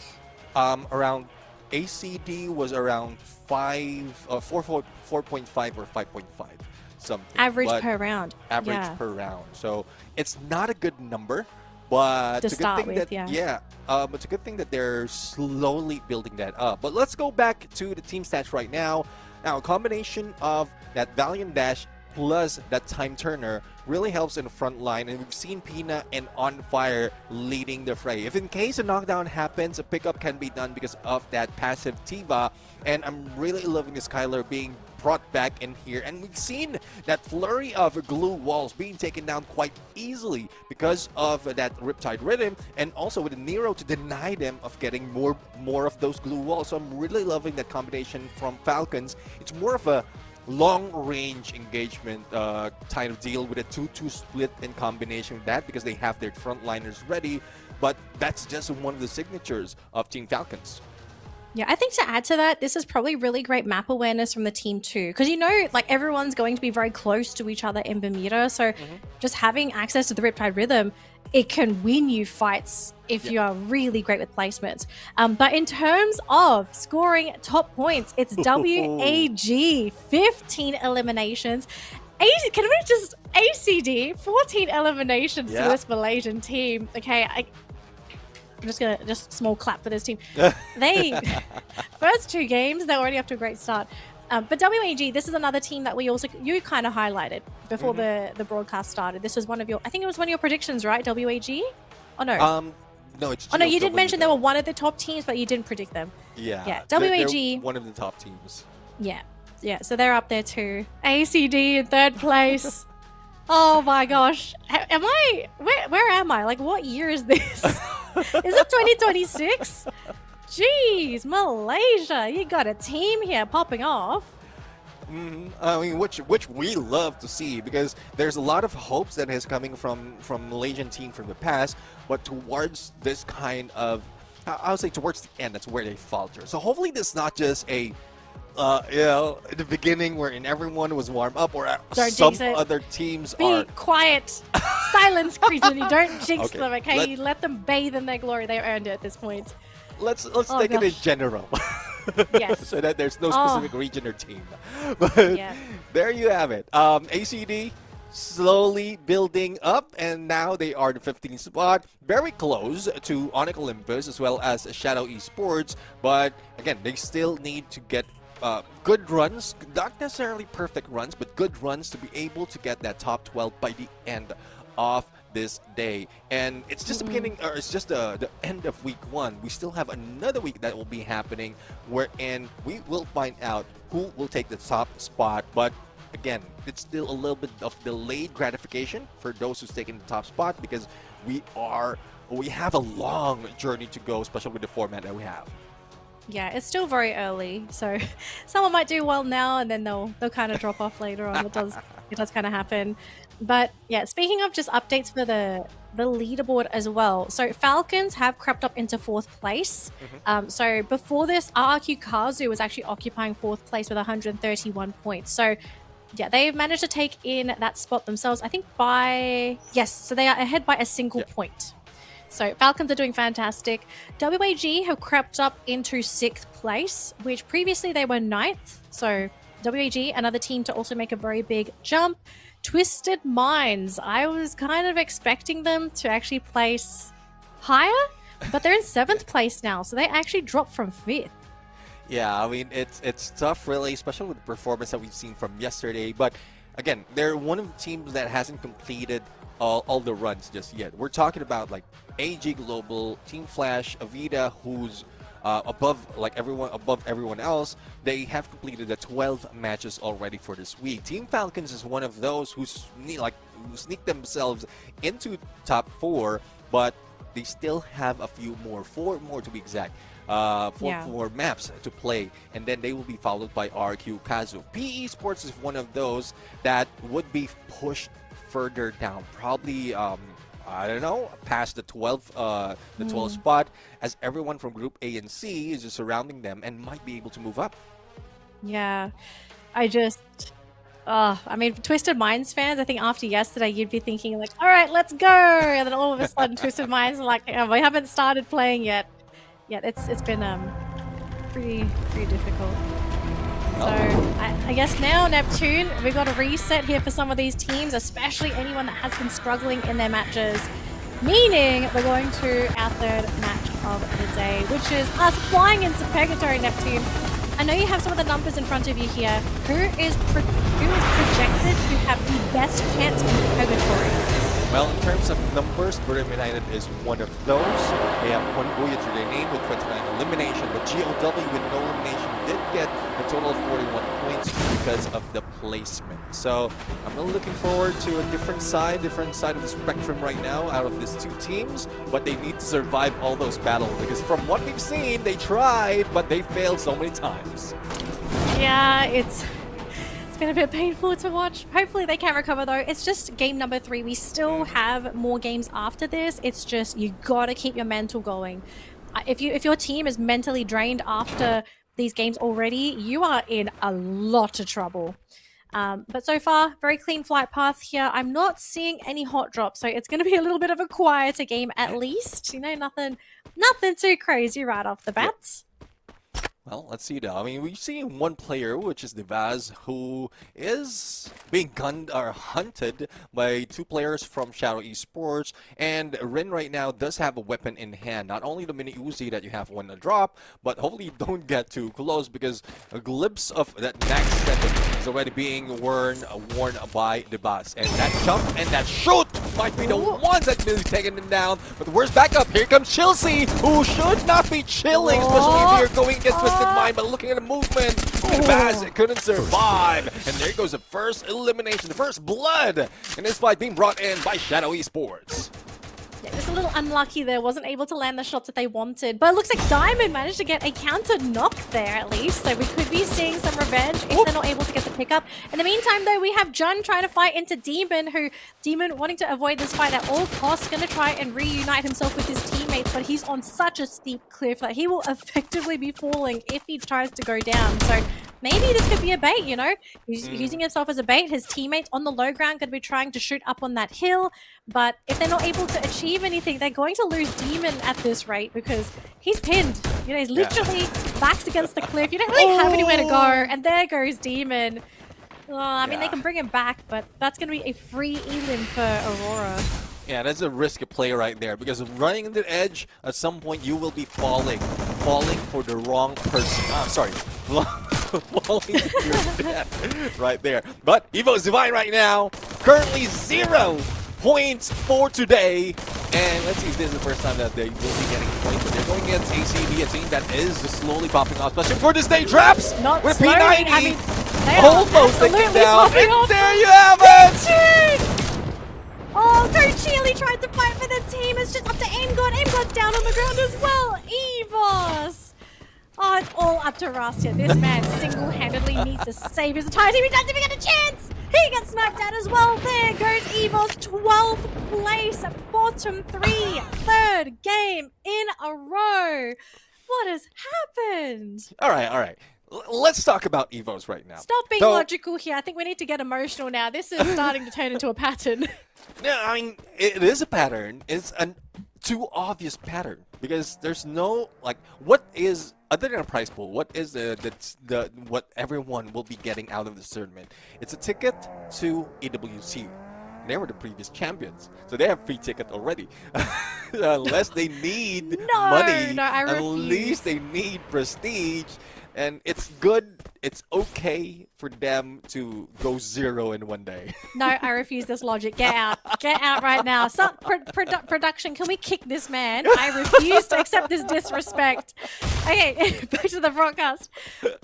Around ACD was around 4.5 or 5.5. something. Average but per round. Average Yeah. per round. So it's not a good number, but To it's a good start thing with, that yeah. it's a good thing that they're slowly building that up. But let's go back to the team stats right now. Now, a combination of that Valiant Dash plus that Time Turner really helps in the front line, and we've seen Pina and On Fire leading the fray. If in case a knockdown happens, a pickup can be done because of that passive Tiva, and I'm really loving the Skylar being brought back in here, and we've seen that flurry of glue walls being taken down quite easily because of that Riptide Rhythm, and also with the Nero to deny them of getting more of those glue walls. So I'm really loving that combination from Falcons. It's more of a long-range engagement kind of deal with a 2-2 split in combination with that because they have their frontliners ready, but that's just one of the signatures of Team Falcons. Yeah, I think to add to that, this is probably really great map awareness from the team too. Because you know, like everyone's going to be very close to each other in Bermuda. So just having access to the Riptide Rhythm, it can win you fights if you are really great with placements. But in terms of scoring top points, it's WAG, 15 eliminations. Can we just ACD, 14 eliminations to this Malaysian team. Okay, I'm just gonna small clap for this team. They first 2 games, they're already off to a great start. But WAG, this is another team that you kind of highlighted before the broadcast started. This was I think it was one of your predictions, right? WAG? Oh no. No, it's no, you did GLW mention they though. were one of the top teams, but you didn't predict them. Yeah. WAG. They're one of the top teams. Yeah, so they're up there too. ACD in 3rd place. Oh my gosh. Where am I? Like, what year is this? Is it 2026? Jeez, Malaysia, you got a team here popping off. I mean, which we love to see, because there's a lot of hopes that is coming from Malaysian team from the past, but towards this kind of, I would say towards the end, that's where they falter. So hopefully this is not just a at the beginning wherein everyone was warm up, or some other teams Be quiet. Silence, Cretan. You don't jinx Okay, them, okay? You let them bathe in their glory. They earned it at this point. Let's take it in general. Yes. So that there's no specific region or team. But Yeah. there you have it. ACD slowly building up, and now they are the 15th spot, very close to Onyx Olympus as well as Shadow Esports. But again, they still need to get good runs, not necessarily perfect runs, but good runs to be able to get that top 12 by the end of this day. And it's just the beginning, or it's just the end of week 1. We still have another week that will be happening, wherein we will find out who will take the top spot. But again, it's still a little bit of delayed gratification for those who's taking the top spot, because we have a long journey to go, especially with the format that we have. Yeah, it's still very early, so someone might do well now and then they'll kind of drop off later on. It does kind of happen. But yeah, speaking of just updates for the leaderboard as well. So Falcons have crept up into 4th place. So before this, RRQ Kazu was actually occupying 4th place with 131 points. So yeah, they've managed to take in that spot themselves, I think so they are ahead by a single point. So Falcons are doing fantastic. WAG have crept up into 6th place, which previously they were 9th. So WAG, another team to also make a very big jump. Twisted Minds, I was kind of expecting them to actually place higher, but they're in 7th place now. So they actually dropped from 5th. Yeah, I mean, it's tough, really, especially with the performance that we've seen from yesterday. But again, they're one of the teams that hasn't completed all the runs just yet. We're talking about like AG Global, Team Flash, Avida, who's above everyone else. They have completed the 12 matches already for this week. Team Falcons is one of those who sneak themselves into top 4, but they still have a few more, 4 more to be exact. 4 more maps to play, and then they will be followed by RQ Kazu. PE Sports is one of those that would be pushed further down, probably I don't know, past the 12th spot, as everyone from Group A and C is just surrounding them and might be able to move up. Yeah, I mean, Twisted Minds fans, I think after yesterday, you'd be thinking like, all right, let's go. And then all of a sudden, Twisted Minds are like, we haven't started playing yet. Yeah, it's been pretty difficult. So I guess now, Neptune, we've got a reset here for some of these teams, especially anyone that has been struggling in their matches. Meaning we're going to our third match of the day, which is us flying into Purgatory, Neptune. I know you have some of the numbers in front of you here. Who is projected to have the best chance in Purgatory? Well, in terms of numbers, Buriram United is one of those. They have one buoy to their name with 29 elimination, but GOW with no elimination did get a total of 41 points because of the placement. So I'm really looking forward to a different side of the spectrum right now out of these two teams, but they need to survive all those battles because from what we've seen, they tried, but they failed so many times. Yeah, it's been a bit painful to watch. Hopefully they can recover though. It's just game number 3. We still have more games after this. It's just you gotta keep your mental going. If your team is mentally drained after these games already, you are in a lot of trouble. But so far, very clean flight path here. I'm not seeing any hot drops, so it's going to be a little bit of a quieter game at least. You know, nothing too crazy right off the bat. Well, let's see now. I mean, we've seen one player, which is Divaz, who is being gunned or hunted by 2 players from Shadow Esports. And Rin right now does have a weapon in hand. Not only the mini Uzi that you have when a drop, but hopefully you don't get too close because a glimpse of that next second is already being worn by Divaz. And that jump and that shoot might be the ones that really taking him down. But where's backup? Here comes Chilsea, who should not be chilling, especially if you're going against Twisted Mind, but looking at the movement, Divaz couldn't survive. And there goes the first elimination, the first blood in this fight being brought in by Shadow Esports. Yeah, just a little unlucky there, wasn't able to land the shots that they wanted. But it looks like Diamond managed to get a counter knock there at least. So we could be seeing some revenge if they're not able to get the pickup. In the meantime though, we have Jun trying to fight into Demon, Demon wanting to avoid this fight at all costs, going to try and reunite himself with his teammates, but he's on such a steep cliff that he will effectively be falling if he tries to go down. So maybe this could be a bait, you know? He's using himself as a bait. His teammates on the low ground going to be trying to shoot up on that hill. But if they're not able to achieve anything, they're going to lose Demon at this rate because he's pinned. You know, he's literally backs against the cliff. You don't really have anywhere to go. And there goes Demon. I mean, they can bring him back, but that's going to be a free elim for Aurora. Yeah, that's a risky play right there because running the edge, at some point you will be falling for the wrong person. Sorry. Falling to your death right there. But Evo's Divine right now, currently 0 points for today. And let's see if this is the first time that they will be getting points. But they're going against ACB, a team that is slowly popping off. Especially for this day, Traps Not with slowly. P90. I mean, Almost taken down. And there you have it! Oh, Coach Chili tried to fight for the team. It's just up to Aimgod. Aimgod's down on the ground as well. Evos. Oh, it's all up to Rastia. This man single-handedly needs to save his entire team. He doesn't even get a chance. He gets sniped out as well. There goes Evos, 12th place, bottom 3, 3rd game in a row. What has happened? All right. Let's talk about Evos right now. Stop being logical here. I think we need to get emotional now. This is starting to turn into a pattern. Yeah, I mean, it is a pattern. It's a too obvious pattern because there's no, like, what is, other than a prize pool, what is the what everyone will be getting out of this tournament? It's a ticket to EWC. They were the previous champions, so they have free ticket already. Unless they need money, at least they need prestige. And it's good, it's okay for them to go 0 in one day. No, I refuse this logic. Get out. Get out right now. Stop production, can we kick this man? I refuse to accept this disrespect. Okay, back to the broadcast.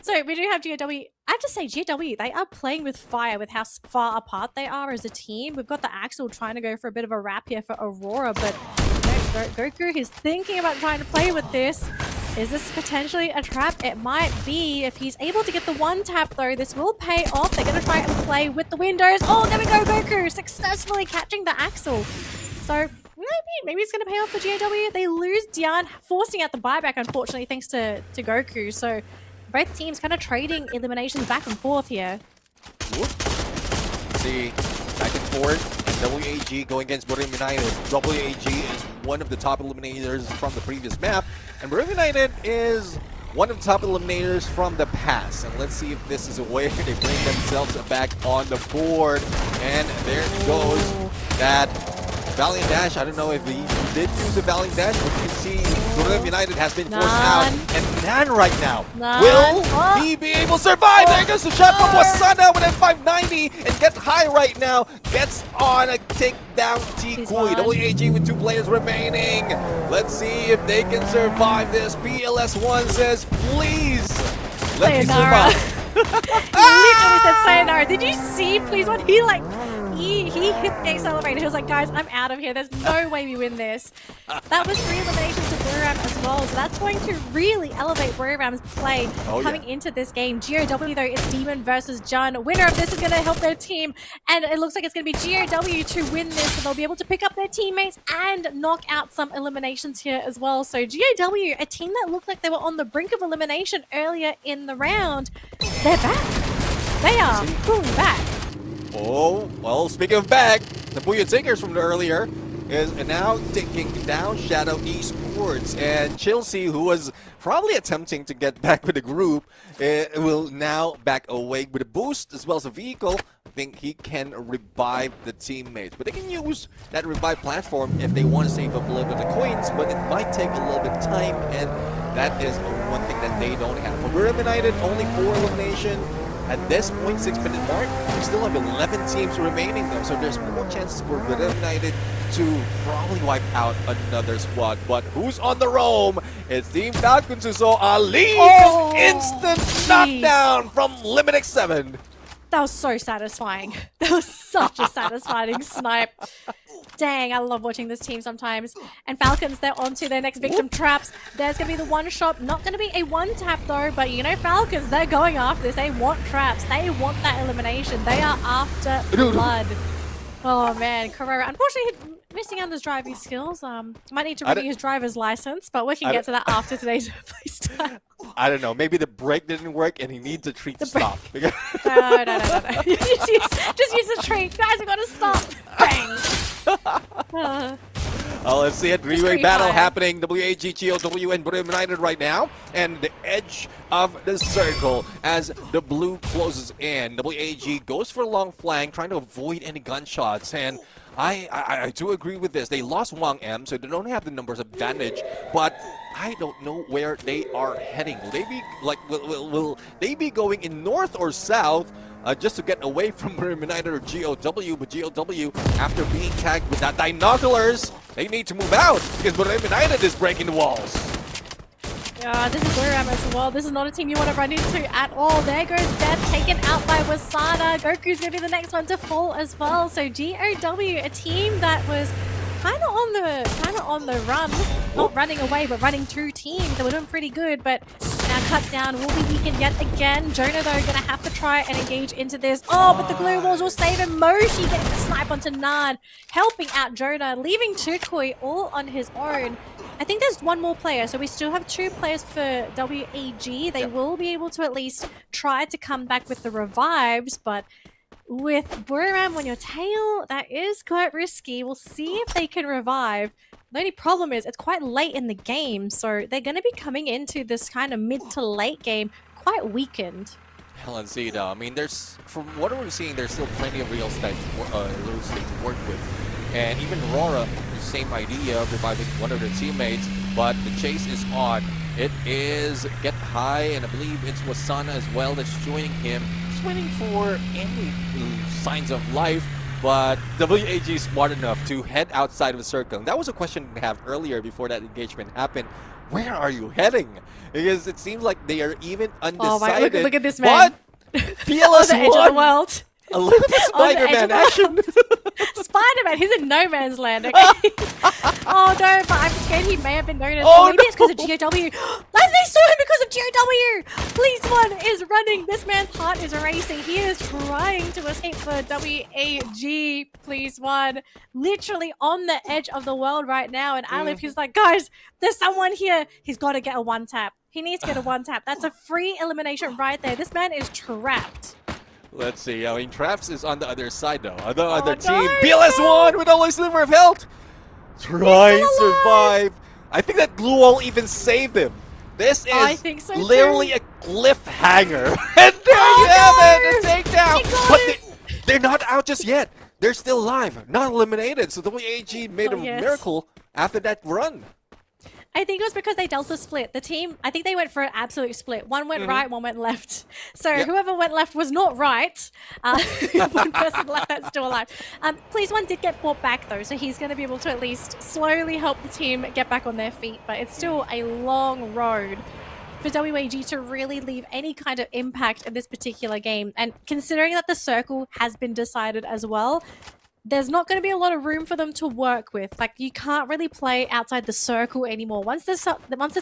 So we do have GW. I have to say, GW, they are playing with fire with how far apart they are as a team. We've got the Axel trying to go for a bit of a wrap here for Aurora, but Goku is thinking about trying to play with this. Is this potentially a trap? It might be. If he's able to get the one tap though, this will pay off. They're going to try and play with the windows. Oh, there we go, Goku successfully catching the Axel. So maybe it's going to pay off for GAW. They lose Dian, forcing out the buyback, unfortunately, thanks to Goku. So both teams kind of trading eliminations back and forth here. See, back and forth. WAG going against Buriram United. WAG is one of the top eliminators from the previous map. And Buriram United is one of the top eliminators from the past. And let's see if this is a way they bring themselves back on the board. And there goes that Valiant Dash. I don't know if he did use the Valiant Dash, but you can see Gurem United has been forced out. And Nan right now. Will he be able to survive? There goes the shot from Wasana with a 590 and gets high right now. Gets on a takedown T-Kui. WAG with 2 players remaining. Let's see if they can survive this. PLS1 says, please, let me survive. Literally said sayonara. Did you see, please, when he like he hit the accelerator? He was like, guys, I'm out of here. There's no way we win this. That was 3 eliminations to Buriram as well, so that's going to really elevate Buriram's play coming into this game. GOW though, it's Demon versus Jun. Winner of this is going to help their team, and it looks like it's going to be GOW to win this, so they'll be able to pick up their teammates and knock out some eliminations here as well. So GOW, a team that looked like they were on the brink of elimination earlier in the round, they're back. They are fully back. Oh, well, speaking of back, the Booyah Takers from earlier is now taking down Shadow Esports. And Chelsea, who was probably attempting to get back with the group, will now back away with a boost as well as a vehicle. I think he can revive the teammates. But they can use that revive platform if they want to save up a little bit of coins, but it might take a little bit of time, and that is one thing that they don't have. For Buriram United, only 4 elimination. At this point, 6-minute mark, we still have 11 teams remaining though, so there's more chances for Buriram United to probably wipe out another squad. But who's on the roam? It's Team Falcons who saw Ali instant knockdown from Limit 7. That was so satisfying. That was such a satisfying snipe. Dang, I love watching this team sometimes. And Falcons, they're onto their next victim traps. There's going to be the one shot. Not going to be a one tap though, but you know Falcons, they're going after this. They want traps. They want that elimination. They are after blood. Oh man, Carrera. Unfortunately, missing out on his driving skills. Might need to renew his driver's license, but we can get to that after today's playstyle. I don't know. Maybe the brake didn't work and he needs a treat to stop. No. just use the treat. Guys, we got to stop. Bang. Let's see a 3-way battle happening. WAG, GOW, and Buriram United right now. And the edge of the circle as the blue closes in. WAG goes for a long flank, trying to avoid any gunshots. And I do agree with this. They lost Wang M, so they don't have the numbers advantage. But I don't know where they are heading. Will they be like? Will they be going in north or south? Just to get away from Buriram United or GOW, but GOW, after being tagged with that binoculars, they need to move out because Buriram United is breaking the walls. Yeah, this is Buriram as well. This is not a team you want to run into at all. There goes Death, taken out by Wasana. Goku's going to be the next one to fall as well. So GOW, a team that was kind of on the run, not running away, but running through teams. They were doing pretty good, but now cut down will be weakened yet again. Jonah though gonna have to try and engage into this. Oh, but the glue walls will save him. Moshi getting the snipe onto Nan, helping out Jonah, leaving Tukui all on his own. I think there's one more player, so we still have 2 players for WAG. They will be able to at least try to come back with the revives, but with Buriram on your tail, that is quite risky. We'll see if they can revive. The only problem is it's quite late in the game, so they're going to be coming into this kind of mid to late game quite weakened. Hell and see though. I mean, there's, from what we're seeing, there's still plenty of real estate to work with. And even Aurora, the same idea of reviving one of their teammates, but the chase is on. It is Get High, and I believe it's Wasana as well that's joining him. He's waiting for any signs of life, but WAG is smart enough to head outside of the circle. And that was a question we have earlier before that engagement happened. Where are you heading? Because it seems like they are even undecided. Oh my, look at this man. But PLS the edge of the world. A little bit Spider-Man action. Spider-Man, he's in no man's land, okay? Oh no, but I'm scared he may have been noticed. Oh, maybe it's because of GOW. They saw him because of GOW! Police One is running. This man's heart is racing. He is trying to escape for WAG. Police One. Literally on the edge of the world right now. And Alif, he's like, guys, there's someone here. He's got to get a one tap. He needs to get a one tap. That's a free elimination right there. This man is trapped. Let's see. I mean, Traps is on the other side, though. The other team. PLS1 with only sliver of health. Trying to survive. I think that glue wall even saved him. This is I think so literally too. a cliffhanger. And there you have it, the takedown. But they're not out just yet. They're still alive, not eliminated. So WAG made a miracle after that run. I think it was because they dealt a split. The team, I think they went for an absolute split. One went right, one went left. So whoever went left was not right. One person left that's still alive. Please one did get brought back though, so he's going to be able to at least slowly help the team get back on their feet. But it's still a long road for WAG to really leave any kind of impact in this particular game. And considering that the circle has been decided as well, there's not going to be a lot of room for them to work with. Like, you can't really play outside the circle anymore. Once this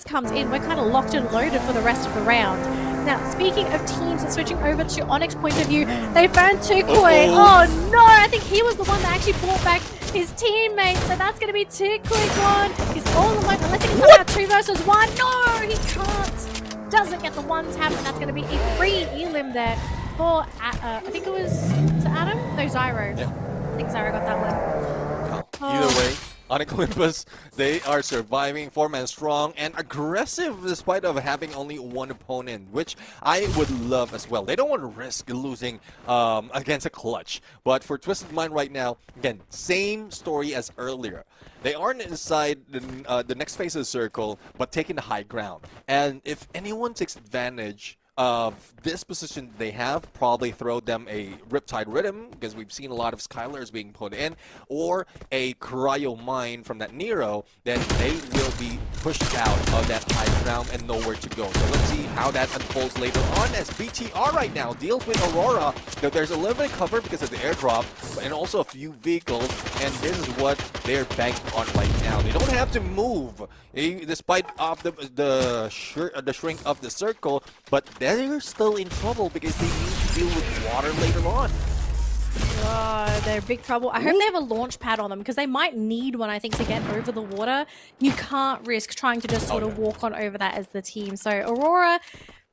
comes in, we're kind of locked and loaded for the rest of the round. Now, speaking of teams and switching over to Onyx point of view, they found Tukui. Oh no, I think he was the one that actually brought back his teammate. So that's going to be Tukui gone. He's all alone unless he can come out 2 versus 1. No, he can't. Doesn't get the one tap, and that's going to be a free elim there for, I think it was Adam? No, Zyro. Yeah. I think Zyro got that one. Either way, Onyx Olympus, they are surviving, 4-man strong, and aggressive despite of having only one opponent, which I would love as well. They don't want to risk losing against a clutch. But for Twisted Mind right now, again, same story as earlier. They aren't inside the next phase of the circle, but taking the high ground. And if anyone takes advantage of this position they have, probably throw them a Riptide Rhythm, because we've seen a lot of Skylers being put in, or a Cryo Mine from that Nero, then they will be pushed out of that high ground and nowhere to go. So let's see how that unfolds later on as BTR right now deals with Aurora. Now, there's a little bit of cover because of the airdrop, and also a few vehicles, and this is what they're banking on right now. They don't have to move, despite of the shrink of the circle, but they're still in trouble because they need to deal with water later on. Oh, they're in big trouble. I hope they have a launch pad on them because they might need one, I think, to get over the water. You can't risk trying to just sort of walk on over that as the team. So Aurora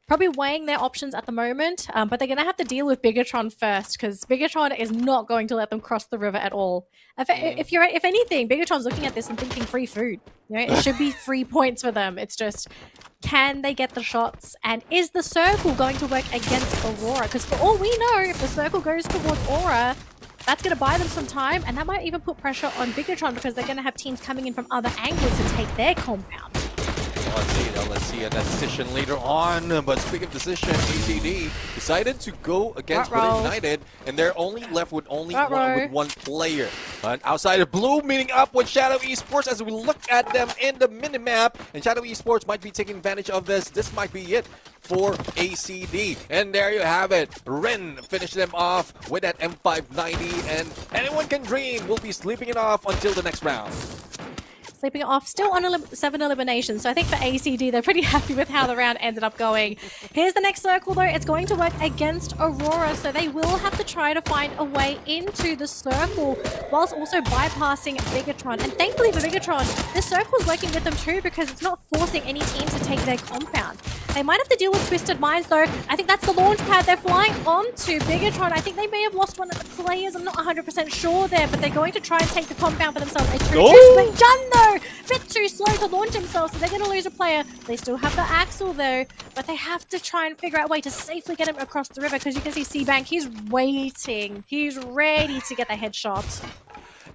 probably weighing their options at the moment, but they're going to have to deal with Bigatron first because Bigatron is not going to let them cross the river at all. If anything, Bigatron's looking at this and thinking free food. You know, it should be 3 points for them. It's just, can they get the shots? And is the circle going to work against Aurora? Because for all we know, if the circle goes towards Aura, that's going to buy them some time, and that might even put pressure on Bigatron because they're going to have teams coming in from other angles to take their compound. Let's see that decision later on. But speaking of decision, ACD decided to go against Blue United, and they're only left with one player. But outside of Blue, meeting up with Shadow Esports as we look at them in the minimap, and Shadow Esports might be taking advantage of this. This might be it for ACD. And there you have it. Ren finished them off with that M590, and anyone can dream. We'll be sleeping it off until the next round. Sleeping it off, still on 7 eliminations. So I think for ACD, they're pretty happy with how the round ended up going. Here's the next circle, though. It's going to work against Aurora, so they will have to try to find a way into the circle whilst also bypassing Bigatron. And thankfully for Bigatron, this circle is working with them too because it's not forcing any teams to take their compound. They might have to deal with Twisted Minds, though. I think that's the launch pad they're flying onto Bigatron. I think they may have lost one of the players. I'm not 100% sure there, but they're going to try and take the compound for themselves. A true split gun, though. Bit too slow to launch himself, so they're going to lose a player. They still have the Axel, though, but they have to try and figure out a way to safely get him across the river because you can see C-Bank, he's waiting. He's ready to get the headshot.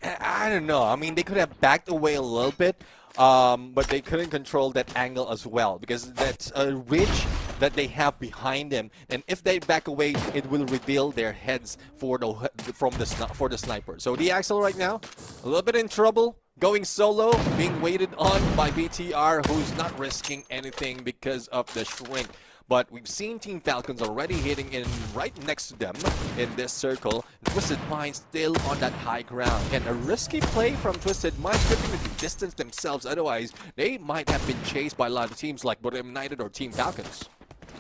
I don't know. I mean, they could have backed away a little bit, but they couldn't control that angle as well because that's a ridge that they have behind them, and if they back away, it will reveal their heads for the sniper. So the Axel right now, a little bit in trouble. Going solo, being waited on by BTR, who's not risking anything because of the shrink. But we've seen Team Falcons already hitting in right next to them in this circle. Twisted Minds still on that high ground. And a risky play from Twisted Minds could be to distance themselves. Otherwise, they might have been chased by a lot of teams like Bodem United or Team Falcons.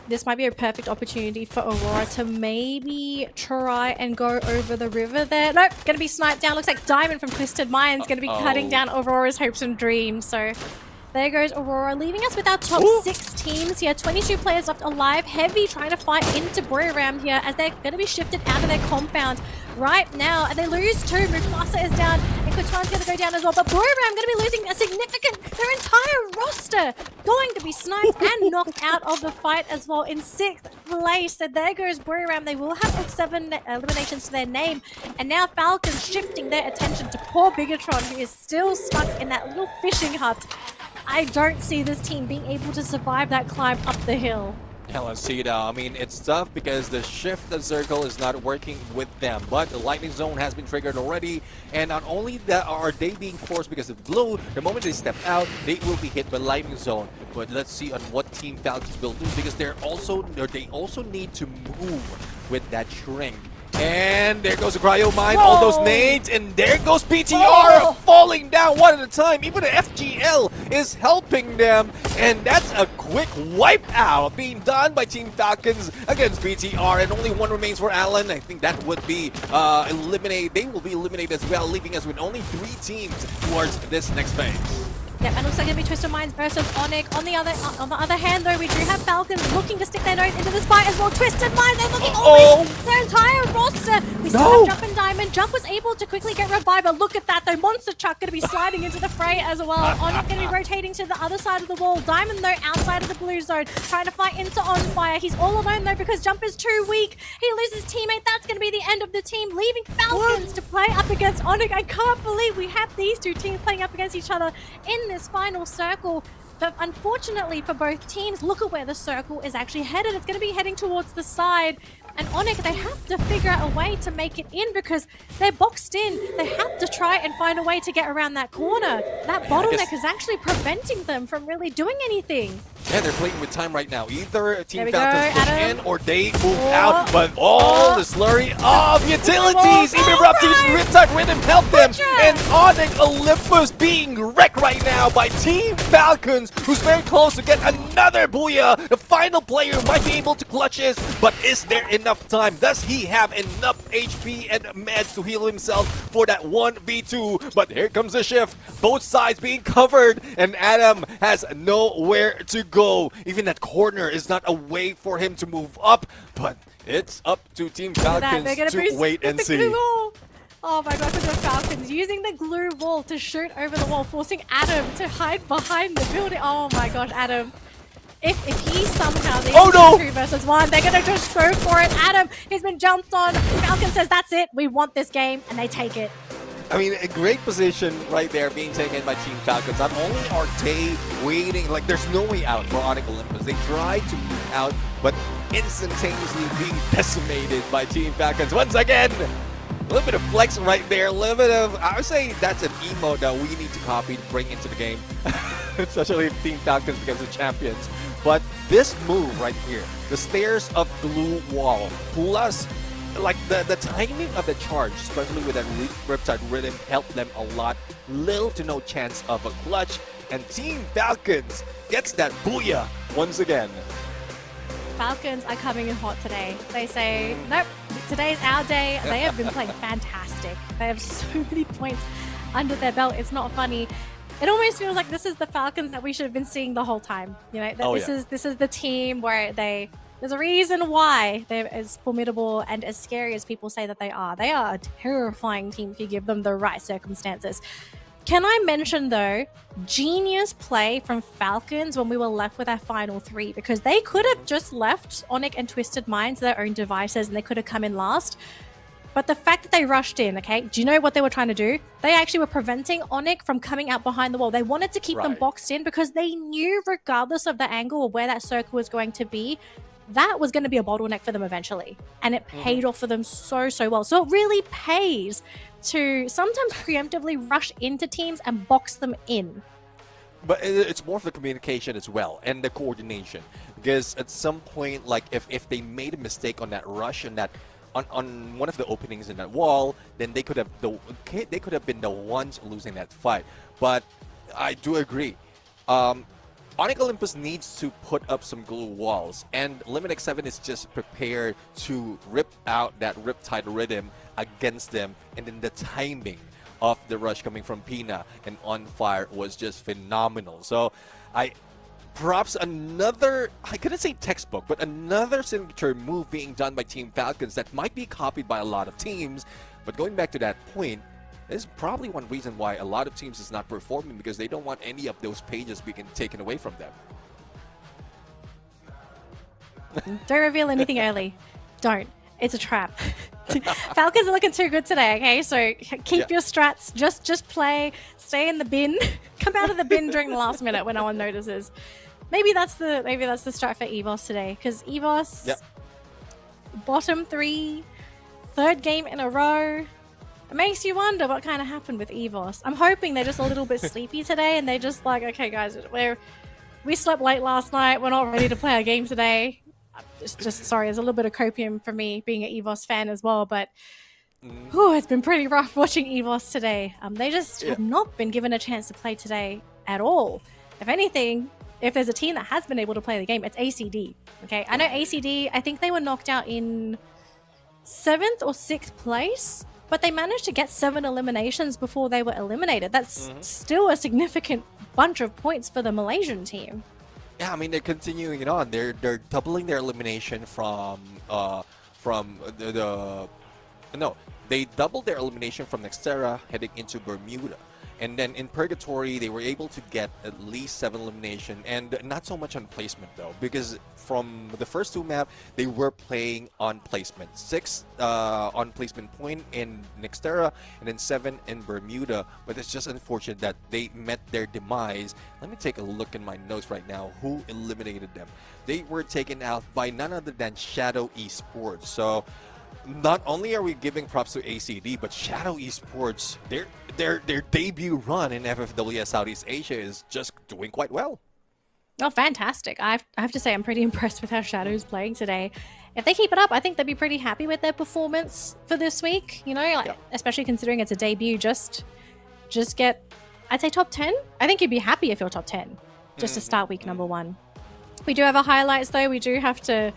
This might be a perfect opportunity for Aurora to maybe try and go over the river there. Nope, gonna be sniped down. Looks like Diamond from Twisted Minds gonna be cutting down Aurora's hopes and dreams. So there goes Aurora, leaving us with our top 6 teams here. 22 players left alive. Heavy trying to fight into Buriram here as they're gonna be shifted out of their compound right now. And they lose 2. Mufasa is down, Equaton's going to go down as well, but Boomerang going to be losing their entire roster going to be sniped and knocked out of the fight as well in 6th place. So there goes Boomerang. They will have 7 eliminations to their name, and now Falcons shifting their attention to poor Bigatron, who is still stuck in that little fishing hut. I don't see this team being able to survive that climb up the hill. Yeah, let's see now. I mean, it's tough because the shift the circle is not working with them, but the lightning zone has been triggered already, and not only that are they being forced because of blue, the moment they step out, they will be hit by lightning zone. But let's see on what Team Falcons will do, because they also need to move with that shrink. And there goes the cryo mine, all those nades, and there goes PTR falling down one at a time. Even the FGL is helping them, and that's a quick wipe out being done by Team Falcons against PTR, and only one remains for Alan. I think that would be eliminated. They will be eliminated as well, leaving us with only 3 teams towards this next phase. Yep, and looks like it'll be Twisted Minds versus Onyx. On the other hand, though, we do have Falcons looking to stick their nose into this fight as well. Twisted Minds, they're looking almost their entire roster. We still have Jump and Diamond. Jump was able to quickly get revived, but look at that, though. Monster Chuck going to be sliding into the fray as well. Onyx going to be rotating to the other side of the wall. Diamond, though, outside of the blue zone, trying to fight into On Fire. He's all alone, though, because Jump is too weak. He loses teammate. That's going to be the end of the team, leaving Falcons to play up against Onyx. I can't believe we have these 2 teams playing up against each other in this final circle. But unfortunately for both teams, look at where the circle is actually headed. It's going to be heading towards the side. And Onyx, they have to figure out a way to make it in because they're boxed in. They have to try and find a way to get around that corner. That bottleneck is actually preventing them from really doing anything. Yeah, they're playing with time right now. Either Team There we Falcons go, push Adam. in or they move out, but all the slurry of utilities, even Riptide Rhythm helped them, and Onyx Olympus being wrecked right now by Team Falcons, who's very close to get another booyah. The final player might be able to clutch this, but is there enough time? Does he have enough HP and meds to heal himself for that 1v2? But here comes the shift. Both sides being covered, and Adam has nowhere to go. Even that corner is not a way for him to move up, but it's up to Team Falcons to wait and see. Oh my god, for the Falcons using the glue wall to shoot over the wall, forcing Adam to hide behind the building. Oh my gosh, Adam. If he somehow needs 2 versus 1, they're going to just go for it. Adam has been jumped on. Falcon says, that's it. We want this game. And they take it. I mean, a great position right there being taken by Team Falcons. Not only are they waiting, like there's no way out for Onyx Olympus. They tried to move out, but instantaneously being decimated by Team Falcons. Once again, a little bit of flex right there. A little bit of, I would say that's an emote that we need to copy to bring into the game. Especially if Team Falcons becomes the champions. But this move right here, the stairs of glue wall, plus like the timing of the charge, especially with that Riptide Rhythm, helped them a lot. Little to no chance of a clutch, and Team Falcons gets that booyah once again. Falcons are coming in hot today. They say, nope, today's our day. They have been playing fantastic. They have so many points under their belt. It's not funny. It almost feels like this is the Falcons that we should have been seeing the whole time. You know, this is the team where there's a reason why they're as formidable and as scary as people say that they are. They are a terrifying team if you give them the right circumstances. Can I mention, though, genius play from Falcons when we were left with our final 3, because they could have just left Onyx and Twisted Minds to their own devices and they could have come in last. But the fact that they rushed in, okay, do you know what they were trying to do? They actually were preventing Onyx from coming out behind the wall. They wanted to keep them boxed in because they knew, regardless of the angle or where that circle was going to be, that was going to be a bottleneck for them eventually. And it paid off for them so well. So it really pays to sometimes preemptively rush into teams and box them in. But it's more of the communication as well and the coordination. Because at some point, like if they made a mistake on that rush and that on one of the openings in that wall, then they could have been the ones losing that fight. But I do agree. Onyx Olympus needs to put up some glue walls, and Limit X7 is just prepared to rip out that Riptide Rhythm against them, and then the timing of the rush coming from Pina and On Fire was just phenomenal. So perhaps another, I couldn't say textbook, but another signature move being done by Team Falcons that might be copied by a lot of teams. But going back to that point, This is probably one reason why a lot of teams is not performing, because they don't want any of those pages being taken away from them. Don't reveal anything early. Don't. It's a trap. Falcons are looking too good today, okay? So keep your strats. Just play. Stay in the bin. Come out of the bin during the last minute when no one notices. Maybe that's the strat for EVOS today, because EVOS bottom 3, third game in a row. It makes you wonder what kind of happened with EVOS. I'm hoping they're just a little bit sleepy today, and they're just like, okay, guys, we slept late last night. We're not ready to play our game today. Just sorry, there's a little bit of copium for me being an EVOS fan as well, but it's been pretty rough watching EVOS today. They just have not been given a chance to play today at all. If anything, if there's a team that has been able to play the game, it's ACD. Okay, I know ACD, I think they were knocked out in 7th or 6th place, but they managed to get 7 eliminations before they were eliminated. That's still a significant bunch of points for the Malaysian team. Yeah, I mean, they're continuing it on. They're doubling their elimination they doubled their elimination from Nextera heading into Bermuda. And then in Purgatory, they were able to get at least 7 elimination, and not so much on placement though, because from the first 2 map, they were playing on placement. 6 on placement point in Nextera, and then 7 in Bermuda. But it's just unfortunate that they met their demise. Let me take a look in my notes right now. Who eliminated them? They were taken out by none other than Shadow Esports. So not only are we giving props to ACD, but Shadow Esports, their debut run in FFWS Southeast Asia is just doing quite well. Oh, fantastic. I have to say I'm pretty impressed with how Shadow's playing today. If they keep it up, I think they'd be pretty happy with their performance for this week. You know, especially considering it's a debut, just get, I'd say top 10. I think you'd be happy if you're top 10, just to start week number 1. We do have our highlights though. We do have to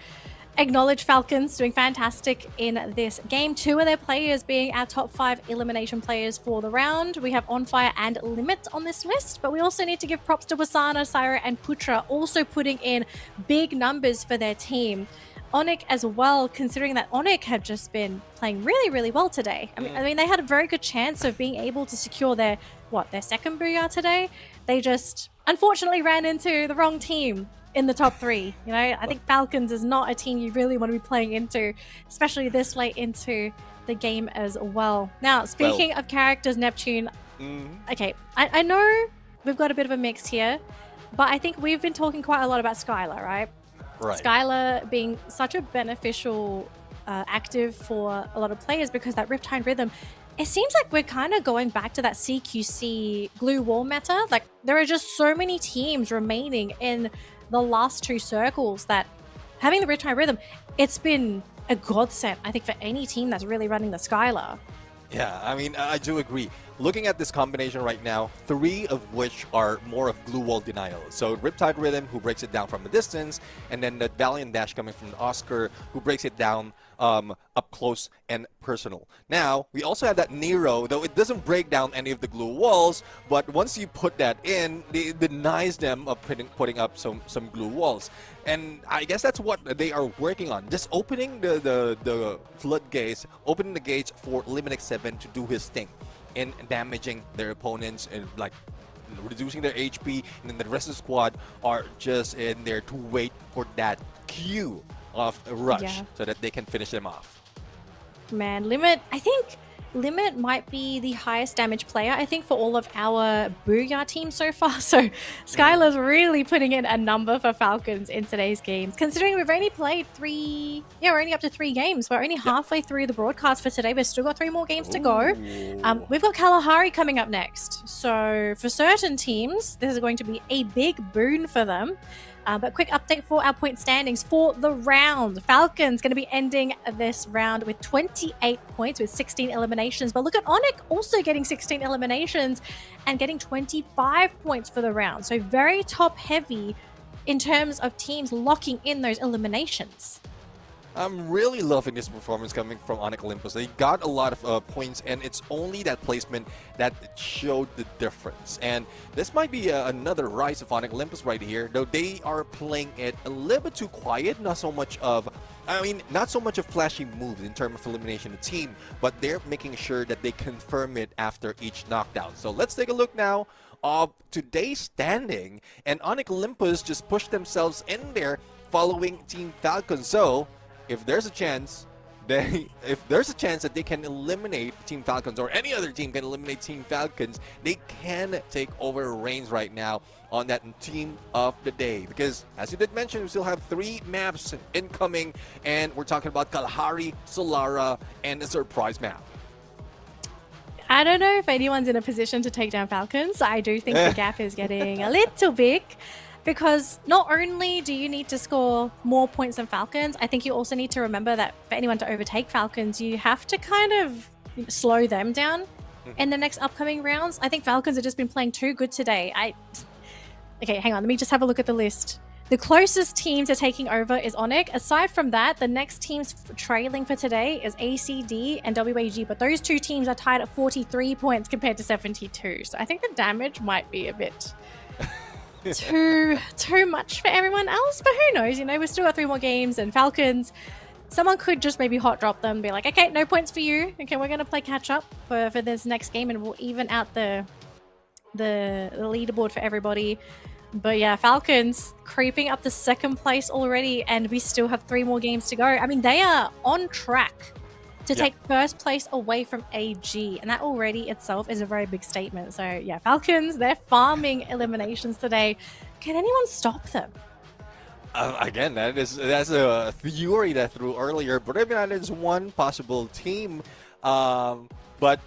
acknowledge Falcons doing fantastic in this game. 2 of their players being our top 5 elimination players for the round. We have On Fire and Limit on this list, but we also need to give props to Wasana, Syra, and Putra, also putting in big numbers for their team. Onyx as well, considering that Onyx had just been playing really, really well today. I mean, they had a very good chance of being able to secure their second booyah today. They just unfortunately ran into the wrong team in the top 3. You know, I think Falcons is not a team you really want to be playing into, especially this late into the game as well. Now, speaking of characters, Neptune, okay, I know we've got a bit of a mix here, but I think we've been talking quite a lot about Skylar, right? Right. Skylar being such a beneficial active for a lot of players because that Riptide Rhythm, it seems like we're kind of going back to that CQC glue wall meta. Like, there are just so many teams remaining in the last 2 circles that having the Riptide Rhythm, it's been a godsend, I think, for any team that's really running the Skylar. Yeah, I mean, I do agree. Looking at this combination right now, 3 of which are more of glue wall denial. So Riptide Rhythm, who breaks it down from a distance, and then the Valiant Dash coming from Oscar, who breaks it down up close and personal. Now, we also have that Nero, though it doesn't break down any of the glue walls, but once you put that in, it denies them of putting up some glue walls. And I guess that's what they are working on, just opening the floodgates, opening the gates for Liminix 7 to do his thing in damaging their opponents and like reducing their HP, and then the rest of the squad are just in there to wait for that cue of a rush so that they can finish them off. Man, Limit, I think Limit might be the highest damage player, I think, for all of our Booyah team so far. So Skylar's really putting in a number for Falcons in today's games. Considering we've only played 3, we're only up to 3 games. We're only halfway through the broadcast for today. We've still got 3 more games to go. We've got Kalahari coming up next. So for certain teams, this is going to be a big boon for them. But quick update for our point standings for the round. Falcons going to be ending this round with 28 points with 16 eliminations. But look at Onyx also getting 16 eliminations and getting 25 points for the round. So very top heavy in terms of teams locking in those eliminations. I'm really loving this performance coming from Onyx Olympus. They got a lot of points, and it's only that placement that showed the difference. And this might be another rise of Onyx Olympus right here, though they are playing it a little bit too quiet, not so much of I mean, not so much of flashy moves in terms of elimination of team, but they're making sure that they confirm it after each knockdown. So let's take a look now of today's standing, and Onyx Olympus just pushed themselves in there following Team Falcon. So if there's a chance that they can eliminate Team Falcons, or any other team can eliminate Team Falcons, they can take over reigns right now on that team of the day. Because as you did mention, we still have 3 maps incoming, and we're talking about Kalahari, Solara, and a surprise map. I don't know if anyone's in a position to take down Falcons. I do think the gap is getting a little big, because not only do you need to score more points than Falcons, I think you also need to remember that for anyone to overtake Falcons, you have to kind of slow them down in the next upcoming rounds. I think Falcons have just been playing too good today. Okay, hang on. Let me just have a look at the list. The closest team to taking over is Onyx. Aside from that, the next teams trailing for today is ACD and WAG, but those 2 teams are tied at 43 points compared to 72. So I think the damage might be a bit too much for everyone else, but who knows? You know, we've still got 3 more games, and Falcons, someone could just maybe hot drop them and be like, okay, no points for you. Okay, we're gonna play catch up for this next game, and we'll even out the leaderboard for everybody. But yeah, Falcons creeping up to 2nd place already, and we still have 3 more games to go. I mean, they are on track to take 1st place away from AG, and that already itself is a very big statement. So yeah, Falcons, they're farming eliminations today. Can anyone stop them? Again, that's a theory that threw earlier, but maybe that is one possible team. But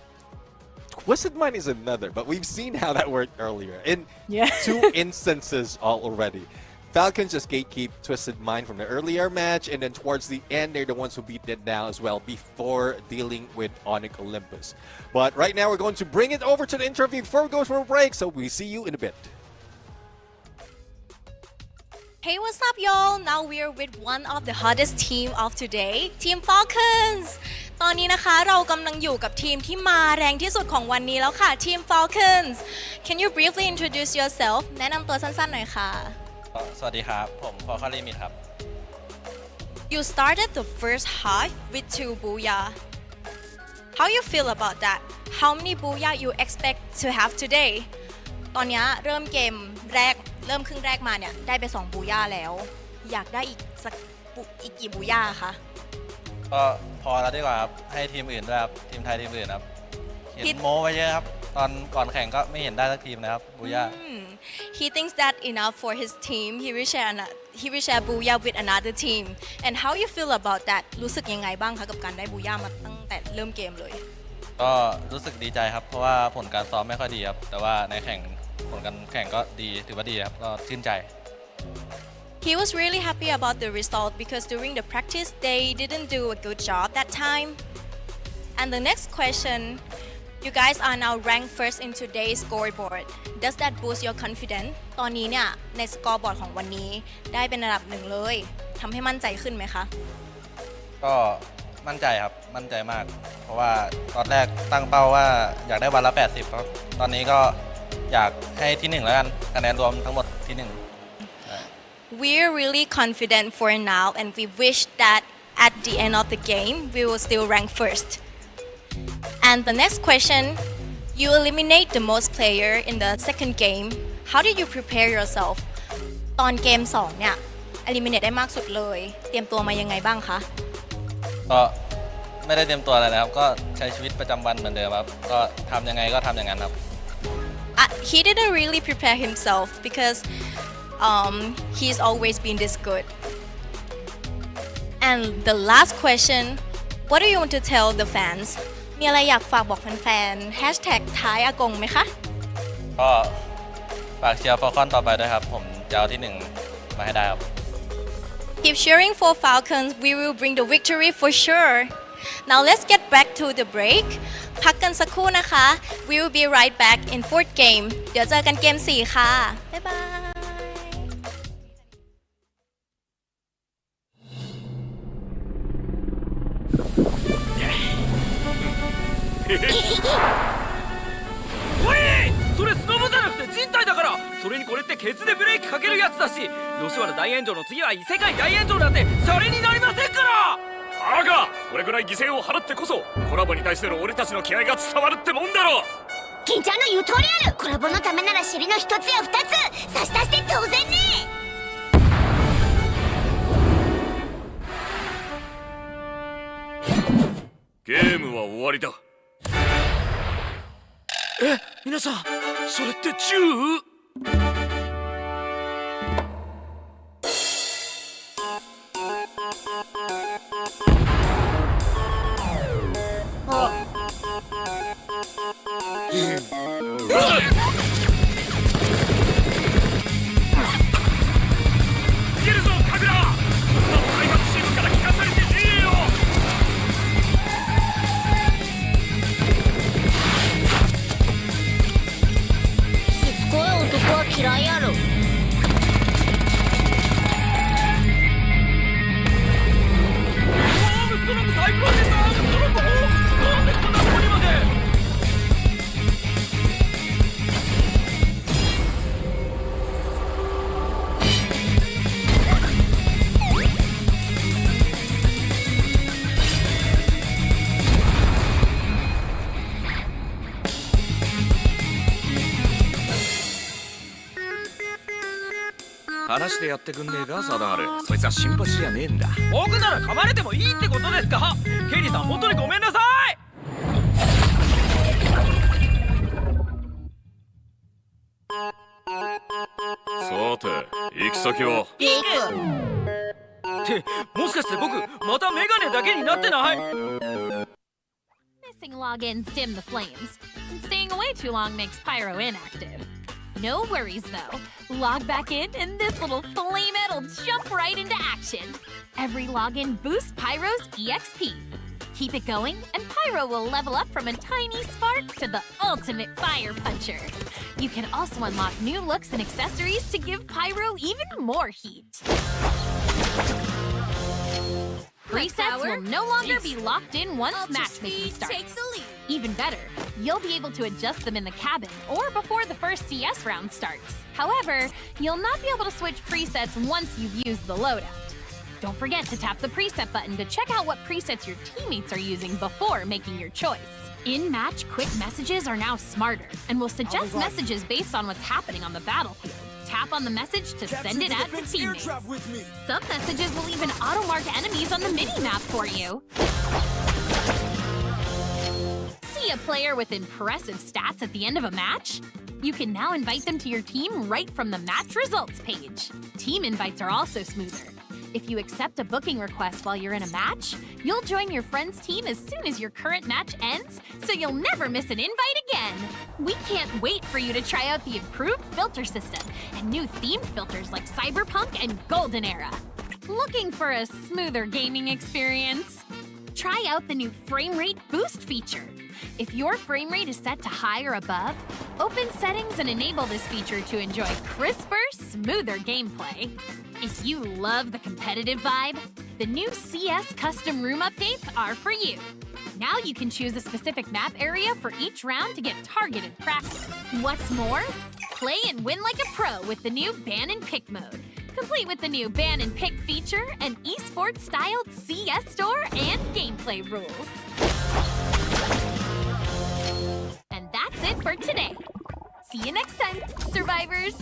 Twisted Mind is another, but we've seen how that worked earlier in 2 instances already. Falcons just gatekeep Twisted Mind from the earlier match, and then towards the end, they're the ones who beat it down as well before dealing with Onyx Olympus. But right now, we're going to bring it over to the interview before we go for a break, so we see you in a bit. Hey, what's up, y'all? Now we're with one of the hottest team of today, Team Falcons. ตอนนี้นะคะเรากำลังอยู่กับทีมที่มาแรงที่สุดของวันนี้แล้วค่ะ Team Falcons. Can you briefly introduce yourself? แนะนำตัวสั้นๆหน่อยค่ะ สวัสดีครับ ผมฟอลคอนลิมิตครับ You started the first half with 2 booyah. How you feel about that? How many booyah you expect to have today? ตอนนี้เริ่มเกมแรกเริ่มครึ่งแรกมาเนี่ยได้ไป2บูย่าแล้วอยากได้อีกกี่บูย่าคะก็พอแล้วดีกว่าครับให้ทีมอื่นด้วยครับทีมไทยทีมอื่นครับเห็นโม้ไว้เยอะครับตอนก่อนแข่งก็ไม่เห็นได้สักทีมนะครับบูย่า He thinks that enough for his team. He will share booyah with another team. And how you feel about that? รู้สึกยังไงบ้างคะกับการได้บูย่ามาตั้งแต่เริ่มเกมเลยก็รู้สึกดีใจครับเพราะว่าผลการซ้อมไม่ค่อยดีครับแต่ว่าในผลการแข่งก็ดีถือว่าดีครับก็ชื่นใจ He was really happy about the result because during the practice they didn't do a good job that time. And the next question, you guys are now ranked first in today's scoreboard. Does that boost your confidence? ตอนนี้เนี่ยในสกอร์บอร์ดของวันนี้ได้เป็นอันดับ 1เลยทำให้มั่นใจขึ้นไหมคะก็มั่นใจครับมั่นใจมากเพราะว่าตอนแรกตั้งเป้าว่าอยากได้วันละ80ครับตอนนี้ก็อยากให้ที่1แล้วกันคะแนนรวมทั้งหมดที่1 We're really confident for now, and we wish that at the end of the game we will still rank first. And the next question, you eliminate the most player in the second game. How did you prepare yourself? ตอนเกม2เนี่ย eliminate ได้มากสุดเลยเตรียมตัวมายังไงบ้างคะก็ไม่ได้เตรียมตัวอะไรนะครับก็ใช้ชีวิตประจำวันเหมือนเดิมครับก็ทำยังไงก็ทำอย่างนั้นครับ He didn't really prepare himself because he's always been this good. And the last question, what do you want to tell the fans? มีอะไรอยากฝากบอกแฟนๆ hashtag ท้ายอากงไหมคะก็ฝากเชียร์ฟอลคอนต่อไปด้วยครับผมจะเอาที่1มาให้ได้ครับ Keep cheering for Falcons. We will bring the victory for sure. Now let's get back to the break. พักกันสักครู่นะคะ We will be right back in 4th game. เดี๋ยวเจอกันเกม 4 ค่ะ บ๊ายบาย おいそれスノボじゃなくて人体だからそそれにこれってケツでブレーキかけるやつだし、吉原大炎上の次は異世界大炎上なんてシャレになりませんから。バカ、これぐらい犠牲を払ってこそコラボに対しての俺たちの気合が伝わるってもんだろ。金ちゃんの言う通りある。コラボのためなら尻の一つや二つ差し出して当然ね。ゲームは終わりだ。皆さん、それって銃？逃げるぞカグラ。開発チームから聞かされてねえよ。しつこい男は嫌いやろ。アームストロング最高です。アームストロング、なんでこんなとこにまで。話でやってくんねえかサダール。そいつは新橋じゃねえんだ。僕なら噛まれてもいいってことですか？ケリーさん、本当にごめんなさい。さて行き先は？ってもしかして僕またメガネだけになってない？ Missing logins dim the flames, and staying away too long makes Pyro inactive. No worries though. Log back in, and this little flamehead will jump right into action. Every login boosts Pyro's EXP. Keep it going, and Pyro will level up from a tiny spark to the ultimate fire puncher. You can also unlock new looks and accessories to give Pyro even more heat. Presets will no longer be locked in once matchmaking starts. Even better, you'll be able to adjust them in the cabin or before the first CS round starts. However, you'll not be able to switch presets once you've used the loadout. Don't forget to tap the preset button to check out what presets your teammates are using before making your choice. In-match quick messages are now smarter and will suggest messages based on what's happening on the battlefield. Tap on the message to send it out to teammates. Some messages will even auto-mark enemies on the mini-map for you. See a player with impressive stats at the end of a match? You can now invite them to your team right from the match results page. Team invites are also smoother. If you accept a booking request while you're in a match, you'll join your friend's team as soon as your current match ends, so you'll never miss an invite again. We can't wait for you to try out the improved filter system and new themed filters like Cyberpunk and Golden Era. Looking for a smoother gaming experience? Try out the new frame rate boost feature. If your frame rate is set to high or above, open settings and enable this feature to enjoy crisper, smoother gameplay. If you love the competitive vibe, the new CS custom room updates are for you. Now you can choose a specific map area for each round to get targeted practice. What's more, play and win like a pro with the new ban and pick mode, complete with the new ban and pick feature, an esports styled CS store, and gameplay rules. And that's it for today. See you next time, survivors!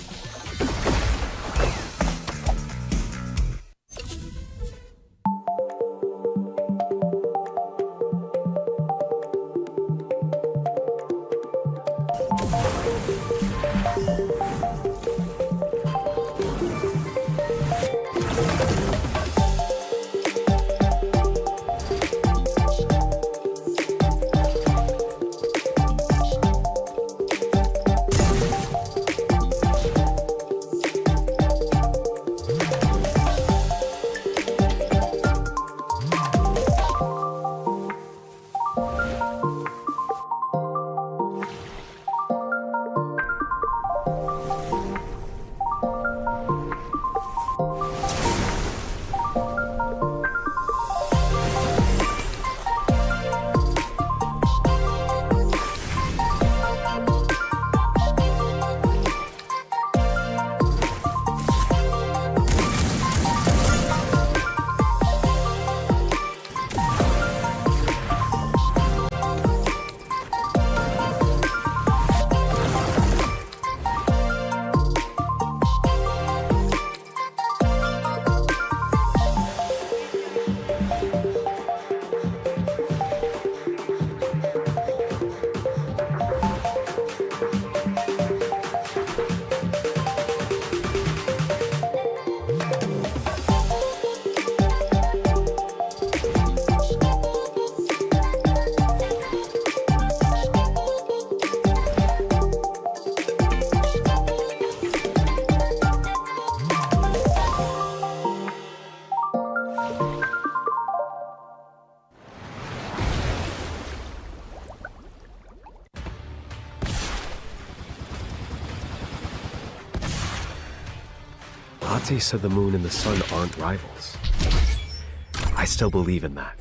Tate said the moon and the sun aren't rivals. I still believe in that.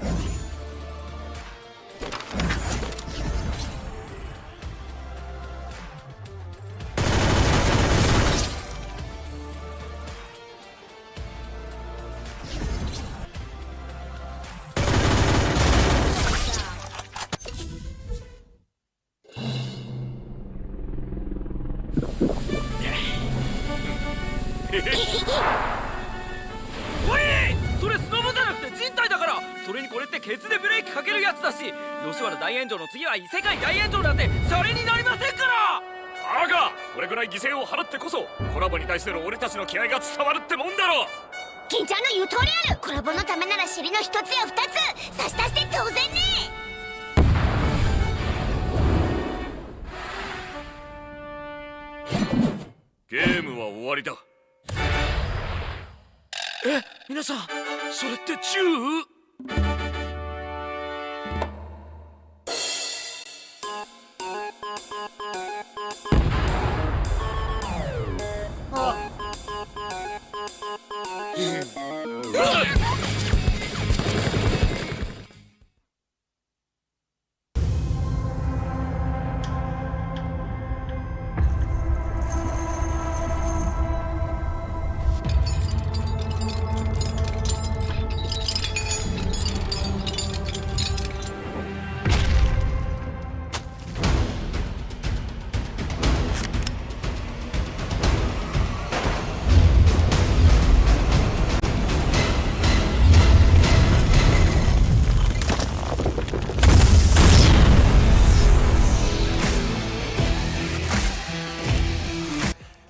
金ちゃんの言う通りある。コラボのためなら尻の一つや二つ差し足して当然ね。ゲームは終わりだ。皆さん、それって銃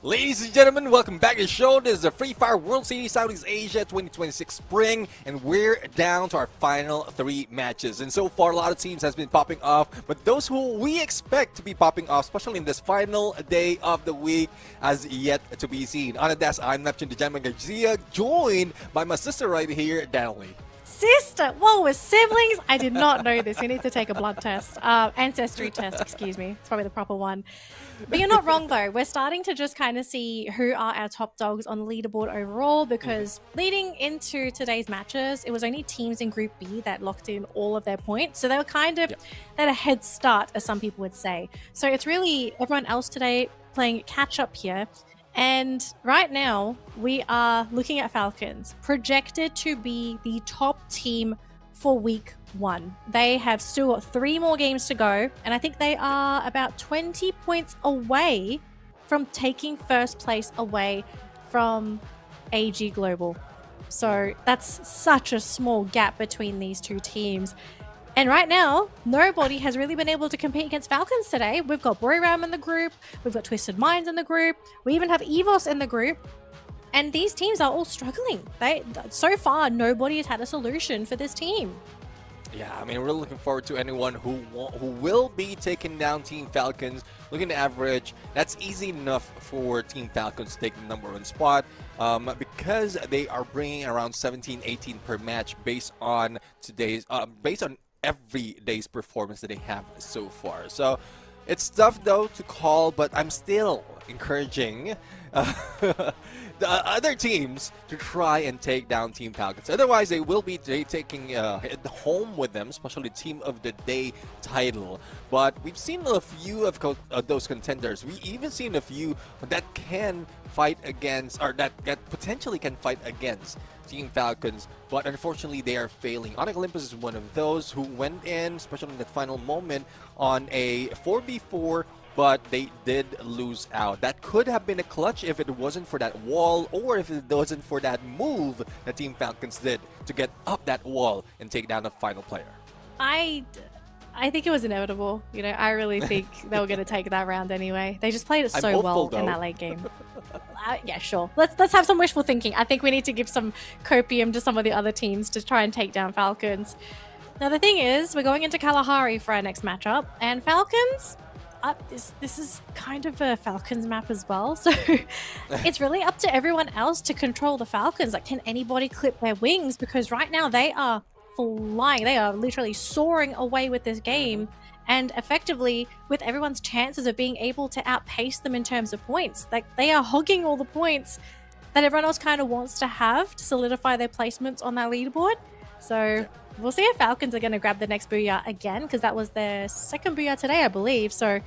？Ladies and gentlemen, welcome back to the show. This is the Free Fire World Series Southeast Asia 2026 Spring, and we're down to our final 3 matches. And so far, a lot of teams has been popping off, but those who we expect to be popping off, especially in this final day of the week, has yet to be seen. On the desk, I'm Neptune the Gentleman Garcia, joined by my sister right here, Danielle. Sister! Whoa, we're siblings? I did not know this. We need to take a blood test. Ancestry test, excuse me. It's probably the proper one. But you're not wrong, though. We're starting to just kind of see who are our top dogs on the leaderboard overall, because leading into today's matches, it was only teams in Group B that locked in all of their points. So they were kind of at a head start, as some people would say. So it's really everyone else today playing catch up here. And right now, we are looking at Falcons, projected to be the top team for week 1. They have still got 3 more games to go, and I think they are about 20 points away from taking first place away from AG Global. So that's such a small gap between these two teams. And right now, nobody has really been able to compete against Falcons today. We've got Boyram in the group, we've got Twisted Minds in the group, we even have EVOS in the group. And these teams are all struggling. So far, nobody has had a solution for this team. Yeah, I mean, we're looking forward to anyone who will be taking down Team Falcons. Looking at average, that's easy enough for Team Falcons to take the #1 spot because they are bringing around 17-18 per match based on every day's performance that they have so far. So it's tough though to call, but I'm still encouraging the other teams to try and take down Team Falcons. Otherwise, they will be taking it home with them, especially Team of the Day title. But we've seen a few of those contenders. We even seen a few that can fight against, or that potentially can fight against Team Falcons, but unfortunately they are failing. Onyx Olympus is one of those who went in, especially in the final moment, on a 4v4, but they did lose out. That could have been a clutch if it wasn't for that wall, or if it wasn't for that move that Team Falcons did to get up that wall and take down the final player. I think it was inevitable. You know, I really think they were going to take that round anyway. They just played it so well in that late game. Yeah, sure. Let's have some wishful thinking. I think we need to give some copium to some of the other teams to try and take down Falcons. Now, the thing is, we're going into Kalahari for our next matchup, and Falcons, this is kind of a Falcons map as well, so it's really up to everyone else to control the Falcons. Like, can anybody clip their wings? Because right now they are flying. They are literally soaring away with this game, and effectively with everyone's chances of being able to outpace them in terms of points. Like, they are hogging all the points, that everyone else kind of wants to have to solidify their placements on that leaderboard. So we'll see if Falcons are going to grab the next booyah again, because that was their second booyah today, I believe. So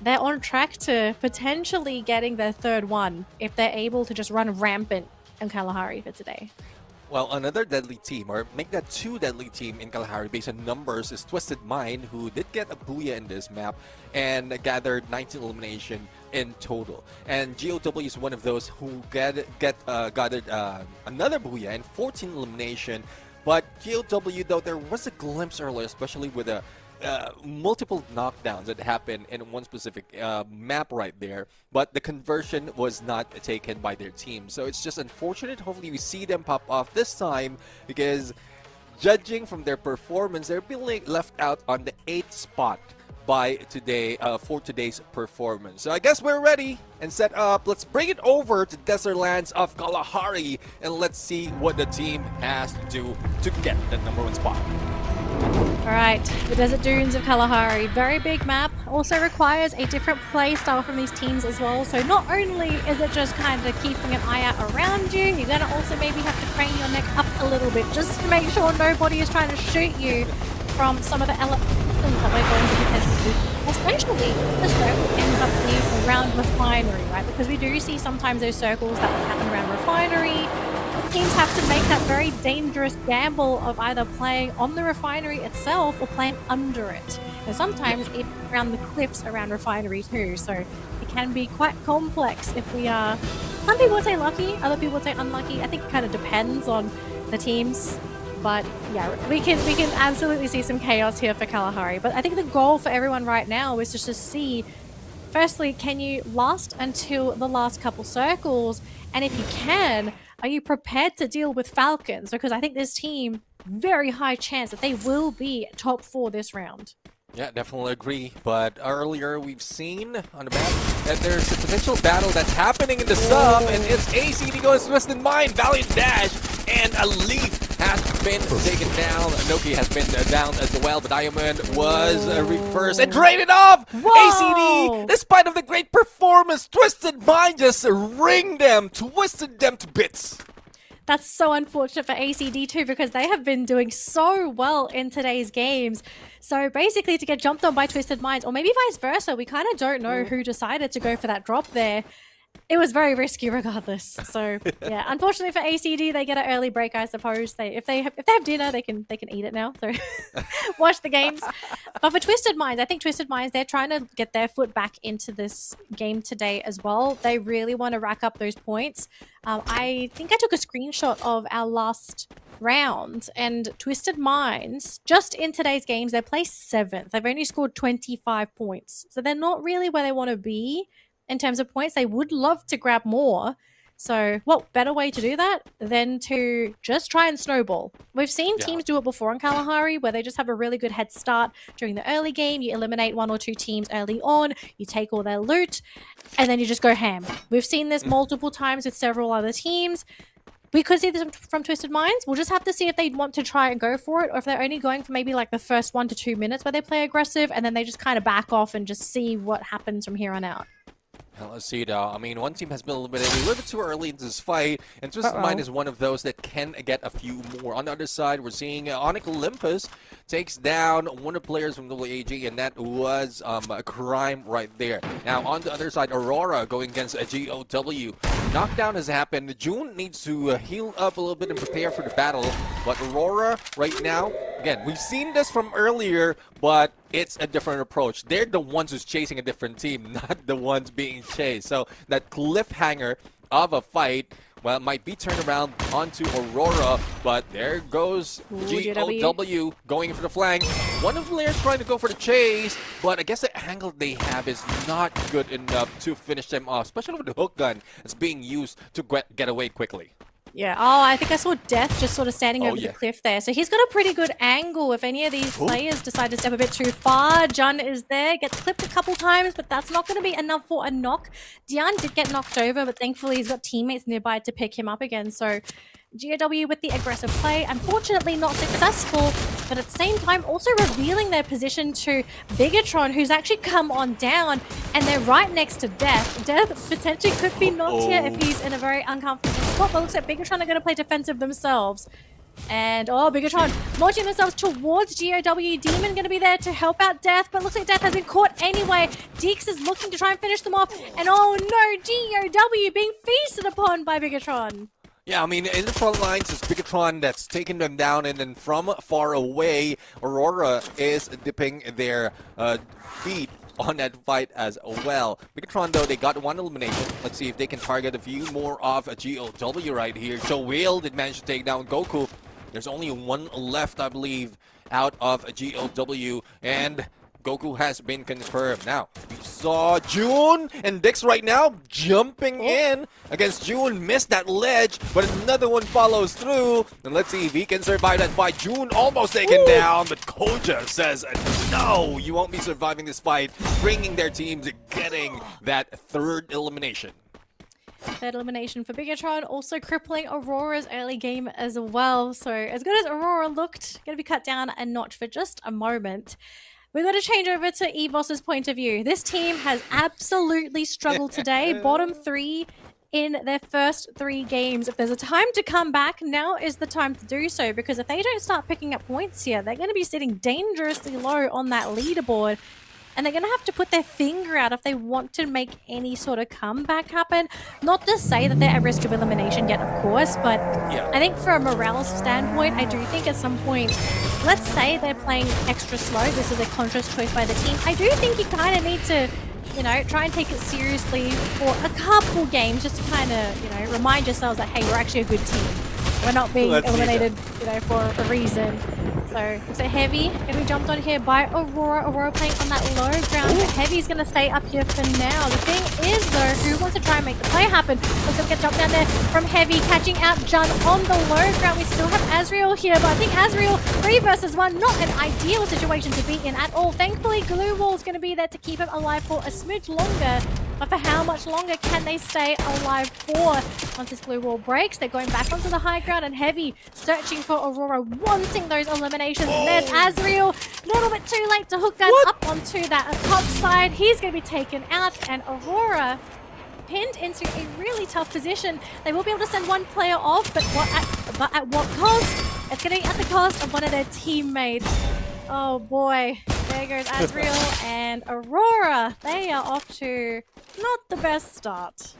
they're on track to potentially getting their third one if they're able to just run rampant in Kalahari for today. Well, another deadly team, or make that 2 deadly team in Kalahari based on numbers, is Twisted Mind, who did get a booyah in this map and gathered 19 elimination in total. And GOW is one of those who gathered another booyah and 14 elimination. But GOW, though, there was a glimpse earlier, especially with the multiple knockdowns that happened in one specific map right there, but the conversion was not taken by their team. So it's just unfortunate. Hopefully we see them pop off this time, because judging from their performance, they're being left out on the 8th spot by today for today's performance. So I guess we're ready and set up. Let's bring it over to Desert Lands of Kalahari and let's see what the team has to do to get the #1 spot. Alright, the Desert Dunes of Kalahari, very big map, also requires a different play style from these teams as well. So not only is it just kind of keeping an eye out around you, you're going to also maybe have to crane your neck up a little bit just to make sure nobody is trying to shoot you from some of the elements that we're going to potentially do. Especially if the circle ends up being around Refinery, right? Because we do see sometimes those circles that will happen around Refinery. Teams have to make that very dangerous gamble of either playing on the Refinery itself or playing under it. And sometimes even around the cliffs around Refinery too. So it can be quite complex if we are... Some people would say lucky, other people would say unlucky. I think it kind of depends on the teams. But yeah, we can absolutely see some chaos here for Kalahari. But I think the goal for everyone right now is just to see, firstly, can you last until the last couple circles? And if you can, are you prepared to deal with Falcons? Because I think this team, very high chance that they will be top 4 this round. Yeah, definitely agree. But earlier we've seen on the map that there's a potential battle that's happening in the sub, and it's ACD goes Twisted Mind, Valiant Dash, and a Leaf has been taken down. Noki has been down as well, but Diamond was reversed and traded off! ACD, despite of the great performance, Twisted Mind just ringed them, twisted them to bits. That's so unfortunate for ACD too, because they have been doing so well in today's games. So basically to get jumped on by Twisted Minds, or maybe vice versa, we kind of don't know who decided to go for that drop there. It was very risky regardless. So yeah, unfortunately for ACD, they get an early break, I suppose. If they have dinner, they can eat it now. So watch the games. But for Twisted Minds, I think Twisted Minds, they're trying to get their foot back into this game today as well. They really want to rack up those points. I think I took a screenshot of our last round, and Twisted Minds, just in today's games, they're placed 7th. They've only scored 25 points. So they're not really where they want to be in terms of points. They would love to grab more. So what better way to do that than to just try and snowball? We've seen teams do it before on Kalahari, where they just have a really good head start during the early game. You eliminate 1 or 2 teams early on, you take all their loot, and then you just go ham. We've seen this multiple times with several other teams. We could see this from Twisted Minds. We'll just have to see if they want to try and go for it, or if they're only going for maybe like the first 1 to 2 minutes where they play aggressive, and then they just kind of back off and just see what happens from here on out. Let's see now. I mean, one team has been eliminated a little bit too early into this fight, and Twisted Mind is one of those that can get a few more. On the other side, we're seeing Onyx Olympus takes down one of the players from WAG, and that was a crime right there. Now, on the other side, Aurora going against a GOW. Knockdown has happened. June needs to heal up a little bit and prepare for the battle, but Aurora right now, again, we've seen this from earlier, but it's a different approach. They're the ones who's chasing a different team, not the ones being chased. So that cliffhanger of a fight, well, it might be turned around onto Aurora, but there goes GOW going for the flank. One of the players trying to go for the chase, but I guess the angle they have is not good enough to finish them off, especially with the hook gun that's being used to get away quickly. Yeah, oh, I think I saw Death just sort of standing over the cliff there. So he's got a pretty good angle if any of these players decide to step a bit too far. Jun is there, gets clipped a couple times, but that's not going to be enough for a knock. Dian did get knocked over, but thankfully he's got teammates nearby to pick him up again. So GOW with the aggressive play, unfortunately not successful, but at the same time also revealing their position to Bigatron, who's actually come on down, and they're right next to Death. Death potentially could be knocked here if he's in a very uncomfortable spot. but looks like Bigatron are going to play defensive themselves. And Bigatron launching themselves towards GOW. Demon going to be there to help out Death, but looks like Death has been caught anyway. Deeks is looking to try and finish them off. And oh no, GOW being feasted upon by Bigatron. Yeah, I mean, in the front lines, it's Bigatron that's taking them down, and then from far away, Aurora is dipping their feet on that fight as well. Bigatron, though, they got one elimination. Let's see if they can target a few more of a GOW right here. So Will did manage to take down Goku. There's only one left, I believe, out of a GOW, and Goku has been confirmed. Now, we saw June and Dix right now jumping in against June. Missed that ledge, but another one follows through. And let's see if he can survive that fight. June almost taken down, but Koja says, no, you won't be surviving this fight, bringing their team to getting that third elimination. Third elimination for Bigatron, also crippling Aurora's early game as well. So as good as Aurora looked, going to be cut down a notch for just a moment. We've got to change over to EVOS's point of view. This team has absolutely struggled today. Bottom 3 in their first 3 games. If there's a time to come back, now is the time to do so, because if they don't start picking up points here, they're going to be sitting dangerously low on that leaderboard. And they're going to have to put their finger out if they want to make any sort of comeback happen. Not to say that they're at risk of elimination yet, of course, but I think from a morale standpoint, I do think at some point, let's say they're playing extra slow, this is a conscious choice by the team, I do think you kind of need to, you know, try and take it seriously for a couple games, just to kind of, you know, remind yourselves that, hey, we're actually a good team. We're not being eliminated, you know, for a reason. So, it's a Heavy going to be jumped on here by Aurora. Aurora playing on that low ground. Heavy's going to stay up here for now. The thing is, though, who wants to try and make the play happen? Looks like a jump down there from Heavy, catching out Jun on the low ground. We still have Azriel here, but I think Azriel 3 versus 1, not an ideal situation to be in at all. Thankfully, Glue Wall's going to be there to keep him alive for a smidge longer. But for how much longer can they stay alive for? Once this Glue Wall breaks, they're going back onto the high ground, and Heavy searching for Aurora, wanting those eliminations. There's Azriel, a little bit too late to hook that up onto that top side. He's going to be taken out, and Aurora pinned into a really tough position. They will be able to send one player off, but at what cost? It's going to be at the cost of one of their teammates. Oh boy, there goes Azriel and Aurora. They are off to not the best start.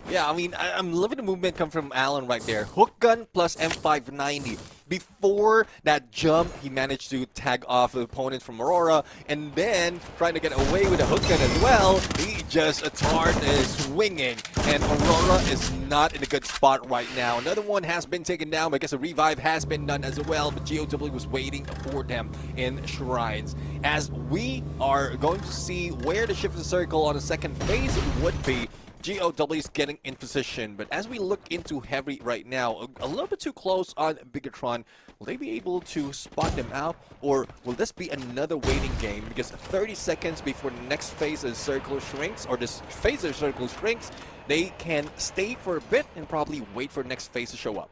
Yeah, I mean, I'm loving the movement come from Alan right there. Hook gun plus M590. Before that jump, he managed to tag off the opponent from Aurora, and then trying to get away with a hook gun as well. He just swinging, and Aurora is not in a good spot right now. Another one has been taken down, but I guess a revive has been done as well, but GOW was waiting for them in Shrines. As we are going to see where the shift of the circle on the second phase would be, GOW is getting in position, but as we look into Heavy right now, a little bit too close on Bigatron, will they be able to spot them out, or will this be another waiting game? Because 30 seconds before the next phase of circle shrinks, or this phase of circle shrinks, they can stay for a bit and probably wait for the next phase to show up.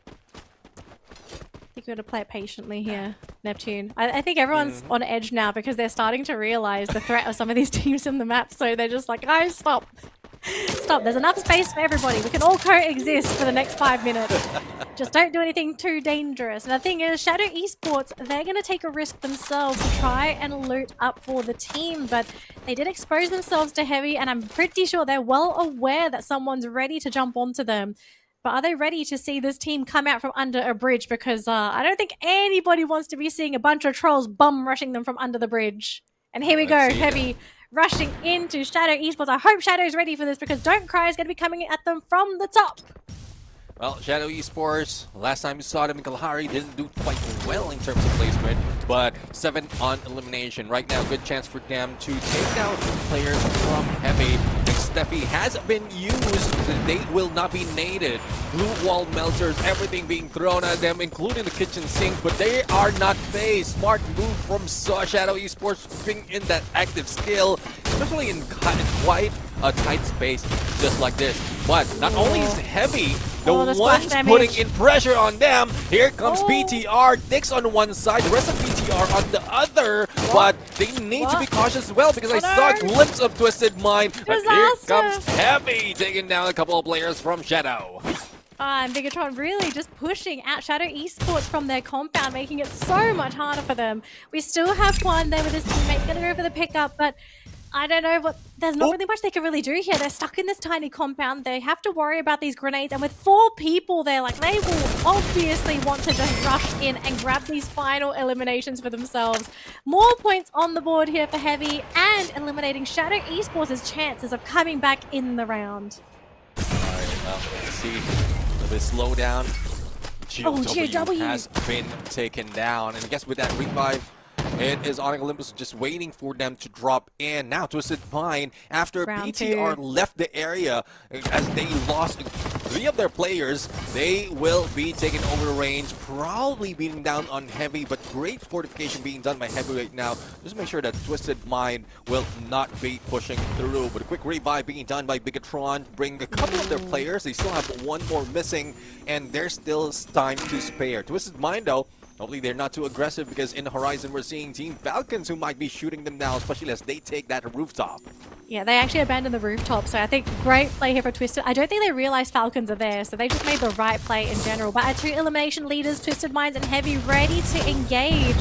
I think we're going to play it patiently here, Neptune. I think everyone's on edge now because they're starting to realize the threat of some of these teams in the map, so they're just like, guys, stop. Stop, there's enough space for everybody. We can all coexist for the next 5 minutes. Just don't do anything too dangerous. And the thing is, Shadow Esports, they're going to take a risk themselves to try and loot up for the team, but they did expose themselves to Heavy, and I'm pretty sure they're well aware that someone's ready to jump onto them. But are they ready to see this team come out from under a bridge? Because I don't think anybody wants to be seeing a bunch of trolls bum rushing them from under the bridge. And here we go, Heavy rushing into Shadow Esports. I hope Shadow's ready for this, because Don't Cry is going to be coming at them from the top. Well, Shadow Esports, last time we saw them in Kalahari, didn't do quite well in terms of placement, but 7 on elimination. Right now, good chance for them to take down players from Heavy. Steffi has been used, they will not be naded. Blue wall melters, everything being thrown at them, including the kitchen sink, but they are not phased. Smart move from Shadow Esports, being in that active skill, especially in quite a tight space, just like this. But not only is Heavy the ones putting in pressure on them, here comes BTR, Dix on one side, the rest of BTR on the other, but they need to be cautious as well, because I saw a glimpse of Twisted Mind, but here comes Heavy taking down a couple of players from Shadow. And Bigatron really just pushing out Shadow Esports from their compound, making it so much harder for them. We still have Quan there with his teammate, gonna go for the pickup, but I don't know what. There's not really much they can really do here. They're stuck in this tiny compound. They have to worry about these grenades, and with 4 people there, like, they will obviously want to just rush in and grab these final eliminations for themselves. More points on the board here for Heavy, and eliminating Shadow Esports' chances of coming back in the round. Alright, well, let's see. The slowdown. GW has been taken down, and I guess with that revive, it is Onyx Olympus just waiting for them to drop in. Now Twisted Mind, after BTR left the area, as they lost 3 of their players, they will be taking over the range, probably beating down on Heavy, but great fortification being done by Heavy right now. Just make sure that Twisted Mind will not be pushing through. But a quick revive being done by Bigatron, bring a couple of their players. They still have 1 more missing, and there's still time to spare. Twisted Mind, though, hopefully they're not too aggressive, because in the horizon we're seeing Team Falcons who might be shooting them down, especially as they take that rooftop. Yeah, they actually abandoned the rooftop, so I think great play here for Twisted. I don't think they realized Falcons are there, so they just made the right play in general. But our 2 elimination leaders, Twisted Minds and Heavy, ready to engage.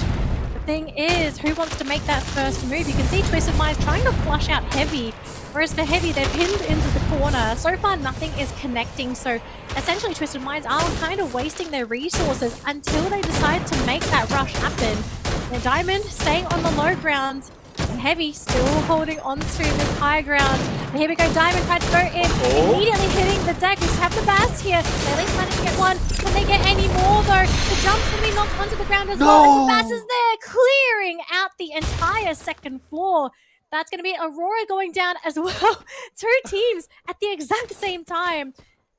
The thing is, who wants to make that first move? You can see Twisted Minds trying to flush out Heavy, whereas for Heavy, they're pinned into the corner. So far, nothing is connecting, so essentially Twisted Minds are kind of wasting their resources until they decide to make that rush happen. And Diamond staying on the low ground, and Heavy still holding on to this high ground. And here we go, Diamond tried to go in, immediately hitting the deck. We just have the Bast here. They at least managed to get 1. Can they get any more though? The jump's gonna be knocked onto the ground as well. And the Bast is there, clearing out the entire 2nd floor. That's going to be Aurora going down as well. 2 teams at the exact same time.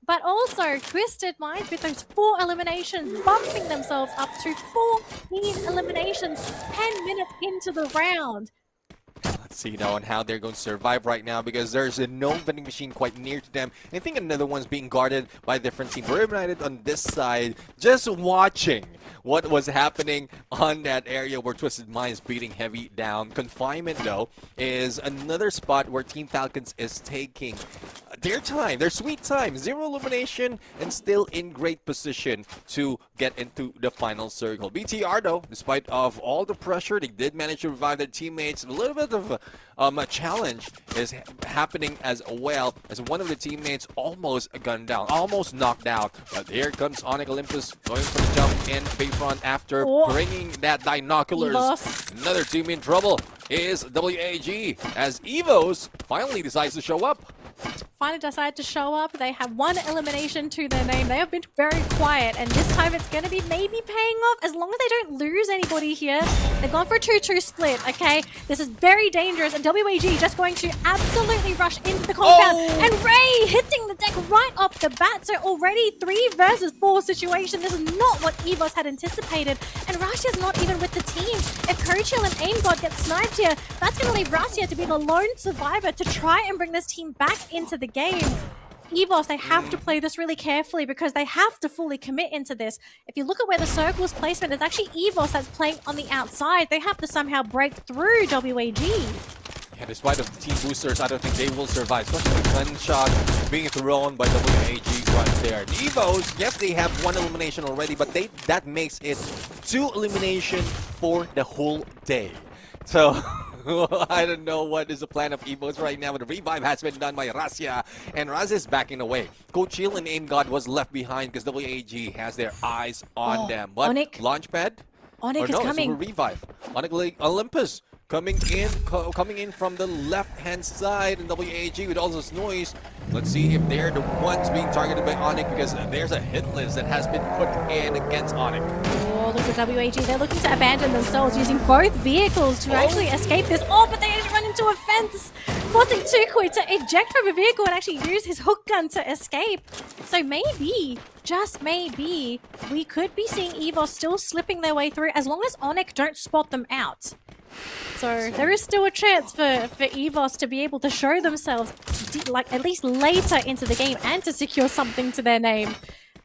But also, Twisted Minds with those 4 eliminations, bumping themselves up to 14 eliminations, 10 minutes into the round. Let's see now on how they're going to survive right now, because there's a no vending machine quite near to them. I think another one's being guarded by a different team. We're united on this side, just watching what was happening on that area where Twisted Minds beating Heavy down. Confinement, though, is another spot where Team Falcons is taking their time, their sweet time. 0 elimination and still in great position to get into the final circle. BTR, though, despite of all the pressure, they did manage to revive their teammates. A little bit of a challenge is happening as well, as one of the teammates almost gunned down, almost knocked out. But here comes Onyx Olympus going for the jump in Bayfront after bringing that binoculars. Another team in trouble is WAG, as Evos finally decides to show up. Finally decided to show up. They have 1 elimination to their name. They have been very quiet, and this time it's going to be maybe paying off as long as they don't lose anybody here. They've gone for a 2-2 split, okay? This is very dangerous, and WAG just going to absolutely rush into the compound. And Ray hitting the deck right off the bat. So already 3 versus 4 situation. This is not what Evos had anticipated, and Russia's not even with the team. If Coachil and AimGod get sniped here, that's going to leave Russia to be the lone survivor to try and bring this team back into the game. Evos, they have to play this really carefully, because they have to fully commit into this. If you look at where the circle's placement, it's actually Evos that's playing on the outside. They have to somehow break through WAG. Yeah, despite of the team boosters, I don't think they will survive, especially the gunshot being thrown by WAG right there. The Evos, yes, they have 1 elimination already, but that makes it 2 elimination for the whole day. So I don't know what is the plan of Evos right now, but the revive has been done by Razia, and Razia is backing away. Coachil and AimGod was left behind because WAG has their eyes on them. But Onyx. Launchpad? Onyx is coming. Revive. Onyx Olympus coming in from the left-hand side, and WAG with all this noise. Let's see if they're the ones being targeted by Onyx, because there's a hit list that has been put in against Onyx. Oh, look at WAG. They're looking to abandon themselves using both vehicles to actually escape this. Oh, but they actually run into a fence, forcing Tukui to eject from a vehicle and actually use his hook gun to escape. So maybe, just maybe, we could be seeing Evos still slipping their way through as long as Onyx don't spot them out. So there is still a chance for Evos to be able to show themselves like at least later into the game and to secure something to their name.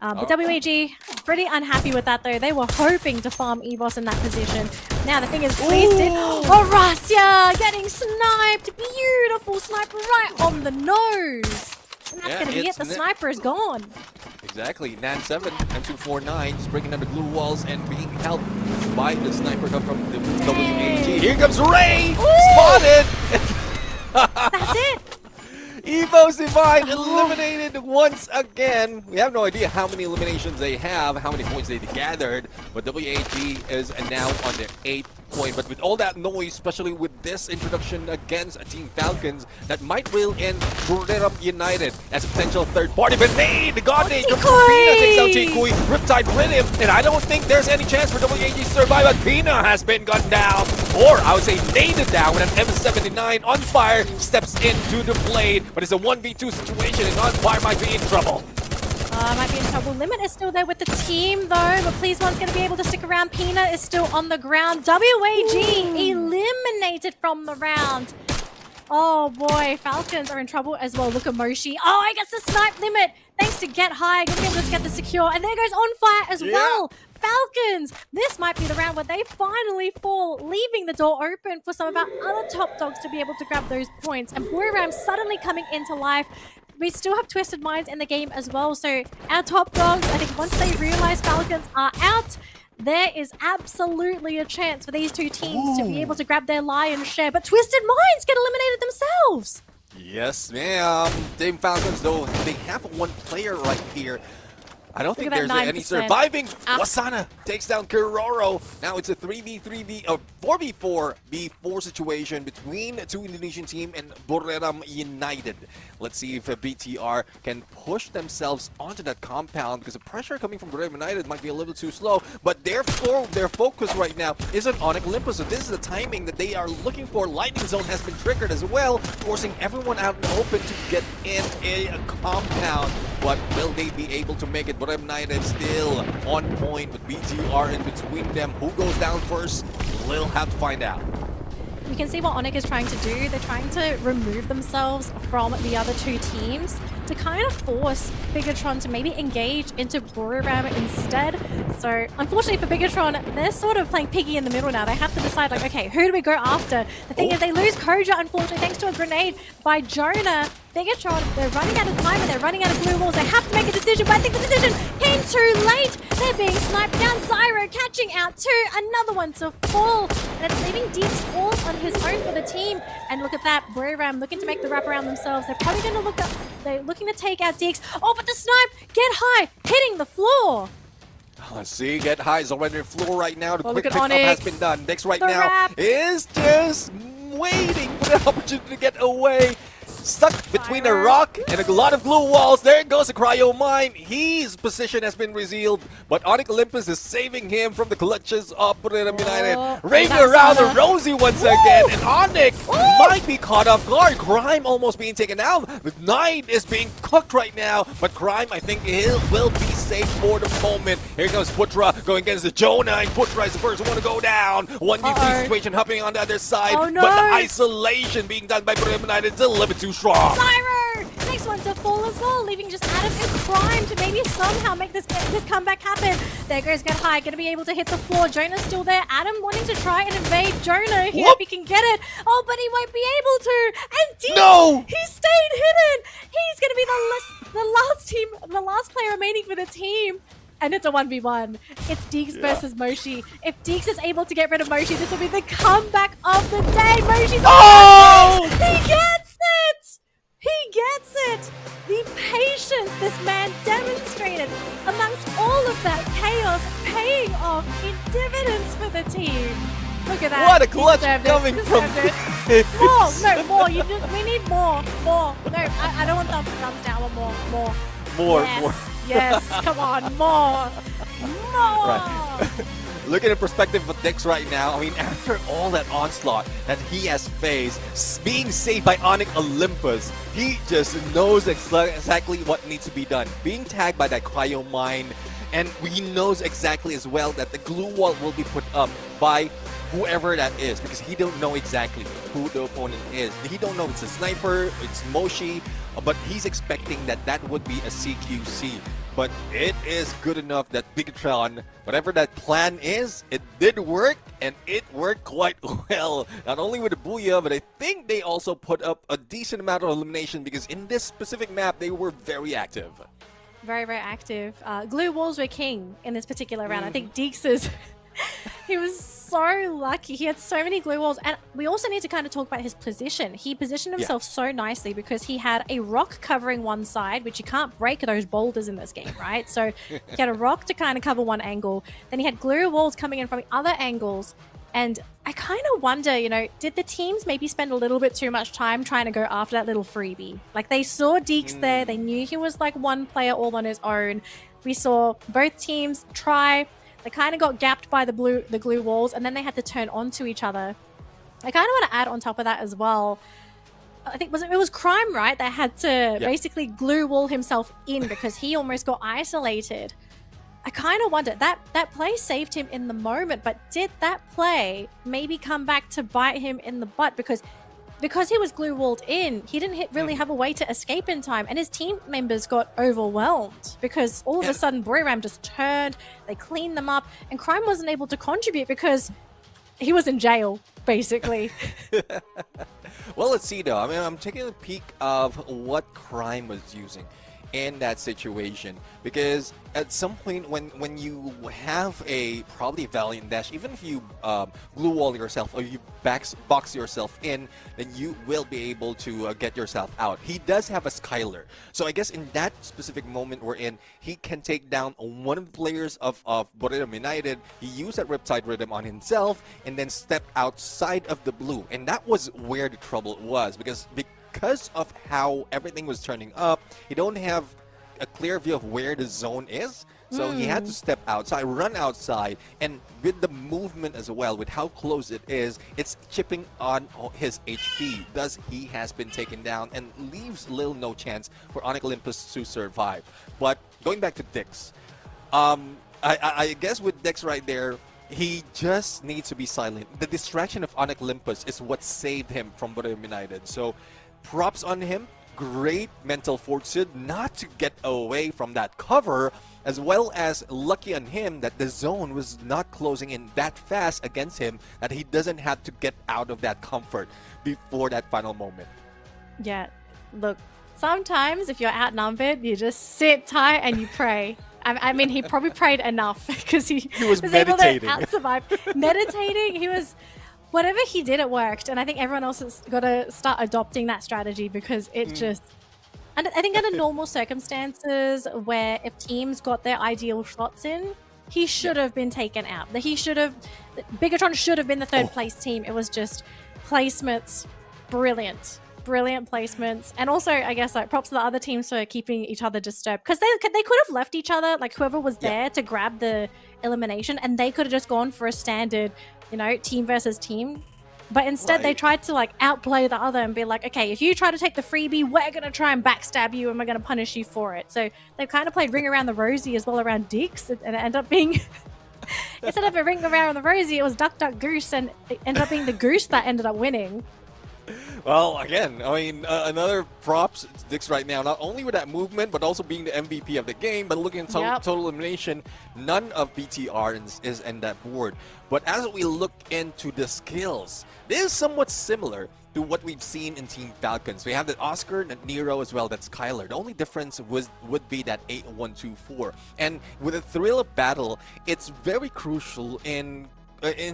But WAG, pretty unhappy with that though. They were hoping to farm Evos in that position. Now the thing is, please did. Horacia getting sniped! Beautiful snipe right on the nose! And that's going to be it. The sniper is gone. Exactly. Nan 7 and 249 just breaking down the glue walls and being helped by the sniper come from the WAG. Here comes Ray! Spotted! That's it. Evo's Divine eliminated once again. We have no idea how many eliminations they have, how many points they gathered, but WAG is now on their 8th point. But with all that noise, especially with this introduction against Team Falcons, that might reel in Bureram United as a potential third party. But hey, the God Age comes from Pina, takes out Tikui, Riptide with him, and I don't think there's any chance for WAG to survive, but Pina has been gunned down, or I would say naded down with an M79 on fire, steps into the blade, but it's a 1v2 situation and on fire might be in trouble. Might be in trouble. Limit is still there with the team though, but Please One's going to be able to stick around. Pina is still on the ground. WAG eliminated from the round. Oh boy, Falcons are in trouble as well. Look at Moshi. Oh, I guess the snipe Limit. Thanks to Get High, going to be able to get the secure. And there goes On Fire as well. Falcons, this might be the round where they finally fall, leaving the door open for some of our other top dogs to be able to grab those points. And Bureram suddenly coming into life. We still have Twisted Minds in the game as well, so our top dogs, I think once they realize Falcons are out, there is absolutely a chance for these two teams to be able to grab their lion's share, but Twisted Minds get eliminated themselves! Yes, ma'am. Team Falcons, though, they have one player right here. I don't think there's any surviving. Wasana takes down Kiroro. Now it's a 4v4 B4 situation between two Indonesian team and Bureram United. Let's see if BTR can push themselves onto that compound, because the pressure coming from Bureram United might be a little too slow. But their focus right now is on Onyx Olympus. So this is the timing that they are looking for. Lightning Zone has been triggered as well, forcing everyone out in the open to get in a compound. But will they be able to make it? Bureram United still on point with BTR in between them. Who goes down first? We'll have to find out. You can see what Onyx is trying to do. They're trying to remove themselves from the other two teams to kind of force Bigatron to maybe engage into Bureram instead. So unfortunately for Bigatron, they're sort of playing piggy in the middle now. They have to decide, like, okay, who do we go after? The thing is, they lose Koja, unfortunately, thanks to a grenade by Jonah. Bigatron, they're running out of time and they're running out of glue walls. They have to make a decision, but I think the decision came too late. They're being sniped down. Zyro catching out two, another one to fall. And it's leaving Deeks all on his own for the team. And look at that, Bureram looking to make the wrap around themselves. They're probably going to look up, they're looking to take out Deeks. Oh, but the snipe, Get High, hitting the floor. Let's see, Get High is already on the floor right now. The quick look at pickup has been done. Dex right now is just waiting for the opportunity to get away. Stuck between a rock and a lot of glue walls. There goes the Cryo Mine. His position has been resealed, but Onyx Olympus is saving him from the clutches of Bureram United. Ring around the Rosie once again, and Onyx might be caught off guard. Crime almost being taken out. Knight is being cooked right now, but Crime, I think, will be safe for the moment. Here comes Putra going against the Jonah, and Putra is the first one to go down. 1v3 situation happening on the other side, but the isolation being done by Bureram United is a little bit too strong. Zyro! Next one to fall as well, leaving just Adam and Crime to maybe somehow make this comeback happen. There goes Get High, going to be able to hit the floor. Jonah's still there. Adam wanting to try and invade Jonah here if he can get it. Oh, but he won't be able to. And Deeks, he stayed hidden. He's going to be the last player remaining for the team. And it's a 1v1. It's Deeks versus Moshi. If Deeks is able to get rid of Moshi, this will be the comeback of the day. Moshi's on He gets it! He gets it! The patience this man demonstrated amongst all of that chaos paying off in dividends for the team. Look at that. What a clutch coming from More. We need more. No, I don't want thumbs down. I want more. Yes, come on, more. Right. Look at the perspective of Dex right now. I mean, after all that onslaught that he has faced, being saved by Onyx Olympus, he just knows exactly what needs to be done. Being tagged by that Cryo Mine, and he knows exactly as well that the glue wall will be put up by whoever that is, because he don't know exactly who the opponent is. He don't know it's a sniper, it's Moshi, but he's expecting that that would be a CQC. But it is good enough that Bigatron, whatever that plan is, it did work, and it worked quite well. Not only with the Booyah, but I think they also put up a decent amount of elimination, because in this specific map, they were very active. Very, very active. Glue walls were king in this particular round. I think Deeks is... he was so lucky. He had so many glue walls. And we also need to kind of talk about his position. He positioned himself so nicely because he had a rock covering one side, which you can't break those boulders in this game, right? So he had a rock to kind of cover one angle. Then he had glue walls coming in from other angles. And I kind of wonder, you know, did the teams maybe spend a little bit too much time trying to go after that little freebie? Like, they saw Deeks there. They knew he was like one player all on his own. We saw both teams try. They kind of got gapped by the glue walls, and then they had to turn onto each other. I kind of want to add on top of that as well. I think it was Crime, right? That had to basically glue wall himself in because he almost got isolated. I kind of wonder, that play saved him in the moment, but did that play maybe come back to bite him in the butt? Because he was glue walled in, he didn't really have a way to escape in time, and his team members got overwhelmed because all of a sudden Boyram just turned, they cleaned them up, and Crime wasn't able to contribute because he was in jail, basically. Well, let's see though. I mean, I'm taking a peek of what Crime was using in that situation, because at some point when you have a probably Valiant Dash, even if you glue wall yourself or you box yourself in, then you will be able to get yourself out. He does have a Skylar, so I guess in that specific moment we're in, he can take down one of the players of Boredom United. He used that Riptide Rhythm on himself and then stepped outside of the blue, and that was where the trouble was, because of how everything was turning up, he don't have a clear view of where the zone is. So he had to step outside, run outside, and with the movement as well, with how close it is, it's chipping on his HP. Thus, he has been taken down and leaves little no chance for Onyx Olympus to survive. But going back to Dix, I guess with Dix right there, he just needs to be silent. The distraction of Onyx Olympus is what saved him from Boredom United. So props on him. Great mental fortitude not to get away from that cover, as well as lucky on him that the zone was not closing in that fast against him, that he doesn't have to get out of that comfort before that final moment. Yeah, look, sometimes if you're outnumbered, you just sit tight and you pray. I mean, he probably prayed enough because he was meditating. Able to out-survive. Meditating, he was... Whatever he did, it worked. And I think everyone else has got to start adopting that strategy, because it just... And I think under normal circumstances, where if teams got their ideal shots in, he should have been taken out. Bigatron should have been the third place team. It was just placements, brilliant placements. And also, I guess, like, props to the other teams for keeping each other disturbed, because they could have left each other, like whoever was there to grab the elimination, and they could have just gone for a standard, you know, team versus team. But instead they tried to like outplay the other and be like, okay, if you try to take the freebie, we're going to try and backstab you and we're going to punish you for it. So they kind of played ring around the rosy as well around Dix, and it ended up being instead of a ring around the rosy, it was duck duck goose, and it ended up being the goose that ended up winning. Well, again, I mean, another props to Dix right now, not only with that movement, but also being the MVP of the game. But looking at total elimination, none of BTR is in that board. But as we look into the skills, this is somewhat similar to what we've seen in Team Falcons. We have that Oscar, that Nero as well, that's Kyler. The only difference would be that 8124. And with a thrill of battle, it's very crucial in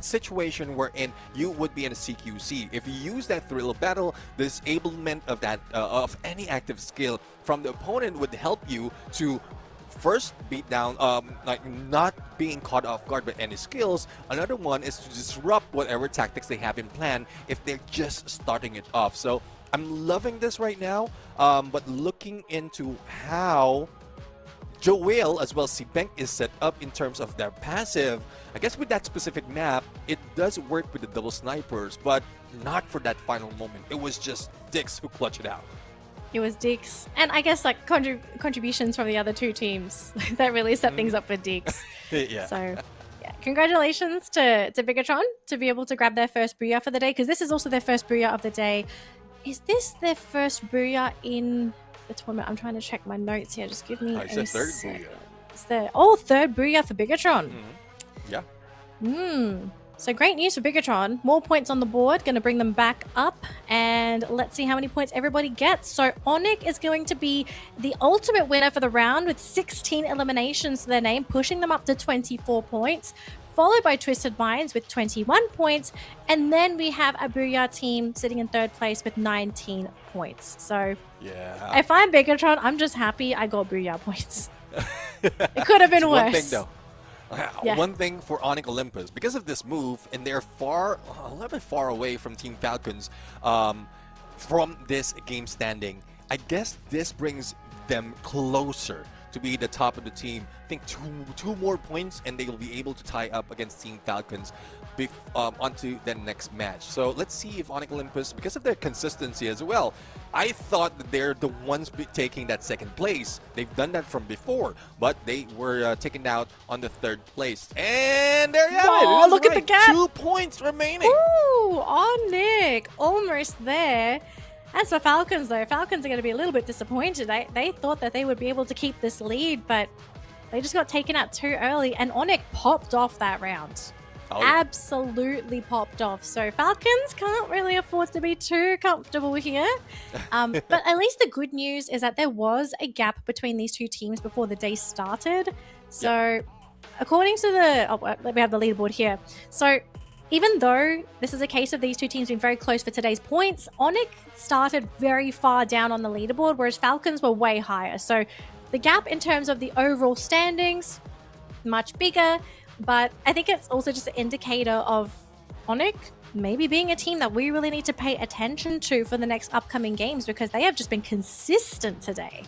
situation wherein you would be in a CQC. If you use that thrill of battle, the disablement of that of any active skill from the opponent would help you to first beat down, like not being caught off guard by any skills. Another one is to disrupt whatever tactics they have in plan if they're just starting it off. So I'm loving this right now, but looking into how Joel as well Bank is set up in terms of their passive, I guess with that specific map, it does work with the double snipers, but not for that final moment. It was just Dix who clutched it out. It was Dix. And I guess like contributions from the other two teams that really set things up for Dix. Yeah. So yeah, Congratulations to Bigatron to be able to grab their first booyah for the day, because this is also their first booyah of the day. Is this their first booyah in the tournament? I'm trying to check my notes here. Just give me It's the third booyah. It's the third booyah for Bigatron. Yeah. So great news for Bigatron. More points on the board, going to bring them back up. And let's see how many points everybody gets. So Onyx is going to be the ultimate winner for the round with 16 eliminations to their name, pushing them up to 24 points. Followed by Twisted Minds with 21 points. And then we have a Booyah team sitting in third place with 19 points. So yeah, if I'm Bigatron, I'm just happy I got Booyah points. It could have been worse. One thing though. Yeah. One thing for Onyx Olympus, because of this move, and they're a little bit far away from Team Falcons from this game standing, I guess this brings them closer to be the top of the team. I think two more points and they will be able to tie up against Team Falcons onto the next match. So let's see if Onyx Olympus, because of their consistency as well, I thought that they're the ones taking that second place. They've done that from before, but they were taken out on the third place. And there you have it. Oh, look at the gap. 2 points remaining. Ooh, Onyx, almost there. As for Falcons, though, Falcons are going to be a little bit disappointed. They thought that they would be able to keep this lead, but they just got taken out too early, and Onyx popped off that round. Oh, yeah. Absolutely popped off. So Falcons can't really afford to be too comfortable here. But at least the good news is that there was a gap between these two teams before the day started. So according to we have the leaderboard here. So even though this is a case of these two teams being very close for today's points, Onyx started very far down on the leaderboard, whereas Falcons were way higher. So the gap in terms of the overall standings, much bigger, but I think it's also just an indicator of Onyx maybe being a team that we really need to pay attention to for the next upcoming games, because they have just been consistent today.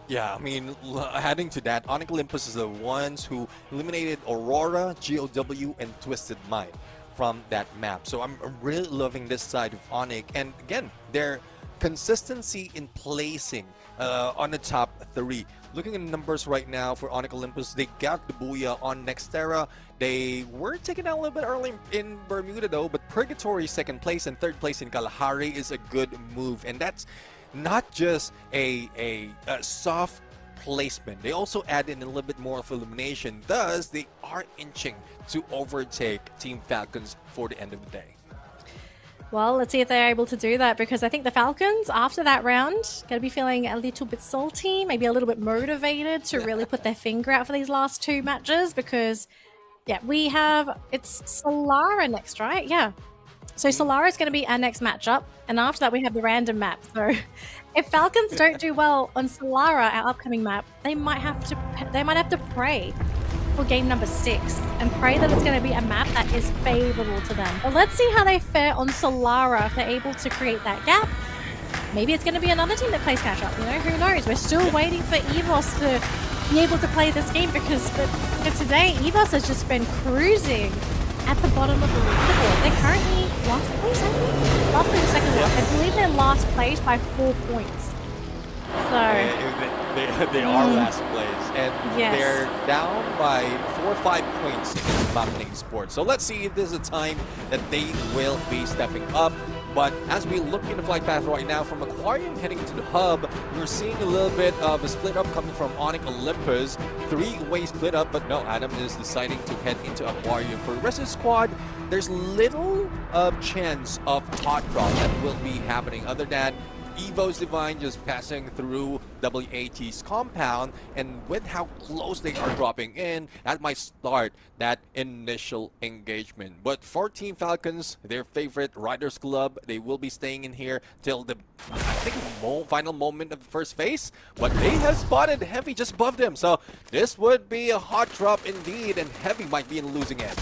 Yeah, I mean, adding to that, Onyx Olympus is the ones who eliminated Aurora, GOW, and Twisted Mind from that map. So I'm really loving this side of Onyx, and again, their consistency in placing on the top 3. Looking at the numbers right now for Onyx Olympus, they got the Booyah on Nextera. They were taken out a little bit early in Bermuda though, but Purgatory second place and third place in Kalahari is a good move, and that's not just a soft placement. They also add in a little bit more of elimination, thus they are inching to overtake Team Falcons for the end of the day. Well, let's see if they're able to do that, because I think the Falcons, after that round, going to be feeling a little bit salty, maybe a little bit motivated to really put their finger out for these last 2 matches, because, yeah, it's Solara next, right? Yeah. So Solara is going to be our next matchup, and after that we have the random map. So if Falcons don't do well on Solara, our upcoming map, they might have to pray for game number 6 and pray that it's going to be a map that is favorable to them. But let's see how they fare on Solara if they're able to create that gap. Maybe it's going to be another team that plays catch up. You know, who knows? We're still waiting for EVOS to be able to play this game, because for today, EVOS has just been cruising at the bottom of the leaderboard. They're currently last place, I think? Last place, second last. I believe they're last place by 4 points. So they are last place, and yes, they're down by 4 or 5 points in Mountain Esports. So let's see if there's a time that they will be stepping up. But as we look in the flight path right now from Aquarium heading to the hub, we're seeing a little bit of a split up coming from Onyx Olympus. 3-way split up, but no, Adam is deciding to head into Aquarium. For the rest of the squad, there's little chance of hot draw that will be happening, other than Evo's Divine just passing through WAT's compound, and with how close they are dropping in, that might start that initial engagement. But for Team Falcons, their favorite Riders Club, they will be staying in here till the, I think, final moment of the first phase, but they have spotted Heavy just above them, so this would be a hot drop indeed, and Heavy might be in the losing end.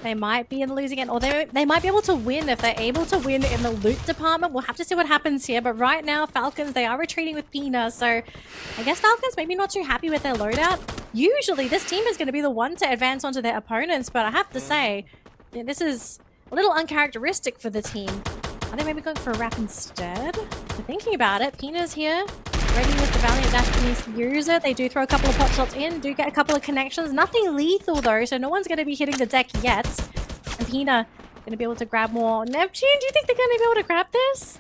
they might be in the losing end, or they might be able to win if they're able to win in the loot department. We'll have to see what happens here, but right now Falcons, they are retreating with Pina, so I guess Falcons maybe not too happy with their loadout. Usually this team is going to be the one to advance onto their opponents, but I have to say, this is a little uncharacteristic for the team. Are they maybe going for a wrap instead? They're thinking about it. Pina's here, ready with the Valiant Dash to use it. They do throw a couple of pot shots in, do get a couple of connections. Nothing lethal though, so no one's going to be hitting the deck yet. And Pina going to be able to grab more. Neptune, do you think they're going to be able to grab this?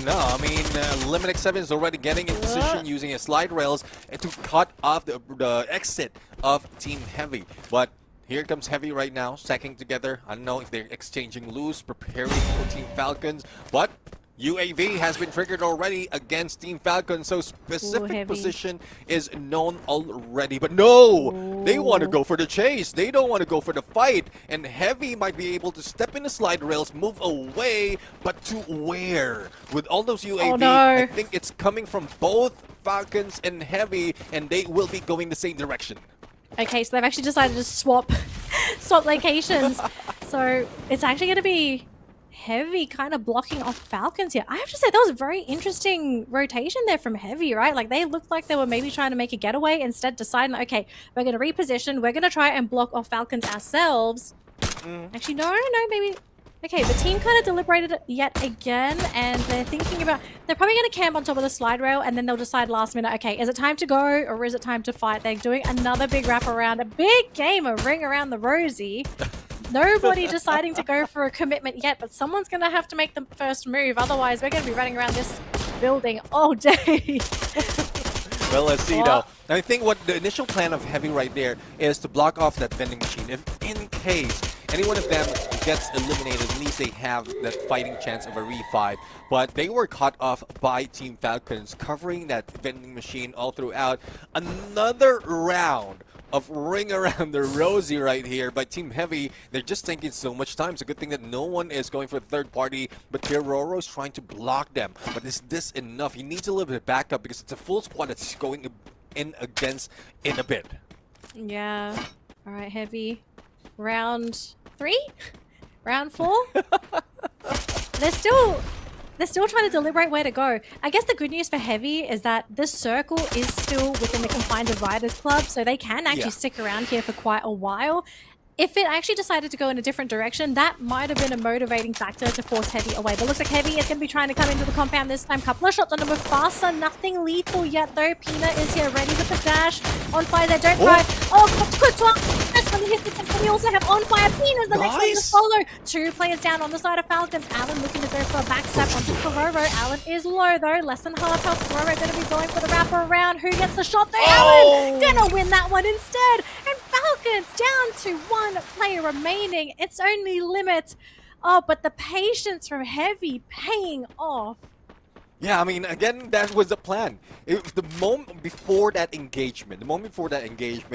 No, I mean, Limit 7 is already getting in position using his slide rails to cut off the exit of Team Heavy. But here comes Heavy right now, stacking together. I don't know if they're exchanging loose, preparing for Team Falcons, but UAV has been triggered already against Team Falcons, so specific position is known already. But no, they want to go for the chase. They don't want to go for the fight. And Heavy might be able to step in the slide rails, move away, but to where? With all those UAV, I think it's coming from both Falcons and Heavy, and they will be going the same direction. Okay, so they've actually decided to swap locations. So it's actually going to be Heavy kind of blocking off Falcons here. I have to say, that was a very interesting rotation there from Heavy, right? Like, they looked like they were maybe trying to make a getaway, instead deciding, okay, we're going to reposition, we're going to try and block off Falcons ourselves. Actually, no, maybe... Okay, the team kind of deliberated yet again, and they're thinking about... They're probably going to camp on top of the slide rail, and then they'll decide last minute, okay, is it time to go, or is it time to fight? They're doing another big wrap around, a big game of Ring Around the Rosie. Nobody deciding to go for a commitment yet, but someone's going to have to make the first move. Otherwise, we're going to be running around this building all day. Well, let's see though. I think what the initial plan of Heavy right there is to block off that vending machine. If in case any one of them gets eliminated, at least they have that fighting chance of a re-5. But they were caught off by Team Falcons, covering that vending machine all throughout. Another round of Ring Around the Rosie right here by Team Heavy. They're just taking so much time. It's a good thing that no one is going for a third party, but Pyro is trying to block them. But is this enough? He needs a little bit of backup because it's a full squad that's going in against in a bit. Yeah. All right, Heavy. Round 3? Round 4? They're still trying to deliberate where to go. I guess the good news for Heavy is that this circle is still within the confined dividers club, so they can actually stick around here for quite a while. If it actually decided to go in a different direction, that might have been a motivating factor to force Heavy away. But looks like Heavy is going to be trying to come into the compound this time. Couple of shots on number Mufasa. Nothing lethal yet, though. Pina is here, ready with the dash. On fire there, don't cry. Oh, quick swap. That's going to hit the temple. We also have on fire. Pina's the next one to follow. 2 players down on the side of Falcons. Alan looking to go for a backstab onto Pyro. Alan is low, though. Less than half health. Pyro going to be going for the wrap around. Who gets the shot, though? Alan going to win that one instead. And Falcons down to 1 player remaining. It's only Limit. Oh, but the patience from Heavy paying off. Yeah, I mean, again, that was the plan. If the moment before that engagement,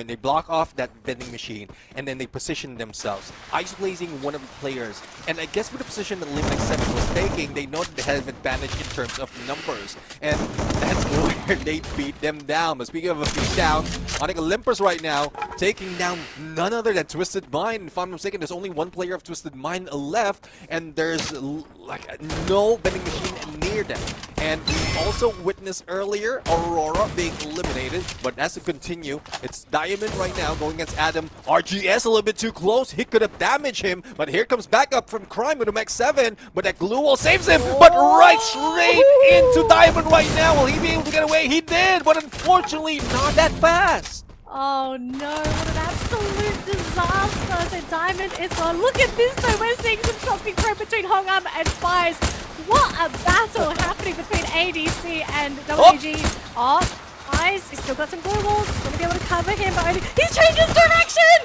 they block off that vending machine, and then they position themselves, isolating one of the players. And I guess with the position that Limit 7 was taking, they know that they have advantage in terms of numbers. And that's where they beat them down. But speaking of a beatdown, Onik Olympus right now, taking down none other than Twisted Mind. If I'm not mistaken, there's only 1 player of Twisted Mind left, and there's like no vending machine near them. And we also witnessed earlier Aurora being eliminated, but as to continue, it's Diamond right now going against Adam. RGS a little bit too close, he could have damaged him, but here comes backup from Crime with a Max 7, but that glue wall saves him, but right straight into Diamond right now. Will he be able to get away? He did, but unfortunately not that fast. Oh no, what an absolute disaster. So Diamond is on. Look at this though, we're seeing some shots being thrown between Hongam and Spies. What a battle happening between ADC and WG. Oh, Spies, he's still got some glue walls. He's going to be able to cover him, but he changes direction!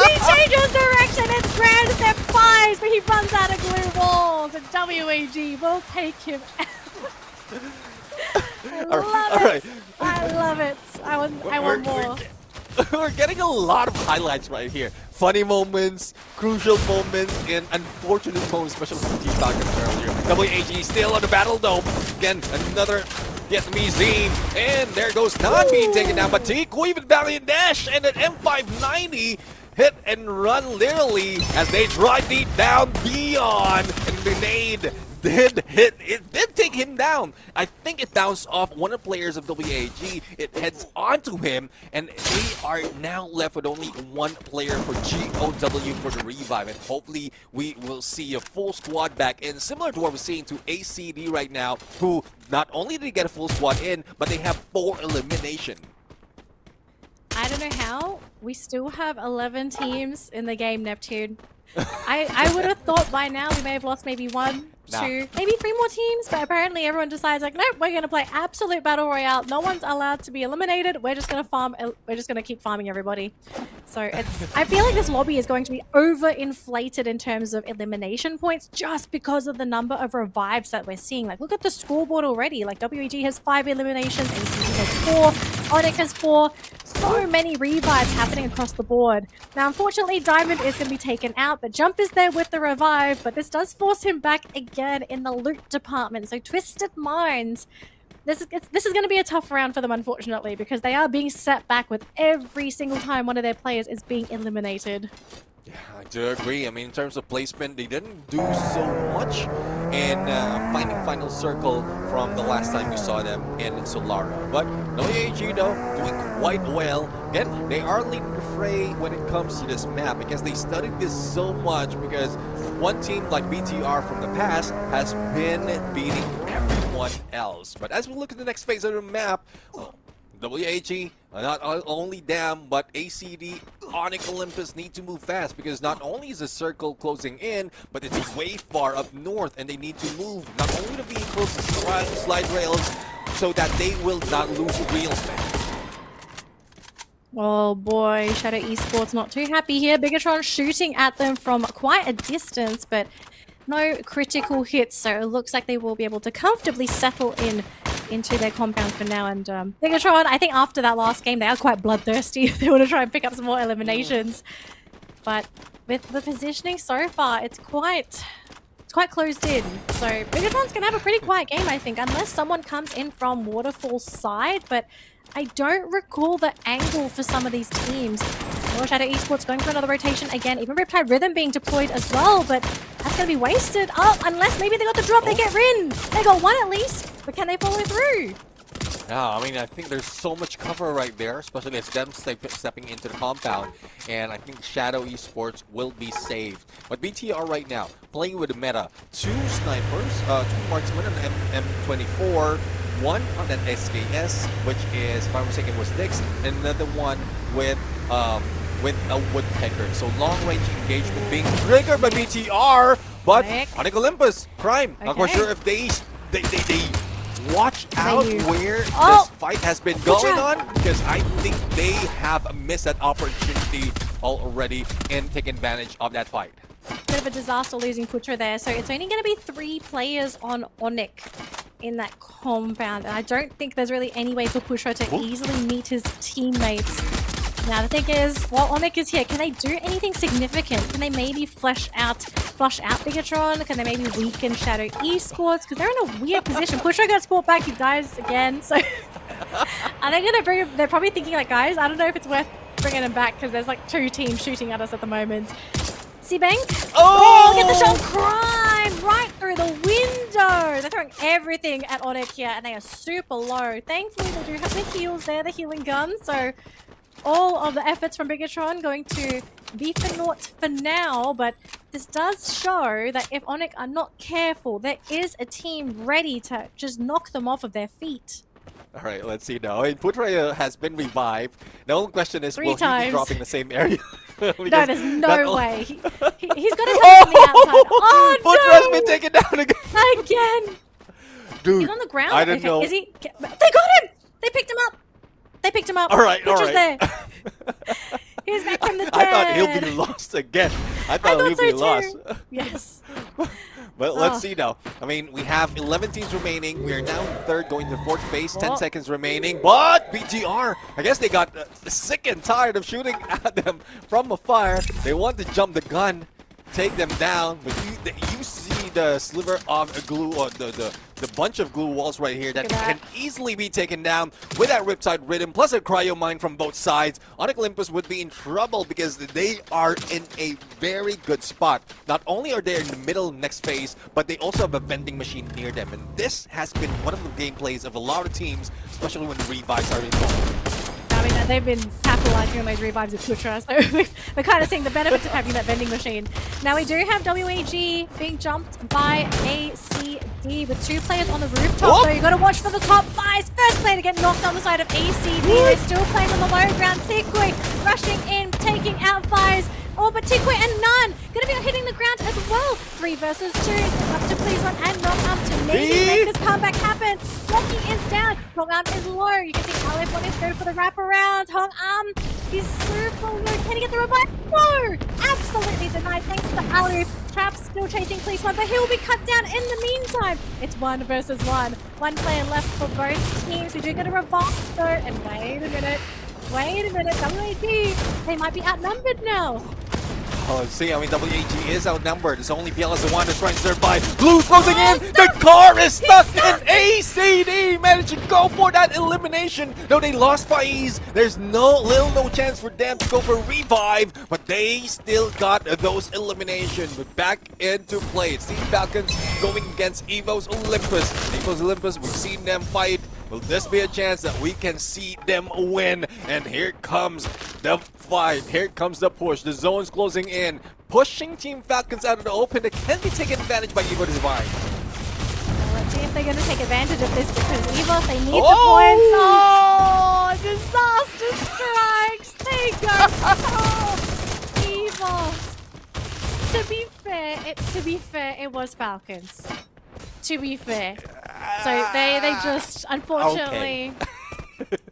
He changes direction and Grand Theft 5, but he runs out of glue walls, and WAG will take him out. I love it. I want more. We're getting a lot of highlights right here. Funny moments, crucial moments, and unfortunate moments, especially from Team Falcons earlier. WAG still on the battle dome. Again, another Vietnamese team. And there goes Tan being taken down. But Tico, even Valiant Dash and an M590. hit and run literally as they drive deep down beyond, and the grenade did hit. It did take him down. I think it bounced off one of the players of WAG. It heads onto him, and they are now left with only one player for GOW for the revive. And hopefully we will see a full squad back in, similar to what we're seeing to ACD right now, who not only did they get a full squad in, but they have 4 elimination. I don't know how we still have 11 teams in the game, Neptune. I would have thought by now we may have lost maybe 1, 2, maybe 3 more teams, but apparently everyone decides like, nope, we're gonna play absolute battle royale. No one's allowed to be eliminated. We're just gonna farm. We're just gonna keep farming everybody. So I feel like this lobby is going to be overinflated in terms of elimination points just because of the number of revives that we're seeing. Like, look at the scoreboard already. Like, WEG has 5 eliminations, ACD has 4, Onyx has 4. So many revives happening across the board. Now, unfortunately, Diamond is going to be taken out, but Jump is there with the revive, but this does force him back again in the loot department. So Twisted Minds, this is going to be a tough round for them, unfortunately, because they are being set back with every single time one of their players is being eliminated. Yeah, I do agree. I mean, in terms of placement, they didn't do so much in finding final circle from the last time we saw them in Solara. But WAG, though, doing quite well. Again, they are leading the fray when it comes to this map because they studied this so much, because one team like BTR from the past has been beating everyone else. But as we look at the next phase of the map, WAG, not only them, but ACD, Onyx, Olympus need to move fast, because not only is the circle closing in, but it's way far up north, and they need to move not only to be close to slide rails so that they will not lose real estate. Oh boy, Shadow Esports not too happy here. Bigatron shooting at them from quite a distance, but no critical hits, so it looks like they will be able to comfortably settle into their compound for now. And Bigatron, I think after that last game, they are quite bloodthirsty. They want to try and pick up some more eliminations. But with the positioning so far, it's quite closed in. So Bigatron's going to have a pretty quiet game, I think, unless someone comes in from Waterfall's side. But I don't recall the angle for some of these teams. Well, Shadow Esports going for another rotation again. Even Riptide Rhythm being deployed as well, but that's going to be wasted. Oh, unless maybe they got the drop, they get Rin. They got 1 at least, but can they follow through? Yeah, I mean, I think there's so much cover right there, especially as them stepping into the compound, and I think Shadow Esports will be saved. But BTR right now, playing with the meta, 2 snipers, 2 marksmen on M24, 1 on that SKS, which is, if I'm mistaken, was Nyx, and another one with a woodpecker. So long-range engagement being triggered by BTR, but Onyx Olympus, Crime. Not quite sure if they watch out where this fight has been going on, because I think they have missed that opportunity already and taken advantage of that fight. Bit of a disaster losing Putra there, so it's only going to be 3 players on Onyx in that compound, and I don't think there's really any way for Putra to easily meet his teammates. Now the thing is, while Onyx is here, can they do anything significant? Can they maybe flush out Bigatron? Can they maybe weaken Shadow Esports? Because they're in a weird position. Putra got caught back, he dies again, so are they gonna bring him? They're probably thinking like, guys, I don't know if it's worth bringing him back, because there's like 2 teams shooting at us at the moment. C-Bank? Oh, look at the shot! Crime! Right through the window! They're throwing everything at Onyx here, and they are super low. Thankfully, they do have the heals there, the healing gun, so all of the efforts from Bigatron going to be for naught for now, but this does show that if Onyx are not careful, there is a team ready to just knock them off of their feet. All right, let's see now. Putra has been revived. The only question is, 3 will times. he be dropping the same area? No, there's no way. He's got to come from the outside. Oh, Putra's been taken down again. Again. Dude, He's on the ground. I don't know. Is he? They got him. They picked him up. They picked him up. All right, Putra's all right. there. He's back from the dead. I thought he'll be lost again. I thought he'll be lost. Yes. But let's see now. I mean, we have 11 teams remaining. We are now in 3rd, going to 4th phase. 10 seconds remaining. But BTR, I guess they got sick and tired of shooting at them from afar. They want to jump the gun, take them down. But you see the sliver of glue, or the bunch of glue walls right here that can easily be taken down with that Riptide Rhythm plus a Cryo Mine from both sides. Onyx Olympus would be in trouble because they are in a very good spot. Not only are they in the middle next phase, but they also have a vending machine near them. And this has been one of the gameplays of a lot of teams, especially when the revives are involved. I mean, they've been capitalizing on those revives of Putra, so we're kind of seeing the benefits of having that vending machine. Now we do have WAG being jumped by ACD with 2 players on the rooftop, so you got to watch for the top 5. First player to get knocked on the side of ACD. They're still playing on the low ground. Tikui rushing in, taking out Fires. Oh, but Tikui and None gonna be hitting the ground as well. 3 versus 2. Up to Please One and Knock Up to maybe make this comeback happen. Rocky is down. Hong Am is low. You can see Aleph wanting to go for the wraparound. Hong Am is super low. Can he get the revive? No! Absolutely denied. Thanks to Aleph. Trap's still chasing Please One, but he will be cut down in the meantime. It's 1 versus 1. 1 player left for both teams. We do get a revive though. And wait a minute. WAG, they might be outnumbered now. Oh, see, I mean, WAG is outnumbered. It's only PL as the one that's trying to survive. Blue's closing in. The car is stuck, and ACD managed to go for that elimination. Though they lost by ease, there's no chance for them to go for revive, but they still got those eliminations. But back into play. It's Team Falcons going against Evo's Olympus. Evo's Olympus, we've seen them fight. Will this be a chance that we can see them win? And here comes the fight. Here comes the push. The zone's closing in, pushing Team Falcons out of the open. That can be taken advantage by Evo Divine. Let's see if they're going to take advantage of this because Evo, they need the points. Oh, disaster strikes. They go. Evo. To be fair, it was Falcons. To be fair. So they just, unfortunately,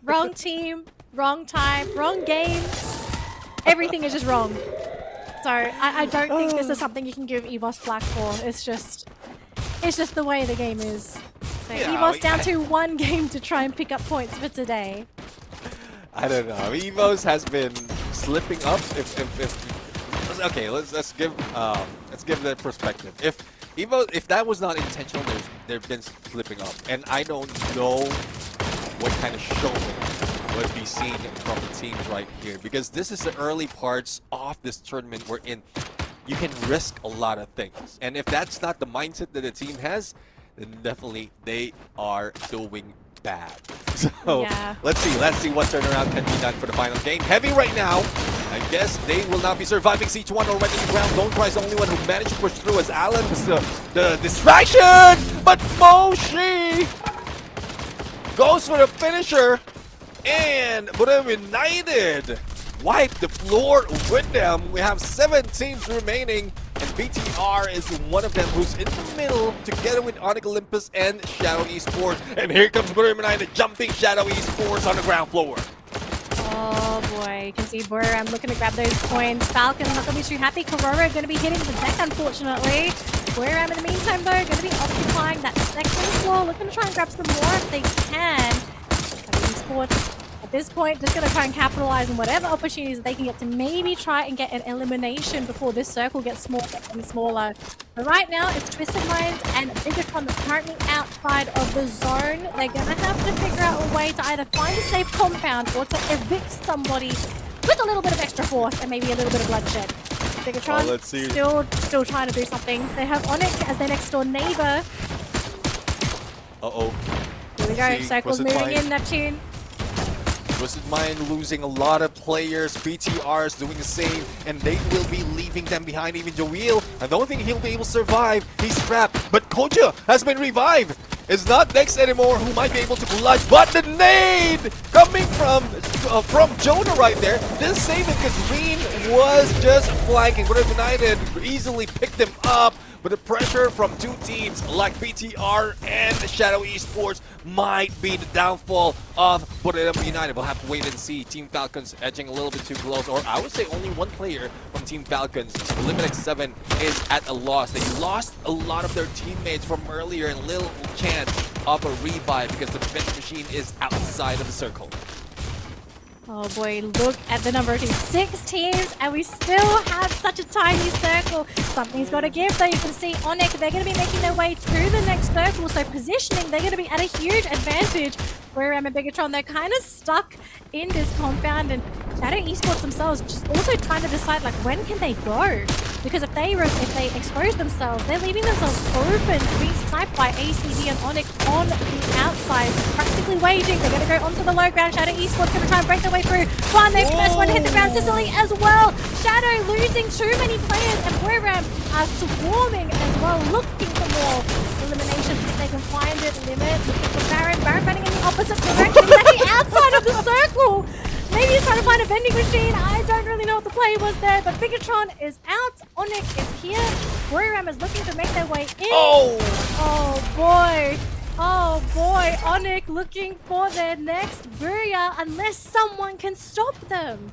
wrong team, wrong time, wrong game. Everything is just wrong. So I don't think this is something you can give EVOS flack for. It's just the way the game is. So Yeah, EVOS down to 1 game to try and pick up points for today. I don't know. EVOS has been slipping up. Okay, let's give the perspective. If that was not intentional, they've been slipping up, and I don't know what kind of showing would be seen from the teams right here, because this is the early parts of this tournament wherein you can risk a lot of things, and if that's not the mindset that the team has, then definitely they are doing bad. So yeah. let's see what turnaround can be done for the final game. Heavy right now. I guess they will not be surviving. Siege 1 already on the ground. Don't Cry is the only one who managed to push through as Alan was the distraction. But Moshi goes for the finisher, and Buddha United wipe the floor with them. We have 7 teams remaining, and BTR is one of them who's in the middle together with Onyx Olympus and Shadow Esports. And here comes Buddha United jumping Shadow Esports on the ground floor. Oh boy, you can see Buriram looking to grab those points. Falcon not going to be too happy. Kororo going to be hitting the deck, unfortunately. Buriram in the meantime, though, going to be occupying that second floor, looking to try and grab some more if they can. Esports, at this point, just going to try and capitalize on whatever opportunities they can get to maybe try and get an elimination before this circle gets smaller and smaller. But right now, it's Twisted Minds and Bigatron that's currently outside of the zone. They're going to have to figure out a way to either find a safe compound or to evict somebody with a little bit of extra force and maybe a little bit of bloodshed. Bigatron still trying to do something. They have Onyx as their next door neighbor. Uh-oh. Here we go. Circle's moving in, Neptune. Twisted Mind losing a lot of players. BTR is doing the same, and they will be leaving them behind. Even Joel, I don't think he'll be able to survive. He's trapped, but Koja has been revived. It's not Next anymore who might be able to clutch, but the nade coming from Jonah right there. This saving because Green was just flanking, but United easily picked them up. But the pressure from 2 teams like BTR and Shadow Esports might be the downfall of Buddha United. We'll have to wait and see. Team Falcons edging a little bit too close, or I would say only 1 player from Team Falcons. Eliminate 7 is at a loss. They lost a lot of their teammates from earlier and little chance of a revive because the bench machine is outside of the circle. Oh boy, look at the number of teams. 6 teams, and we still have such a tiny circle. Something's got to give, though. You can see Onyx, they're going to be making their way to the next circle. So positioning, they're going to be at a huge advantage. Whereas and Bigatron, they're kind of stuck in this compound. And Shadow Esports themselves just also trying to decide, like, when can they go? Because if they expose themselves, they're leaving themselves open to being sniped by ACD and Onyx on the outside, practically waging. They're going to go onto the low ground. Shadow Esports going to try and break their way through. One, they first one to hit the ground. Sicily as well. Shadow losing too many players, and Boyram are swarming as well, looking for more eliminations if they can find it. Limit looking for Baron. Baron running in the opposite direction. He's actually outside of the circle. Maybe he's trying to find a vending machine. I don't really know what the play was there, but Bigatron is out. Onyx is here. Boyram is looking to make their way in. Oh boy. Oh boy. Onyx looking for their next booyah unless someone can stop them.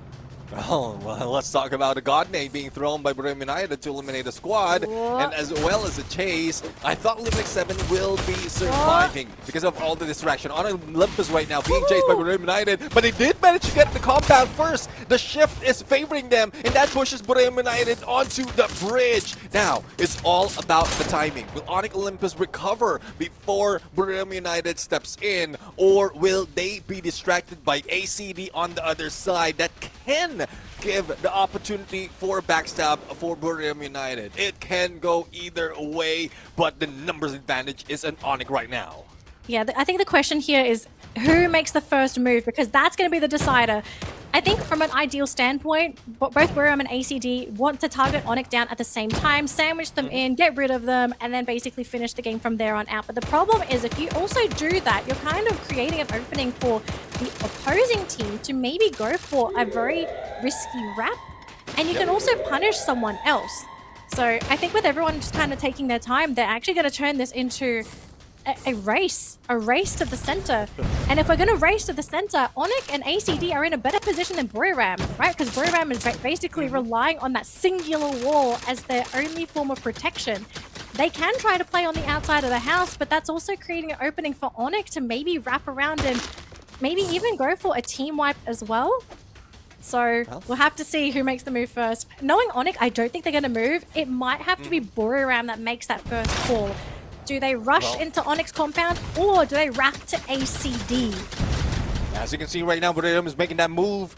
Oh, well, let's talk about a god name being thrown by Brim United to eliminate a squad, and as well as a chase. I thought Limix 7 will be surviving because of all the distraction. On Olympus right now being chased by Brim United, but they did manage to get the compound first. The shift is favoring them, and that pushes Brim United onto the bridge. Now, it's all about the timing. Will Onyx Olympus recover before Brim United steps in, or will they be distracted by ACD on the other side that can give the opportunity for backstab for Buriram United? It can go either way, but the numbers advantage is an Onyx right now. Yeah, I think the question here is who makes the first move, because that's going to be the decider. I think from an ideal standpoint, both Buriram and ACD want to target Onyx down at the same time, sandwich them in, get rid of them, and then basically finish the game from there on out. But the problem is if you also do that, you're kind of creating an opening for the opposing team to maybe go for a very risky wrap, and you can also punish someone else. So I think with everyone just kind of taking their time, they're actually going to turn this into a race to the center. And if we're going to race to the center, Onyx and ACD are in a better position than Buriram, right? Because Buriram is basically relying on that singular wall as their only form of protection. They can try to play on the outside of the house, but that's also creating an opening for Onyx to maybe wrap around and maybe even go for a team wipe as well. So we'll have to see who makes the move first. Knowing Onyx, I don't think they're going to move. It might have to be Buriram that makes that first call. Do they rush into Onyx compound, or do they wrap to ACD? As you can see right now, Buriram is making that move.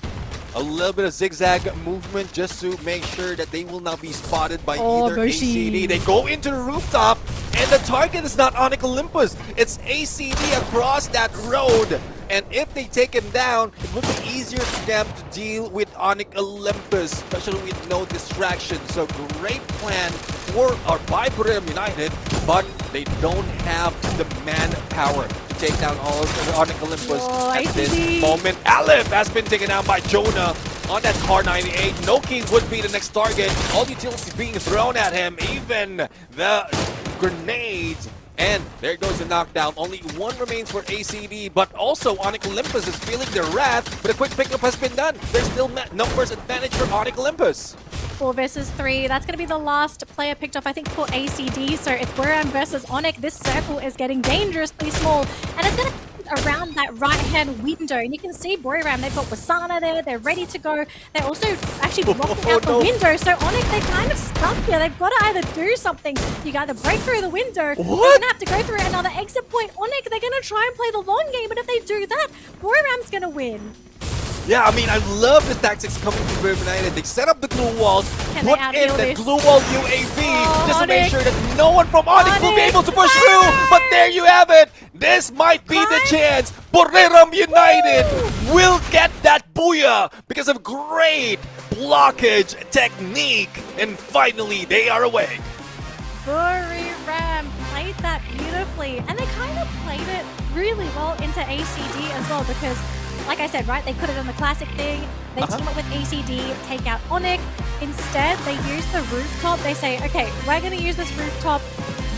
A little bit of zigzag movement just to make sure that they will not be spotted by either ACD. They go into the rooftop, and the target is not Onyx Olympus. It's ACD across that road. And if they take him down, it would be easier for them to deal with Onyx Olympus, especially with no distraction. So great plan by Buriram United, but they don't have the manpower to take down all of the Onyx Olympus at this moment. Aleph has been taken down by Jonah on that Car 98. Noki would be the next target. All utilities being thrown at him, even the grenades. And there goes the knockdown. Only one remains for ACD, but also Onyx Olympus is feeling their wrath, but a quick pickup has been done. There's still numbers advantage for Onyx Olympus. 4 versus 3. That's going to be the last player picked up, I think, for ACD. So if Buriram versus Onyx, this circle is getting dangerously small, and it's going to around that right-hand window. And you can see Buriram, they've got Wasana there, they're ready to go. They're also actually blocking out the window. So Onyx, they're kind of stuck here. They've got to either do something. You got to break through the window. They're going to have to go through another exit point. Onyx, they're going to try and play the long game, but if they do that, Buriram's going to win. Yeah, I mean, I love the tactics coming from Buriram United. They set up the glue walls, put in the glue wall UAV just to make sure that no one from Onyx will be able to push through. But there you have it. This might be the chance. Buriram United will get that booyah because of great blockage technique. And finally, they are away. Buriram played that beautifully, and they kind of played it really well into ACD as well, because like I said, right, they could have done the classic thing. They team up with ACD, take out Onyx. Instead, they use the rooftop. They say, okay, we're going to use this rooftop.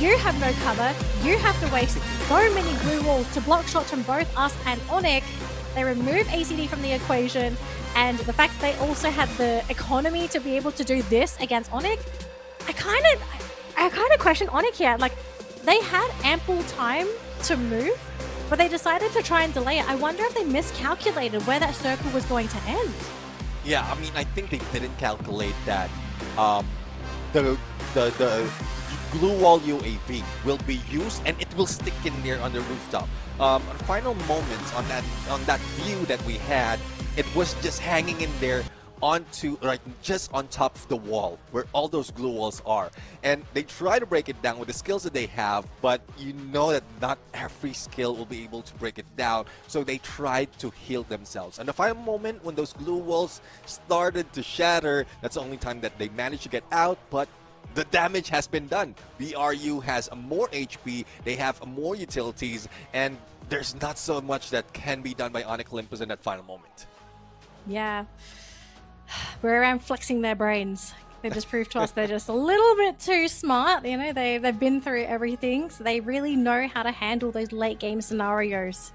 You have no cover. You have to waste so many glue walls to block shots from both us and Onyx. They remove ACD from the equation. And the fact that they also had the economy to be able to do this against Onyx, I kind of question Onyx here. Like, they had ample time to move. but they decided to try and delay it. I wonder if they miscalculated where that circle was going to end. Yeah, I mean, I think they didn't calculate that the glue wall UAV will be used and it will stick in there on the rooftop. On final moments on that view that we had, it was just hanging in there onto just on top of the wall where all those glue walls are, and they try to break it down with the skills that they have, but you know that not every skill will be able to break it down, so they tried to heal themselves. And the final moment when those glue walls started to shatter, that's the only time that they managed to get out, but the damage has been done. BRU has more HP, they have more utilities, and there's not so much that can be done by Onyx Olympus in that final moment. Yeah. We're around flexing their brains. They just proved to us they're just a little bit too smart. You know, they've been through everything, so they really know how to handle those late game scenarios.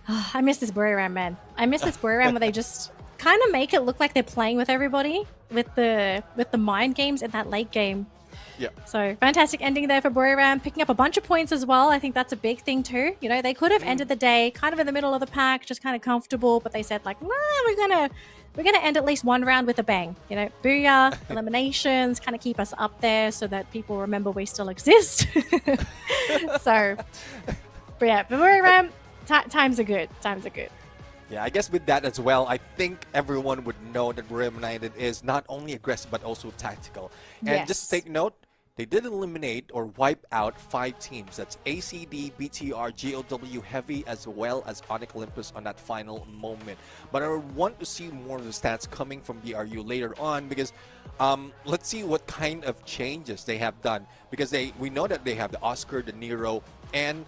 I miss this Buriram, man. I miss this Buriram where they just kind of make it look like they're playing with everybody with the mind games in that late game. Yeah. So fantastic ending there for Buriram, picking up a bunch of points as well. I think that's a big thing too. You know, they could have ended the day kind of in the middle of the pack, just kind of comfortable, but they said like, nah, we're gonna end at least one round with a bang. You know, booyah, eliminations, kind of keep us up there so that people remember we still exist. So, but yeah, for Buriram, times are good. Times are good. Yeah, I guess with that as well, I think everyone would know that Buriram United is not only aggressive but also tactical. And just take note, they did eliminate or wipe out 5 teams. That's ACD, BTR, GOW Heavy, as well as Onyx Olympus on that final moment. But I want to see more of the stats coming from BRU later on, because let's see what kind of changes they have done. Because we know that they have the Oscar, the Nero, and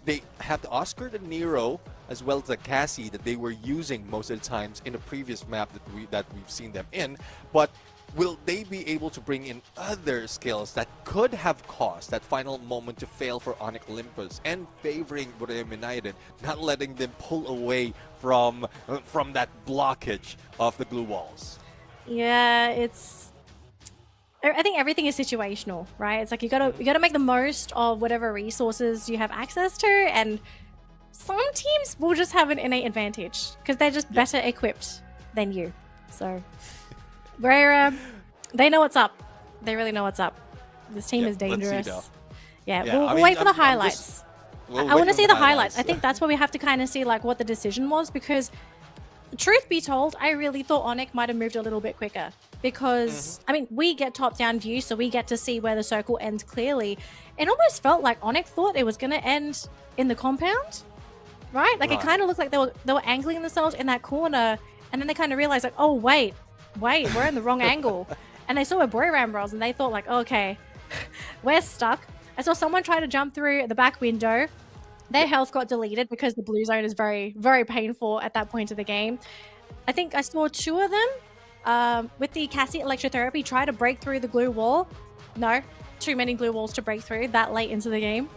they have the Oscar, the Nero, as well as the Cassie that they were using most of the times in the previous map that we've seen them in. But will they be able to bring in other skills that could have caused that final moment to fail for Onyx Olympus and favoring Buriram United, not letting them pull away from that blockage of the glue walls? Yeah, I think everything is situational, right? It's like you gotta make the most of whatever resources you have access to, and some teams will just have an innate advantage because they're just better equipped than you. So, they know what's up. They really know what's up. This team is dangerous. We'll wait for the highlights. I want to see the highlights. I think that's where we have to kind of see like what the decision was, because truth be told, I really thought Onyx might have moved a little bit quicker, because I mean, we get top-down view, so we get to see where the circle ends clearly. It almost felt like Onyx thought it was going to end in the compound, right? Like it kind of looked like they were angling themselves in that corner, and then they kind of realized like, oh wait, we're in the wrong angle, and they saw where Buriram was, and they thought like, okay, we're stuck. I saw someone try to jump through the back window. Their health got deleted because the blue zone is very, very painful at that point of the game. I think I saw 2 of them with the Cassie electrotherapy try to break through the glue wall. No, too many glue walls to break through that late into the game.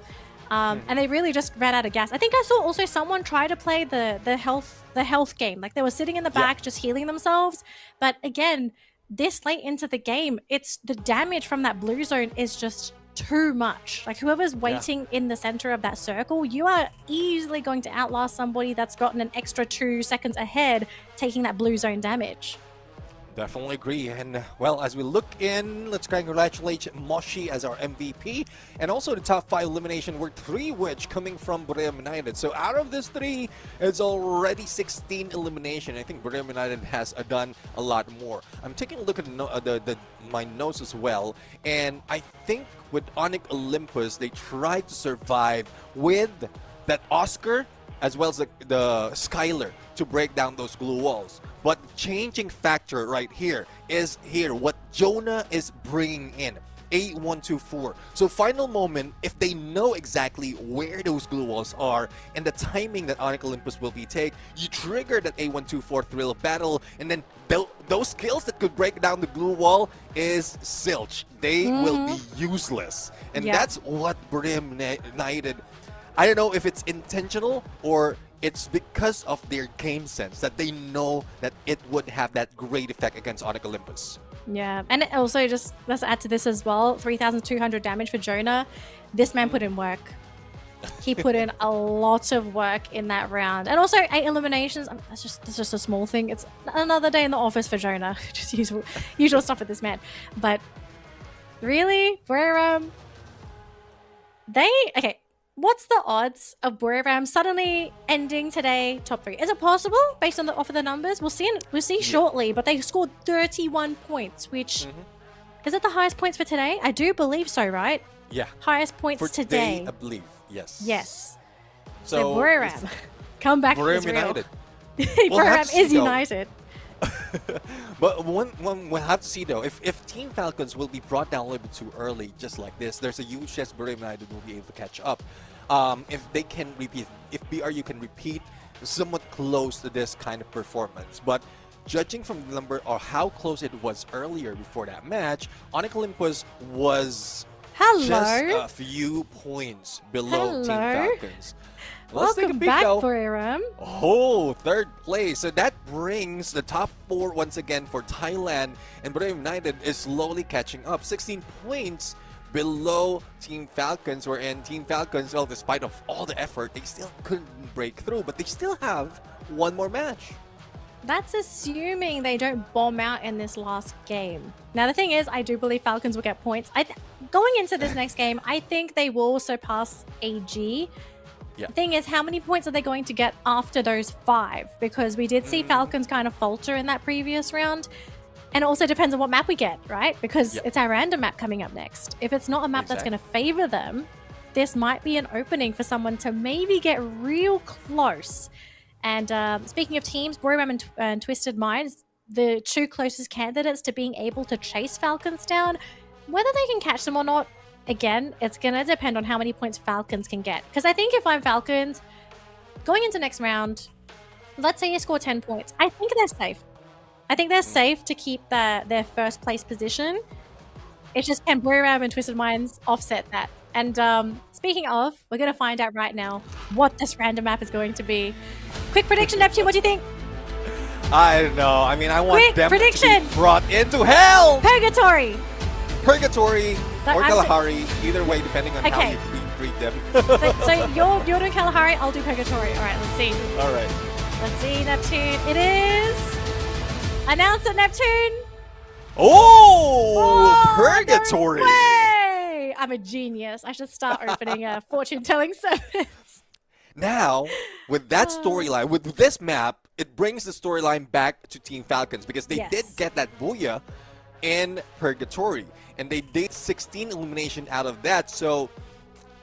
And they really just ran out of gas. I think I saw also someone try to play the health game. Like they were sitting in the back just healing themselves. But again, this late into the game, it's the damage from that blue zone is just too much. Like whoever's waiting in the center of that circle, you are easily going to outlast somebody that's gotten an extra 2 seconds ahead taking that blue zone damage. Definitely agree. And well, as we look in, let's congratulate Moshi as our MVP, and also the top 5 elimination were 3 which coming from Buriram United. So out of this 3, it's already 16 elimination. I think Buriram United has done a lot more. I'm taking a look at my notes as well, and I think with Onyx Olympus, they tried to survive with that Oscar as well as the Skylar to break down those glue walls. But changing factor right here is what Jonah is bringing in, A124. So final moment, if they know exactly where those glue walls are and the timing that Onyx Olympus will be take, you trigger that A124 thrill of battle, and then those skills that could break down the glue wall is zilch. They will be useless. And that's what Buriram United, I don't know if it's intentional or it's because of their game sense that they know that it would have that great effect against Onyx Olympus. Yeah, and also just let's add to this as well, 3,200 damage for Jonah. This man put in work. He put in a lot of work in that round. And also 8 eliminations. That's just a small thing. It's another day in the office for Jonah. Just usual stuff with this man. But really, Buriram, okay. What's the odds of Buriram suddenly ending today top 3? Is it possible based on off of the numbers? We'll see shortly, but they scored 31 points, which is it the highest points for today? I do believe so, right? Yeah. Highest points For today. I believe. Yes. Yes. So So Buriram, come back to Buriram Israel. United. Buriram is united. But we'll have to see though, if Team Falcons will be brought down a little bit too early, just like this, there's a huge chance Buriram United will be able to catch up. If they can repeat, if BRU can repeat somewhat close to this kind of performance. But judging from the number or how close it was earlier before that match, Onyx Olympus was just a few points below Team Falcons. Let's take a Welcome peek, back, though. Buriram. Oh, third place. So that brings the top 4 once again for Thailand. And Buriram United is slowly catching up. 16 points below Team Falcons. Wherein Team Falcons, well, despite of all the effort, they still couldn't break through. But they still have one more match. That's assuming they don't bomb out in this last game. Now, the thing is, I do believe Falcons will get points. Going into this next game, I think they will surpass AG. Yeah. The thing is, how many points are they going to get after those 5? Because we did see Falcons kind of falter in that previous round. And it also depends on what map we get, right? Because it's our random map coming up next. If it's not a map that's going to favor them, this might be an opening for someone to maybe get real close. And speaking of teams, Buriram and Twisted Minds, the 2 closest candidates to being able to chase Falcons down. Whether they can catch them or not, again, it's going to depend on how many points Falcons can get. Because I think if I'm Falcons, going into next round, let's say you score 10 points, I think they're safe. I think they're safe to keep their first place position. It's just can Buriram and Twisted Minds offset that. And speaking of, we're going to find out right now what this random map is going to be. Quick prediction, Neptune, what do you think? I don't know. I mean, I want Quick them prediction. to be brought into hell! Purgatory! Purgatory But or I'm Kalahari, either way, depending on how Okay. you treat them. So you're doing Kalahari, I'll do Purgatory. All right, let's see. All right. Let's see, Neptune. It is... Announced at Neptune! Oh! Purgatory! No way! I'm a genius. I should start opening a fortune-telling service. Now, with that storyline, with this map, it brings the storyline back to Team Falcons because they did get that booyah in Purgatory. And they did 16 elimination out of that. So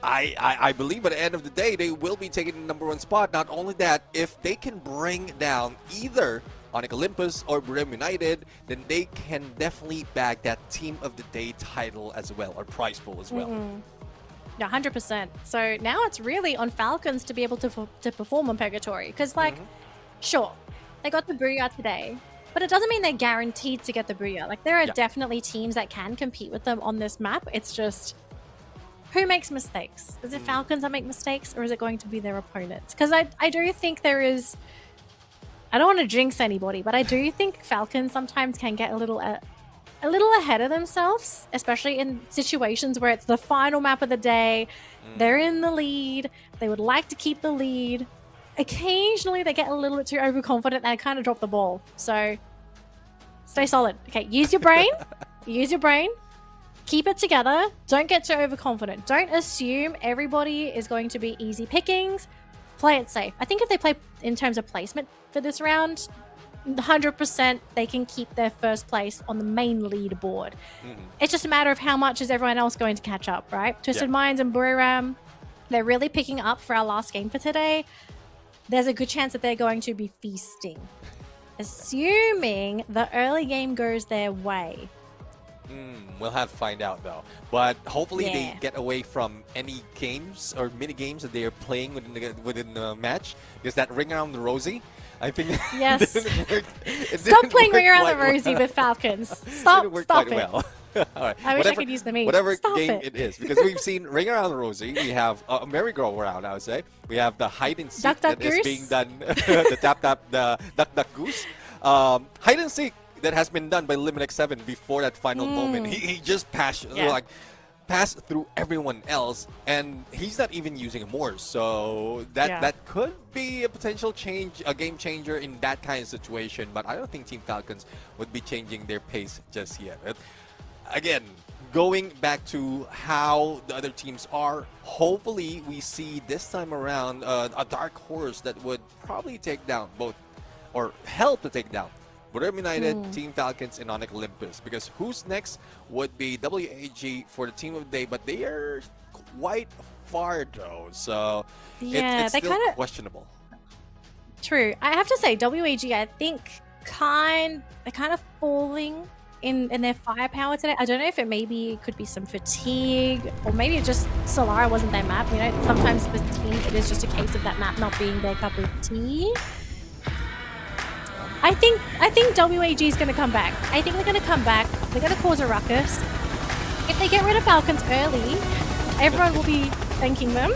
I believe at the end of the day, they will be taking the #1 spot. Not only that, if they can bring down either Onyx Olympus or Buriram United, then they can definitely bag that Team of the Day title as well, or prize pool as well. Yeah, 100%. So now it's really on Falcons to be able to perform on Purgatory. Because, like, sure, they got the Booyah today, but it doesn't mean they're guaranteed to get the Booyah. Like, there are definitely teams that can compete with them on this map. It's just, who makes mistakes? Is it Falcons that make mistakes, or is it going to be their opponents? Because I do think there is... I don't want to jinx anybody, but I do think Falcons sometimes can get a little ahead of themselves, especially in situations where it's the final map of the day. They're in the lead. They would like to keep the lead. Occasionally, they get a little bit too overconfident and they kind of drop the ball. So, stay solid. Okay, use your brain. Use your brain. Keep it together. Don't get too overconfident. Don't assume everybody is going to be easy pickings. Play it safe. I think if they play in terms of placement for this round, 100% they can keep their first place on the main leaderboard. It's just a matter of how much is everyone else going to catch up, right? Twisted Minds and Buriram, they're really picking up for our last game for today. There's a good chance that they're going to be feasting. Assuming the early game goes their way. We'll have to find out though. But hopefully they get away from any games or mini games that they are playing within the match. Because that ring around the rosy, I think Yes. Stop playing ring around the rosy with Falcons. Stop it. Well. All right. I wish I could use the meme. Whatever Stop game it. it is. Because we've seen ring around the rosy. We have a merry-go-round, I would say. We have the hide and seek Duck, duck, that is goose. being done. The tap, the duck, duck, goose. Hide and seek that has been done by Liminex 7 before that final moment. He just passed like pass through everyone else, and he's not even using more. So that could be a potential change, a game changer in that kind of situation. But I don't think Team Falcons would be changing their pace just yet. Again, going back to how the other teams are, hopefully we see this time around a dark horse that would probably take down both, or help to take down Royale United, Team Falcons, and Onyx Olympus. Because who's next would be WAG for the team of the day, but they are quite far though, so it's still questionable. True. I have to say, WAG, I think, they're kind of falling in their firepower today. I don't know if it maybe could be some fatigue, or maybe it just Solara wasn't their map. You know, sometimes for teams it is just a case of that map not being their cup of tea. I think WAG is going to come back. I think they're going to come back. They're going to cause a ruckus. If they get rid of Falcons early, everyone will be thanking them.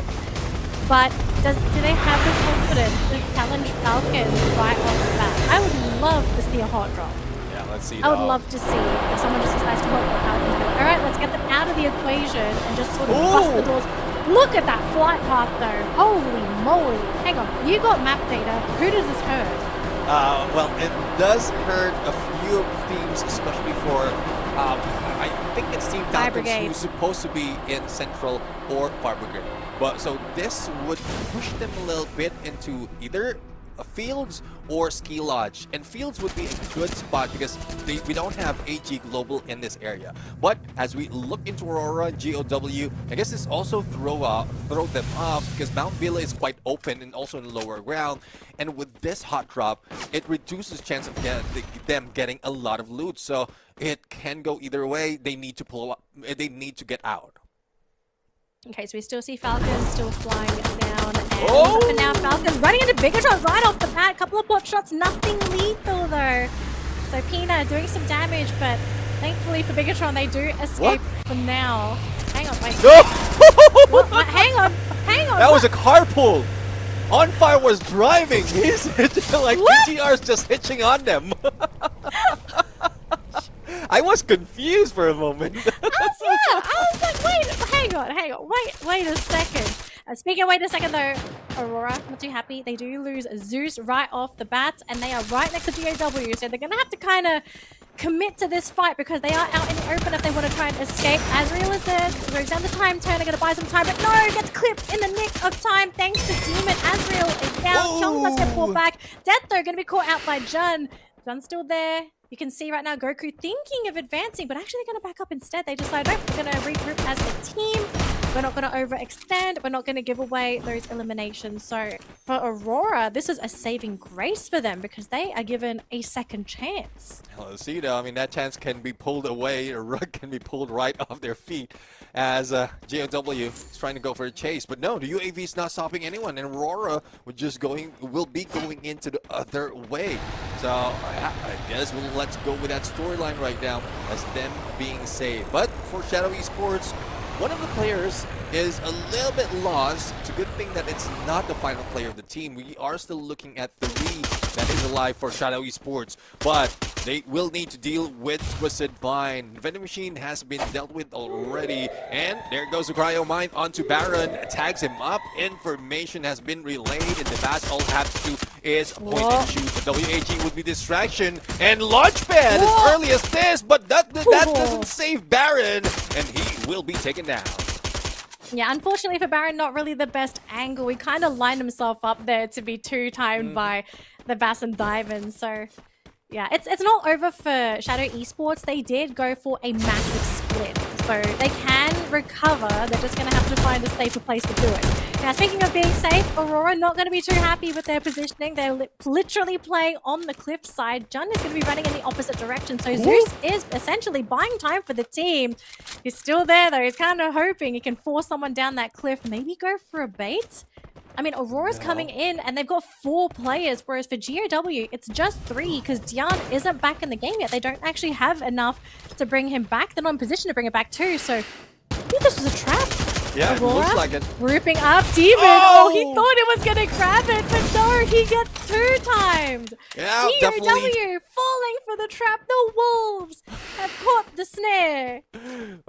But do they have the confidence to challenge Falcons right off the bat? I would love to see a hot drop. Yeah, let's see. I would love to see if someone just decides to hot drop Falcons. All right, let's get them out of the equation and just sort of bust the doors. Look at that flight path though. Holy moly. Hang on, you got map data. Who does this hurt? Well, it does hurt a few teams, especially for, I think it's Team Falcons who's supposed to be in Central or Fire Brigade. But so this would push them a little bit into either Fields or Ski Lodge, and Fields would be a good spot because we don't have AG Global in this area. But as we look into Aurora, GOW, I guess this also throw them off because Mount Villa is quite open and also in lower ground, and with this hot drop, it reduces chance of them getting a lot of loot. So it can go either way. They need to pull up. They need to get out. Okay, so we still see Falcons still flying down, and now Falcons running into Bigatron right off the bat. Couple of pot shots, nothing lethal though. So Pina doing some damage, but thankfully for Bigatron, they do escape for now. Hang on, wait. No! Hang on. That was a carpool. On Fire was driving. He's like BTR's just hitching on them. I was confused for a moment. I was like, hang on, wait a second. Speaking of wait a second though, Aurora, not too happy. They do lose Zeus right off the bat, and they are right next to GAW, so they're gonna have to kind of commit to this fight because they are out in the open if they want to try and escape. Azriel is there, goes down the time turner, gonna buy some time, but no, gets clipped in the nick of time thanks to Demon. Azriel is down, Chong does get pulled back. Death though, gonna be caught out by Jun. Jun's still there. You can see right now Goku thinking of advancing, but actually they're going to back up instead. They decide, nope, we're going to regroup as a team. We're not going to overextend. We're not going to give away those eliminations. So for Aurora, this is a saving grace for them because they are given a second chance. Let's see though. I mean, that chance can be pulled away. A rug can be pulled right off their feet as GOW is trying to go for a chase. But no, the UAV is not stopping anyone, and Aurora will be going into the other way. So I guess let's go with that storyline right now as them being saved. But for Shadow Esports, one of the players is a little bit lost. It's a good thing that it's not the final player of the team. We are still looking at 3 that is alive for Shadow Esports, but they will need to deal with Twisted Bind. The vending machine has been dealt with already, and there goes the Cryo Mine onto Baron, tags him up. Information has been relayed, and the Bass all have to do is point and shoot. The WAG would be distraction, and Launchpad as early as this, but that doesn't save Baron, and he will be taken down. Yeah, unfortunately for Baron, not really the best angle. He kind of lined himself up there to be two-timed by the Bass and Diamond. So, yeah, it's not over for Shadow Esports. They did go for a massive split. So they can recover. They're just going to have to find a safer place to do it. Now, speaking of being safe, Aurora not going to be too happy with their positioning. They're literally playing on the cliff side. Jun is going to be running in the opposite direction. So Zeus is essentially buying time for the team. He's still there, though. He's kind of hoping he can force someone down that cliff. Maybe go for a bait. I mean, Aurora's coming in, and they've got 4 players, whereas for GOW, it's just 3, because Dian isn't back in the game yet. They don't actually have enough to bring him back. They're not in position to bring him back too, so I think this was a trap. Yeah, it Aurora looks like it. grouping up Demon. Oh! Oh, he thought it was gonna grab it, but no, he gets 2 times. Yeah, DOW definitely. falling for the trap. The Wolves have caught the snare.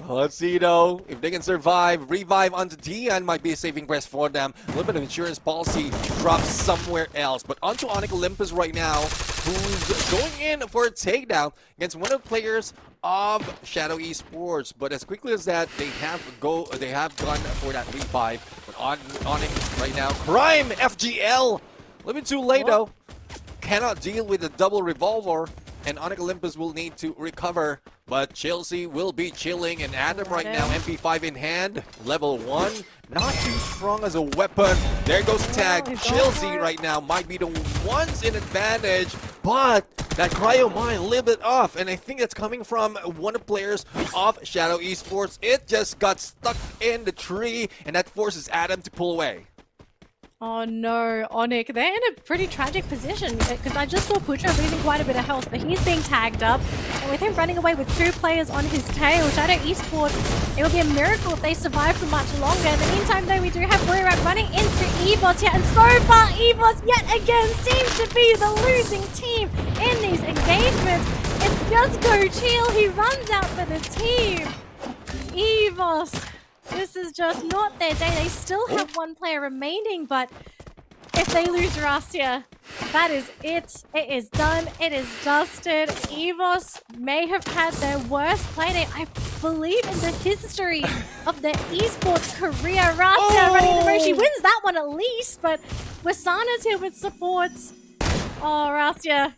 Let's see though if they can survive. Revive onto Dian might be a saving grace for them. A little bit of insurance policy drops somewhere else. But onto Onyx Olympus right now, who's going in for a takedown against one of the players of Shadow Esports. But as quickly as that, they have gone for that revive. But on Onyx right now, Crime FGL. A little bit too late though. Cannot deal with the double revolver, and Onyx Olympus will need to recover. But Chelsea will be chilling, and Adam right now, MP5 in hand, level 1, not too strong as a weapon. There goes the tag. Chelsea right now might be the ones in advantage, but that cryo mine a little bit off, and I think that's coming from one of the players of Shadow Esports. It just got stuck in the tree, and that forces Adam to pull away. Oh no, Onyx, they're in a pretty tragic position because I just saw Pucho losing quite a bit of health, but he's being tagged up. And with him running away with 2 players on his tail, Shadow Esports, it would be a miracle if they survive for much longer. In the meantime, though, we do have Royale running into EVOS here, and so far, EVOS yet again seems to be the losing team in these engagements. It's just Go Chill, he runs out for the team. EVOS. This is just not their day. They still have 1 player remaining, but if they lose Rastia, that is it. It is done. It is dusted. EVOS may have had their worst playday, I believe, in the history of their esports career. Rastia running the most. She wins that one at least, but Wasana's here with supports. Oh, Rastia.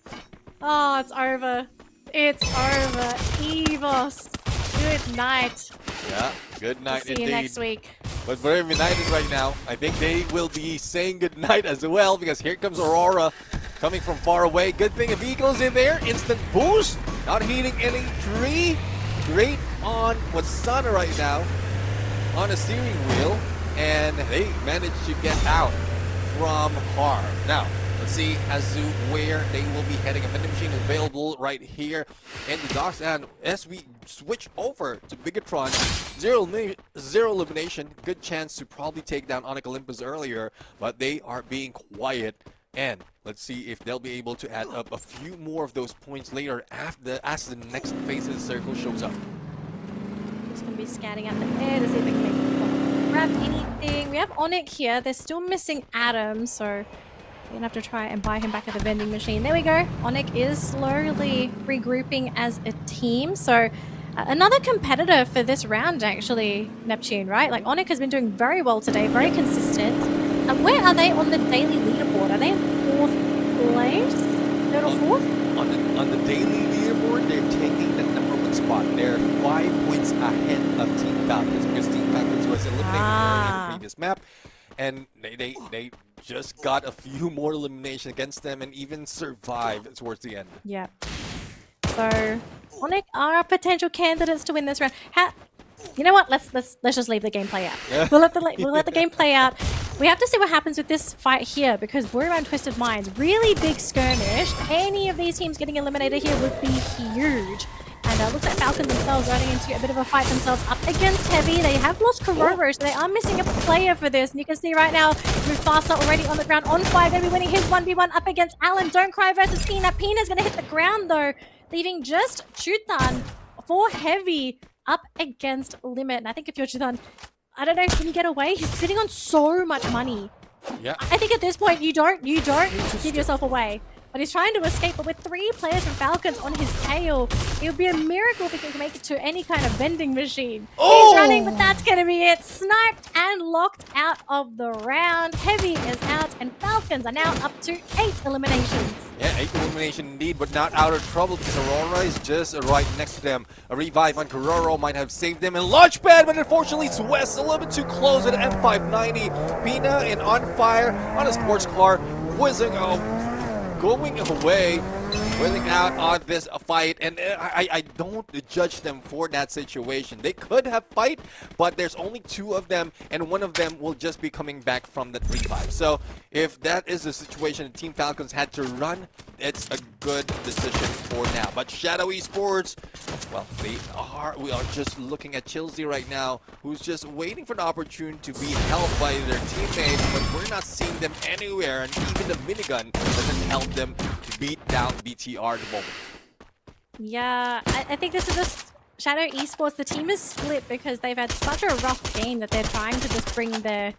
Oh, it's over. It's over. EVOS. Good night. Yeah, good night See indeed. you next week. But for United right now, I think they will be saying good night as well, because here comes Aurora coming from far away. Good thing if Eagle's in there, instant boost, not hitting any tree. Great on Wasana right now on a steering wheel, and they managed to get out from harm. Now, let's see as to where they will be heading. A vending machine available right here in the docks. And as we switch over to Bigatron, zero elimination. Good chance to probably take down Onyx Olympus earlier, but they are being quiet. And let's see if they'll be able to add up a few more of those points later as the next phase of the circle shows up. Just going to be scanning out the air to see if they can grab anything. We have Onyx here. They're still missing Adam, so we're going to have to try and buy him back at the vending machine. There we go. Onyx is slowly regrouping as a team. So another competitor for this round, actually, Neptune, right? Like, Onyx has been doing very well today, very consistent. And where are they on the daily leaderboard? Are they in 4th place? 3rd or 4th? On the daily leaderboard, they're taking the #1 spot. They're 5 points ahead of Team Falcons, because Team Falcons was eliminated earlier in the previous map. And they just got a few more eliminations against them and even survived towards the end. Yeah. So Onyx are potential candidates to win this round. You know what? Let's just leave the game play out. Yeah. We'll let the game play out. We have to see what happens with this fight here, because we're around Twisted Minds. Really big skirmish. Any of these teams getting eliminated here would be huge. And looks like Falcons themselves running into a bit of a fight themselves up against Heavy. They have lost Kororo, so they are missing a player for this. And you can see right now, Mufasa already on the ground on fire. Going to be winning his 1v1 up against Alan. Don't Cry versus Pina. Pina's going to hit the ground though, leaving just Chutan for Heavy up against Limit. And I think if you're Chutan, I don't know, can you get away? He's sitting on so much money. Yeah. I think at this point, you don't give yourself away. But he's trying to escape, but with 3 players from Falcons on his tail, it would be a miracle if he can make it to any kind of vending machine. Oh! He's running, but that's going to be it. Sniped and locked out of the round. Heavy is out, and Falcons are now up to 8 eliminations. Yeah, 8 elimination indeed, but not out of trouble, because Aurora is just right next to them. A revive on Kororo might have saved them, and Launchpad, but unfortunately West a little bit too close at M590. Pina and on fire on a sports car, whizzing going away willing out on this fight, and I don't judge them for that situation. They could have fight, but there's only 2 of them, and one of them will just be coming back from the revive. So if that is the situation Team Falcons had to run, it's a good decision for now. But Shadow Esports, well, we are just looking at Chelsea right now, who's just waiting for the opportunity to be helped by their teammates, but we're not seeing them anywhere, and even the minigun doesn't help them to beat down BTR at the moment. Yeah, I think this is just Shadow Esports. The team is split because they've had such a rough game that they're trying to just bring their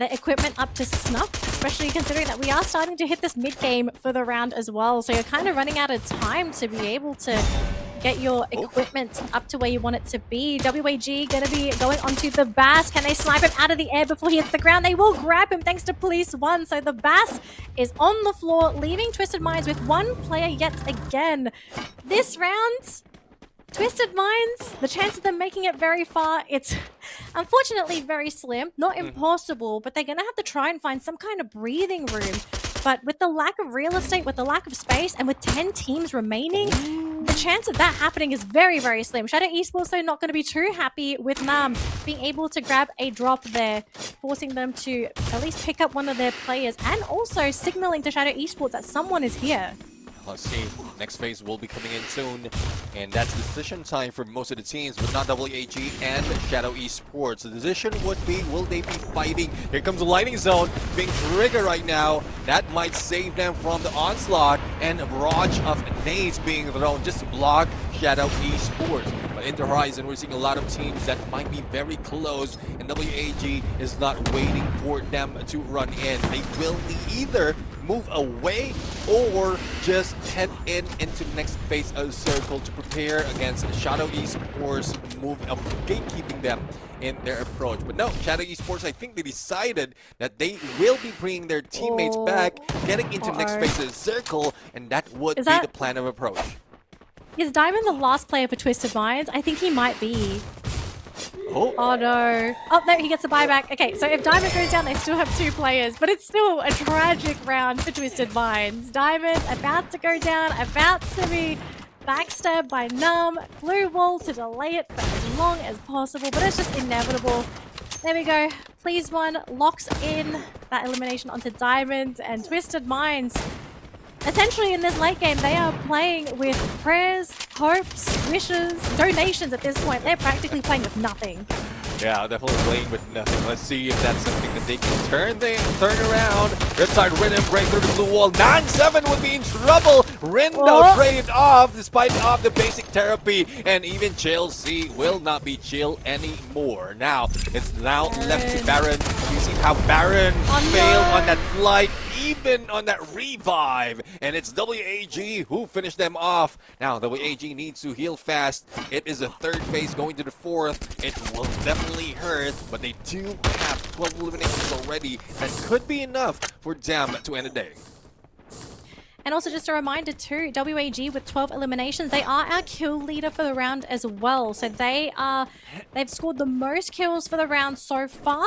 equipment up to snuff, especially considering that we are starting to hit this mid-game for the round as well. So you're kind of running out of time to be able to get your equipment up to where you want it to be. WAG going to be going onto the Bass. Can they snipe him out of the air before he hits the ground? They will grab him thanks to Police 1. So the Bass is on the floor, leaving Twisted Minds with 1 player yet again. This round, Twisted Minds, the chance of them making it very far, it's unfortunately very slim. Not impossible, but they're going to have to try and find some kind of breathing room. But with the lack of real estate, with the lack of space, and with 10 teams remaining, the chance of that happening is very, very slim. Shadow Esports, though, not going to be too happy with Nam being able to grab a drop there, forcing them to at least pick up one of their players, and also signaling to Shadow Esports that someone is here. Let's see. Next phase will be coming in soon, and that's decision time for most of the teams, but not WAG and Shadow Esports. The decision would be, will they be fighting? Here comes the lightning zone being triggered right now. That might save them from the onslaught, and a barrage of nades being thrown just to block Shadow Esports. But in the horizon, we're seeing a lot of teams that might be very close, and WAG is not waiting for them to run in. They will either move away or just head into the next phase of circle to prepare against Shadow Esports move of gatekeeping them in their approach. But no, Shadow Esports, I think they decided that they will be bringing their teammates back, getting into the next phase of circle, and that would be the plan of approach. Is Diamond the last player for Twisted Minds? I think he might be. Oh no. Oh no, he gets a buyback. Okay, so if Diamond goes down, they still have 2 players, but it's still a tragic round for Twisted Minds. Diamond about to go down, about to be backstabbed by Numb. Blue wall to delay it for as long as possible, but it's just inevitable. There we go. Please One locks in that elimination onto Diamond, and Twisted Minds, essentially in this late game, they are playing with prayers, hopes, wishes, donations at this point. They're practically playing with nothing. Yeah, definitely playing with nothing. Let's see if that's something that they can turn around. Riptide Rhythm break through the blue wall. 9-7 would be in trouble. Rindo traded off despite of the basic therapy. And even Chelsea will not be chill anymore. Now, it's now left to Baron. You see how Baron failed on that flight, even on that revive. And it's WAG who finished them off. Now, WAG needs to heal fast. It is a 3rd phase going to the 4th. It will definitely hurt, but they do have 12 eliminations already. That could be enough for them to end the day. And also just a reminder too, WAG with 12 eliminations, they are our kill leader for the round as well. So they've scored the most kills for the round so far,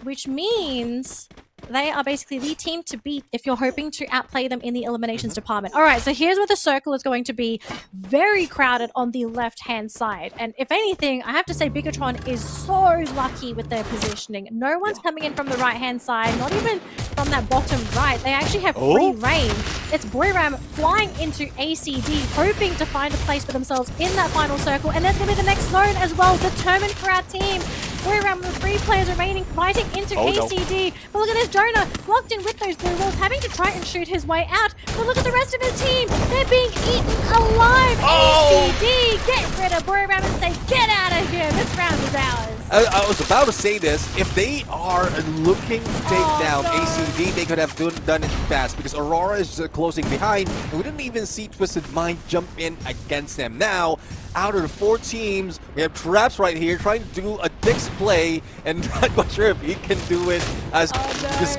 which means they are basically the team to beat if you're hoping to outplay them in the eliminations department. All right, so here's where the circle is going to be very crowded on the left-hand side. And if anything, I have to say Bigatron is so lucky with their positioning. No one's coming in from the right-hand side, not even from that bottom right. They actually have free reign. It's Boyram flying into ACD, hoping to find a place for themselves in that final circle. And that's going to be the next zone as well, determined for our team. Boyram with 3 players remaining, fighting into ACD. But look at this, Jonah locked in with those blue walls, having to try and shoot his way out. But look at the rest of his team. They're being eaten alive. ACD, get rid of Boyram and say, get out of here. This round is ours. I was about to say this. If they are looking to take down ACD, they could have done it fast because Aurora is closing behind. And we didn't even see Twisted Mind jump in against them. Now, out of the 4 teams, we have Traps right here trying to do a Dix play, and not quite sure if he can do it as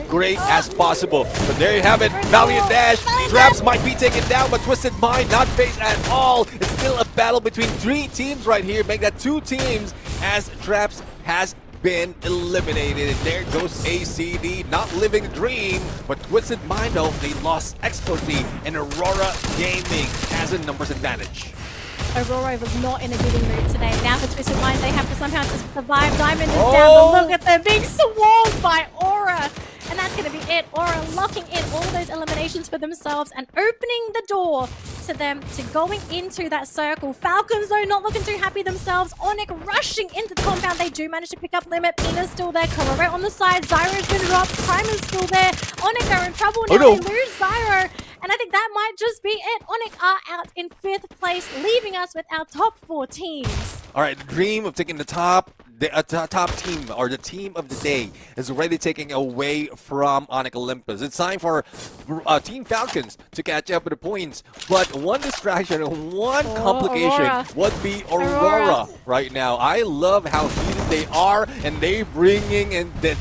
great as possible. But there you have it, Valiant Dash. Traps might be taken down, but Twisted Mind not phased at all. It's still a battle between 3 teams right here, make that 2 teams as Traps has been eliminated. And there goes ACD, not living the dream, but Twisted Mind, they lost explicitly, and Aurora Gaming has a numbers advantage. Aurora was not in a giving mood today. Now for Twisted Mind, they have to somehow survive. Diamond is down, but look at them being swarmed by Aura. And that's going to be it. Aura locking in all those eliminations for themselves and opening the door to them to going into that circle. Falcons, though, not looking too happy themselves. Onyx rushing into the compound. They do manage to pick up Limit. Pina's still there. Cororo on the side. Zyro's been dropped. Primer's still there. Onyx are in trouble now. no. They lose Zyro. And I think that might just be it. Onyx are out in 5th place, leaving us with our top 4 teams. All right, the dream of taking the top team, or the team of the day, is already taking away from Onyx Olympus. It's time for Team Falcons to catch up with the points. But one distraction, one complication Aurora. would be Aurora right now. I love how heated they are, and they bringing the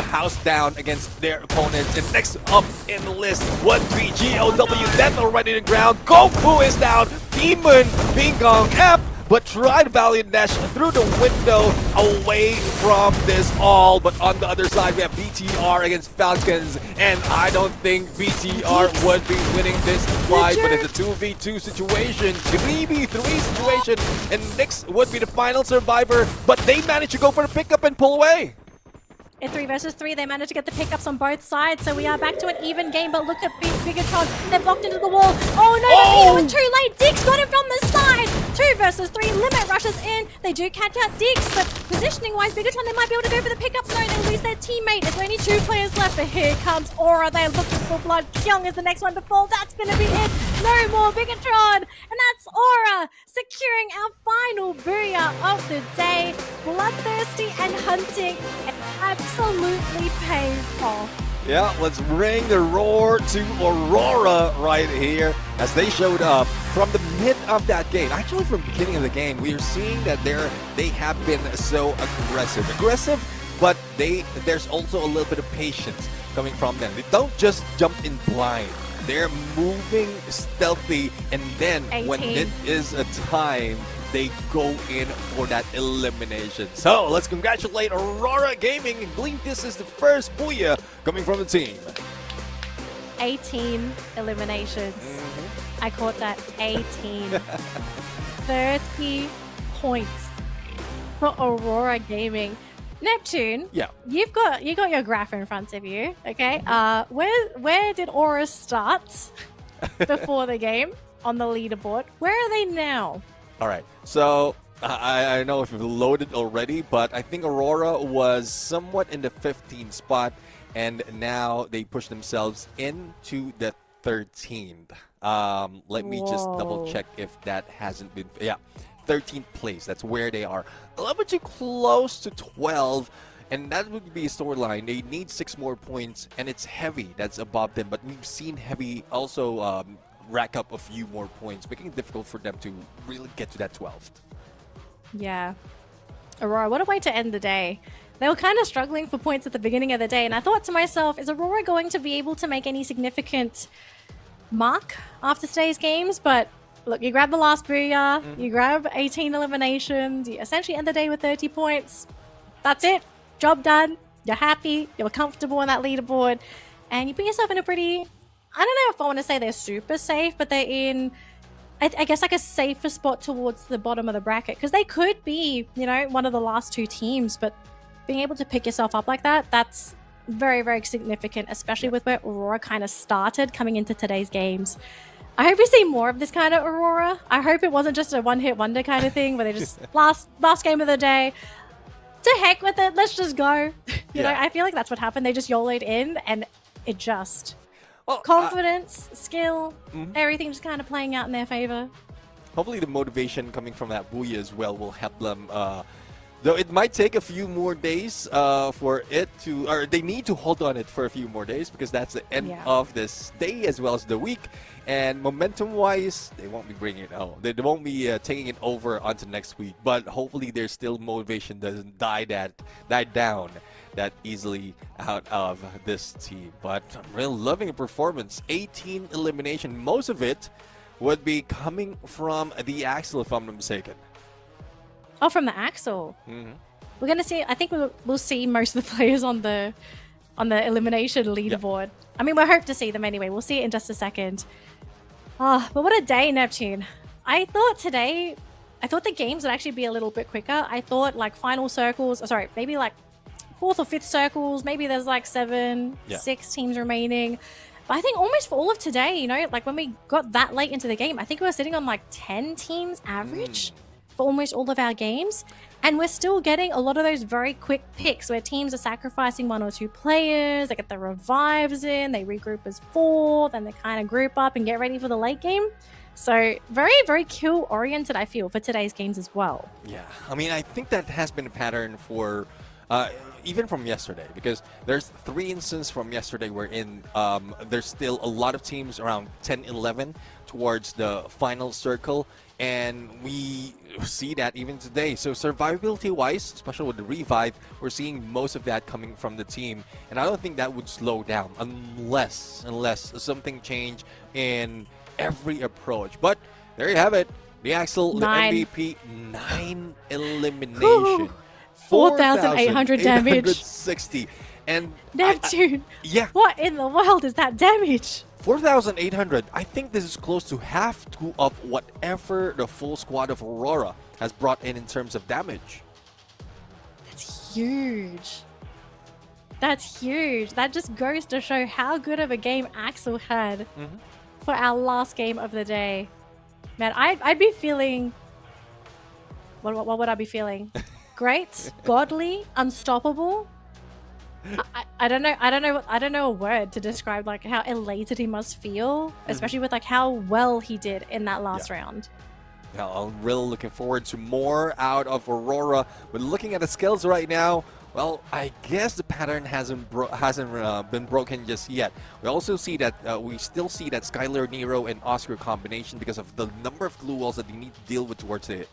house down against their opponents. And next up in the list would be GOW. Death already in the ground. Goku is down. Demon, Ping Kong, F. But tried Valiant Dash through the window away from this all. But on the other side, we have BTR against Falcons. And I don't think BTR would be winning this fight. But it's a 2v2 situation, 3v3 situation. And Nyx would be the final survivor. But they managed to go for the pickup and pull away. In 3 versus 3, they managed to get the pickups on both sides, so we are back to an even game. But look at Bigatron, they're blocked into the wall. Oh no, Pino was too late. Dix got him from the side. 2 versus 3, Limit rushes in. They do catch out Dix, but positioning-wise, Bigatron, they might be able to go for the pickups. No, they lose their teammate. There's only 2 players left, but here comes Aura. They're looking for blood. Kyung is the next one to fall. That's going to be it. No more Bigatron, and that's Aura securing our final booyah of the day. Bloodthirsty and hunting. Absolutely pays off. Yeah, let's bring the roar to Aurora right here as they showed up from the mid of that game. Actually, from the beginning of the game, we are seeing that they have been so aggressive, but there's also a little bit of patience coming from them. They don't just jump in blind. They're moving stealthy, and then 18. when it is a time, they go in for that elimination. So let's congratulate Aurora Gaming and believe this is the first booyah coming from the team. 18 eliminations. I caught that. 18. 30 points for Aurora Gaming. Neptune, Yeah. you got your graph in front of you, okay? Where did Aura start before the game on the leaderboard? Where are they now? All right. So I don't know if you've loaded already, but I think Aurora was somewhat in the 15th spot, and now they push themselves into the 13th. Let me just double check if that hasn't been. Yeah. 13th place. That's where they are. A little bit too close to 12, and that would be a storyline. They need 6 more points, and it's Heavy that's above them. But we've seen Heavy also rack up a few more points, making it difficult for them to really get to that 12th. Yeah. Aurora, what a way to end the day. They were kind of struggling for points at the beginning of the day, and I thought to myself, is Aurora going to be able to make any significant mark after today's games? But look, you grab the last booyah, you grab 18 eliminations, you essentially end the day with 30 points. That's it. Job done. You're happy. You're comfortable on that leaderboard. And you put yourself in a pretty, I don't know if I want to say they're super safe, but they're in, I guess, like a safer spot towards the bottom of the bracket. Because they could be, you know, one of the last 2 teams. But being able to pick yourself up like that, that's very, very significant, especially with where Aurora kind of started coming into today's games. I hope we see more of this kind of Aurora. I hope it wasn't just a one-hit wonder kind of thing where they just last game of the day. To heck with it, let's just go. You know, I feel like that's what happened. They just YOLO'd in and it just confidence, skill, everything just kind of playing out in their favor. Hopefully the motivation coming from that booyah as well will help them. Though it might take a few more days for it to, or they need to hold on it for a few more days because that's the end of this day as well as the week. And momentum-wise, they won't be bringing it home. They won't be taking it over onto next week. But hopefully, there's still motivation doesn't die down that easily out of this team. But I'm really loving the performance. 18 elimination. Most of it would be coming from the Axel, if I'm not mistaken. Oh, from the Axel. we're gonna see. I think we'll see most of the players on the elimination leaderboard. I mean, we hope to see them anyway. We'll see it in just a second. Oh, but what a day, Neptune. I thought the games would actually be a little bit quicker. I thought like final circles, maybe like 4th or 5th circles, maybe there's like 6 teams remaining. But I think almost for all of today, you know, like when we got that late into the game, I think we were sitting on like 10 teams average for almost all of our games. And we're still getting a lot of those very quick picks where teams are sacrificing 1 or 2 players, they get the revives in, they regroup as 4, then they kind of group up and get ready for the late game. So very, very kill oriented, I feel, for today's games as well. Yeah, I mean, I think that has been a pattern for even from yesterday, because there's 3 instances from yesterday wherein there's still a lot of teams around 10-11 towards the final circle, and we see that even today. So survivability wise, especially with the revive, we're seeing most of that coming from the team, and I don't think that would slow down unless something change in every approach. But there you have it, the Axel, the MVP, 9 elimination. 4,800 damage. 4,860. And Neptune. Yeah. What in the world is that damage? 4,800. I think this is close to half of whatever the full squad of Aurora has brought in terms of damage. That's huge. That's huge. That just goes to show how good of a game Axel had for our last game of the day. Man, I'd be feeling... What would I be feeling? Great, godly, unstoppable. I don't know a word to describe like how elated he must feel, especially with like how well he did in that last round. Now, I'm really looking forward to more out of Aurora. But looking at the skills right now, well, I guess the pattern hasn't been broken just yet. We also see that we still see that Skylar, Nero, and Oscar combination because of the number of glue walls that they need to deal with towards the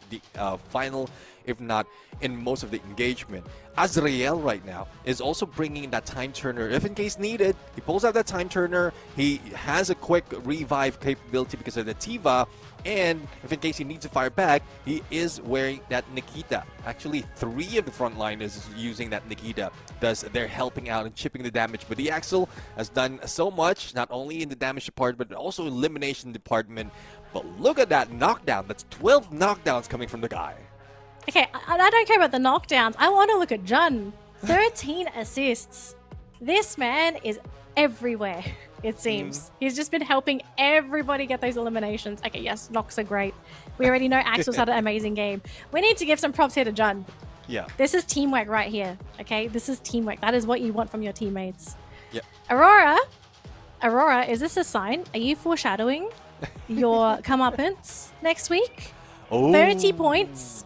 final, if not in most of the engagement. Azrael right now is also bringing that time turner if in case needed. He pulls out that time turner. He has a quick revive capability because of the Tiva, and if in case he needs to fire back, he is wearing that Nikita. Actually, 3 of the front line is using that Nikita, thus they're helping out and chipping the damage. But the Axel has done so much, not only in the damage department but also elimination department. But look at that knockdown. That's 12 knockdowns coming from the guy. Okay, I don't care about the knockdowns. I want to look at Jun. 13 assists. This man is everywhere, it seems. He's just been helping everybody get those eliminations. Okay, yes, knocks are great. We already know Axel's had an amazing game. We need to give some props here to Jun. Yeah. This is teamwork right here, okay? This is teamwork. That is what you want from your teammates. Yep. Aurora, is this a sign? Are you foreshadowing your comeuppance next week? 30 points.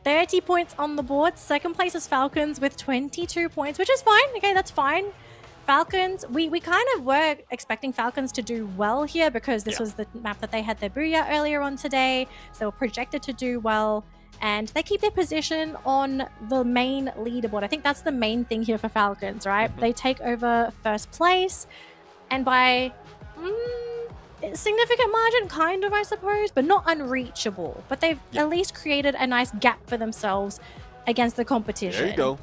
30 points on the board. Second place is Falcons with 22 points, which is fine. Okay, that's fine. Falcons, we kind of were expecting Falcons to do well here because this was the map that they had their booyah earlier on today. So they were projected to do well. And they keep their position on the main leaderboard. I think that's the main thing here for Falcons, right? They take over first place. And by... significant margin, kind of, I suppose, but not unreachable. But they've at least created a nice gap for themselves against the competition. There you go.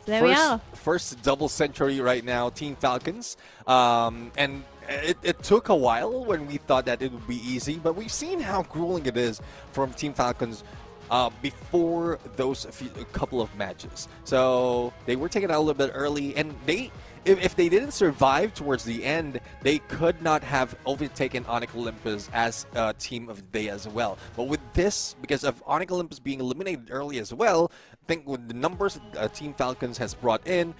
So there we are. First double century right now, Team Falcons. And it took a while when we thought that it would be easy, but we've seen how grueling it is from Team Falcons before those couple of matches. So they were taken out a little bit early, and if they didn't survive towards the end, they could not have overtaken Onyx Olympus as a team of the day as well. But with this, because of Onyx Olympus being eliminated early as well, I think with the numbers Team Falcons has brought in,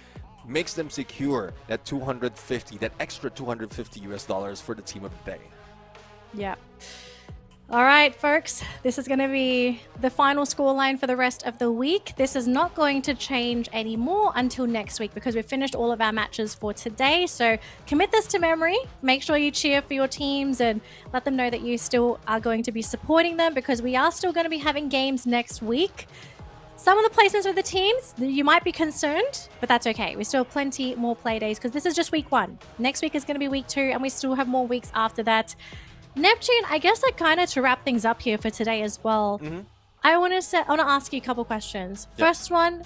makes them secure that that extra $250 for the team of the day. Yeah. All right, folks, this is going to be the final scoreline for the rest of the week. This is not going to change anymore until next week because we've finished all of our matches for today. So commit this to memory. Make sure you cheer for your teams and let them know that you still are going to be supporting them because we are still going to be having games next week. Some of the placements of the teams, you might be concerned, but that's okay. We still have plenty more play days because this is just week 1. Next week is going to be week 2, and we still have more weeks after that. Neptune, I guess like kind of to wrap things up here for today as well. I want to ask you a couple questions. First one,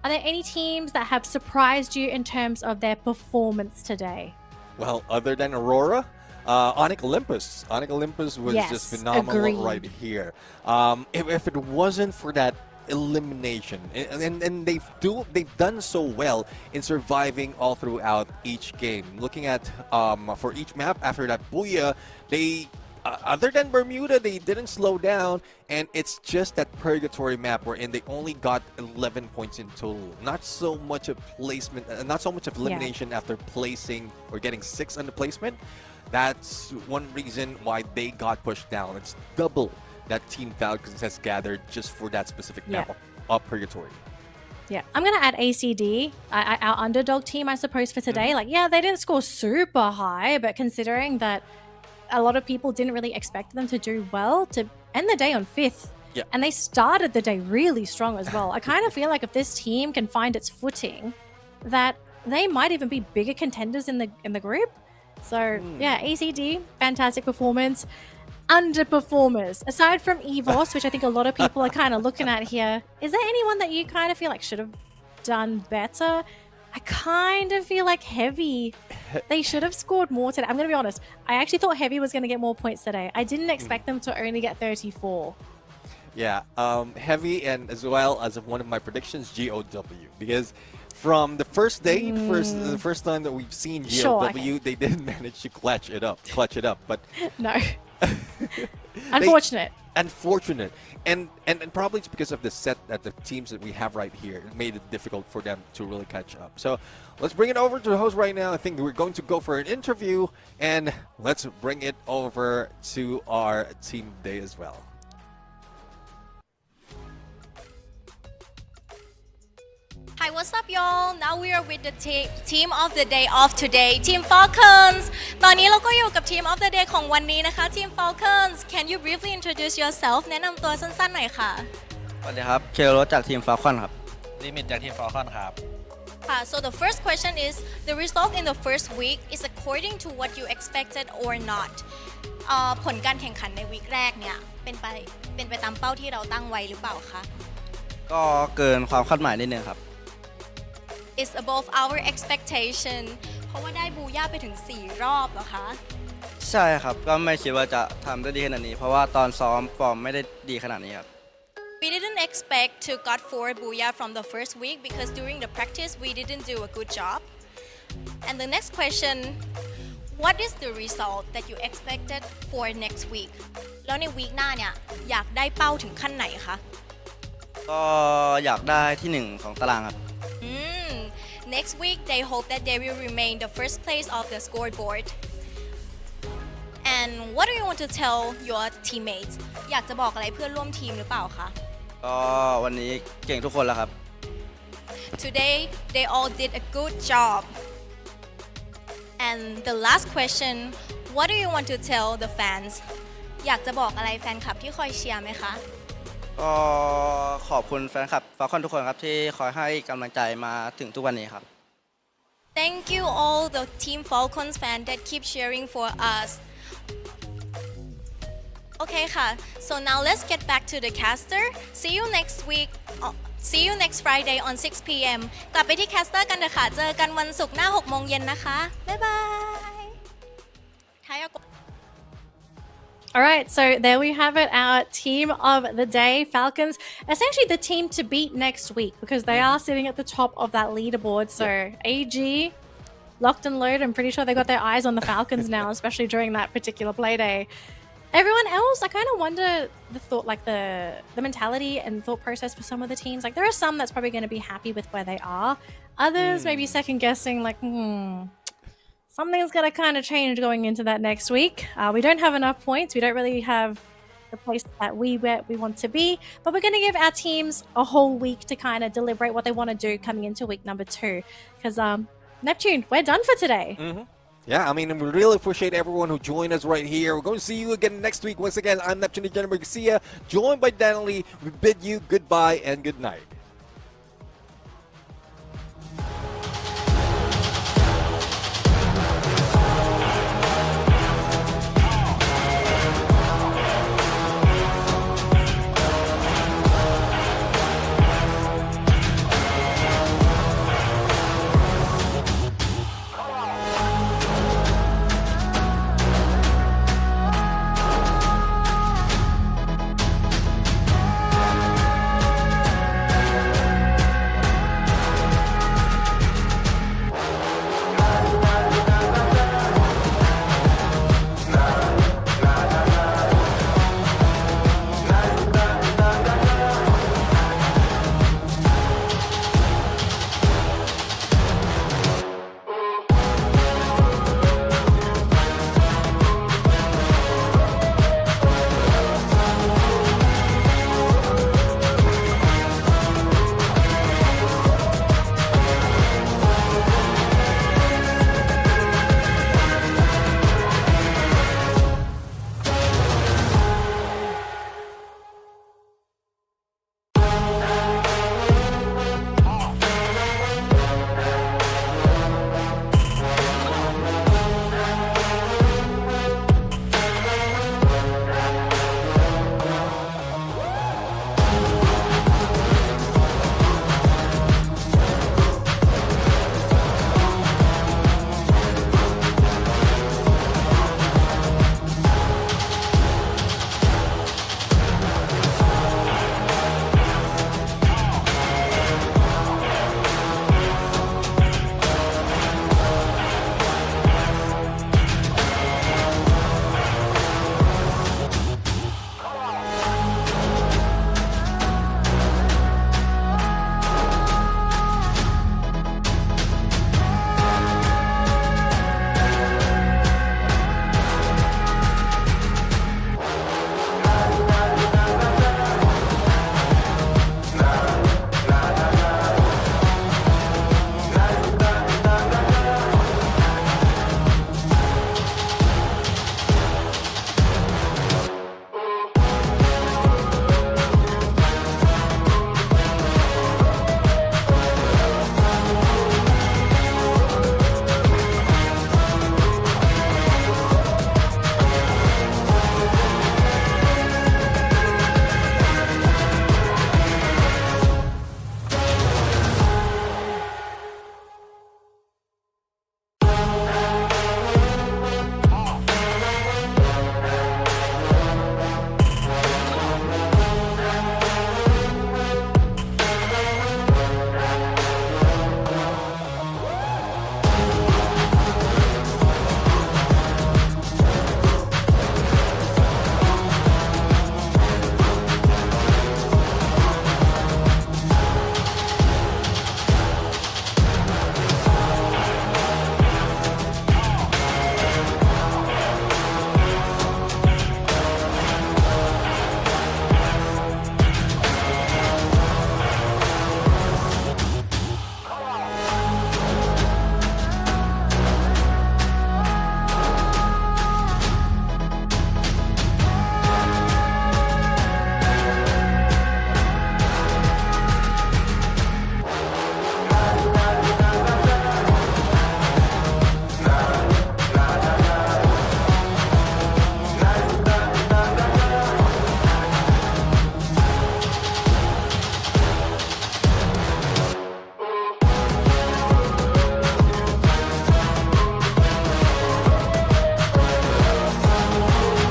are there any teams that have surprised you in terms of their performance today? Well, other than Aurora, Onyx Olympus. Onyx Olympus was just phenomenal right here. If it wasn't for that elimination, and they've done so well in surviving all throughout each game. Looking at for each map after that Booyah, they other than Bermuda, they didn't slow down, and it's just that purgatory map wherein they only got 11 points in total. Not so much of placement, not so much of elimination after placing or getting 6 on the placement. That's one reason why they got pushed down. It's double that Team Falcons has gathered just for that specific map of purgatory. Yeah, I'm going to add ACD, our underdog team, I suppose, for today. Like, yeah, they didn't score super high, but considering that a lot of people didn't really expect them to do well, to end the day on 5th. Yeah. And they started the day really strong as well. I kind of feel like if this team can find its footing, that they might even be bigger contenders in the group. So, yeah, ACD, fantastic performance. Underperformers, aside from EVOS, which I think a lot of people are kind of looking at here, is there anyone that you kind of feel like should have done better? I kind of feel like Heavy, they should have scored more today. I'm going to be honest. I actually thought Heavy was going to get more points today. I didn't expect them to only get 34. Yeah, Heavy, and as well as one of my predictions, GOW, because from the first day, the first time that we've seen GOW, they didn't manage to clutch it up, but no. Unfortunate. Unfortunate. And probably it's because of the set that the teams that we have right here. It made it difficult for them to really catch up. So let's bring it over to the host right now. I think we're going to go for an interview, and let's bring it over to our team day as well. Hi, what's up, y'all? Now we are with the team of the day of today, Team Falcons. ตอนนี้เราก็อยู่กับ Team of the day ของวันนี้นะคะ Team Falcons. Can you briefly introduce yourself? แนะนำตัวสั้นๆหน่อยค่ะ สวัสดีครับ เคโรจากทีม Falcon ครับ ลิมิตจากทีม Falcon ครับ So the first question is, the result in the first week is according to what you expected or not. ผลการแข่งขันในวีคแรกเนี่ยเป็นไปตามเป้าที่เราตั้งไว้หรือเปล่าคะ ก็เกินความคาดหมายนิดนึงครับ It's above our expectation เพราะว่าได้บูย่าไปถึง4รอบเหรอคะ ใช่ครับ ก็ไม่คิดว่าจะทำได้ดีขนาดนี้ เพราะว่าตอนซ้อมฟอร์มไม่ได้ดีขนาดนี้ครับ We didn't expect to got 4 booyah from the first week because during the practice we didn't do a good job. And the next question, what is the result that you expected for next week? แล้วในวีคหน้าเนี่ยอยากได้เป้าถึงขั้นไหนคะ ก็อยากได้ที่1ของตารางครับ Next week they hope that they will remain the first place of the scoreboard. And what do you want to tell your teammates? อยากจะบอกอะไรเพื่อนร่วมทีมหรือเปล่าคะ ก็วันนี้เก่งทุกคนแล้วครับ Today they all did a good job. And the last question, what do you want to tell the fans? อยากจะบอกอะไรแฟนคลับที่คอยเชียร์ไหมคะ ก็ขอบคุณแฟนคลับ Falcon ทุกคนครับที่คอยให้กำลังใจมาถึงทุกวันนี้ครับ Thank you all the Team Falcons fans that keep cheering for us. Okay ค่ะ so now let's get back to the caster. See you next week. See you next Friday on 6 p.m. กลับไปที่ caster กันเถอะค่ะเจอกันวันศุกร์หน้า 6 โมงเย็นนะคะบ๊ายบาย All right, so there we have it, our team of the day, Falcons. Essentially the team to beat next week because they are sitting at the top of that leaderboard. So AG, locked and loaded. I'm pretty sure they got their eyes on the Falcons now, especially during that particular play day. Everyone else, I kind of wonder the thought, like the mentality and thought process for some of the teams. Like there are some that's probably going to be happy with where they are. Others maybe second guessing, like, something's going to kind of change going into that next week. We don't have enough points. We don't really have the place that we want to be. But we're going to give our teams a whole week to kind of deliberate what they want to do coming into week number 2. Because Neptune, we're done for today. Yeah, I mean, we really appreciate everyone who joined us right here. We're going to see you again next week. Once again, I'm Neptune Jennifer Garcia, joined by Daniel Lee. We bid you goodbye and good night.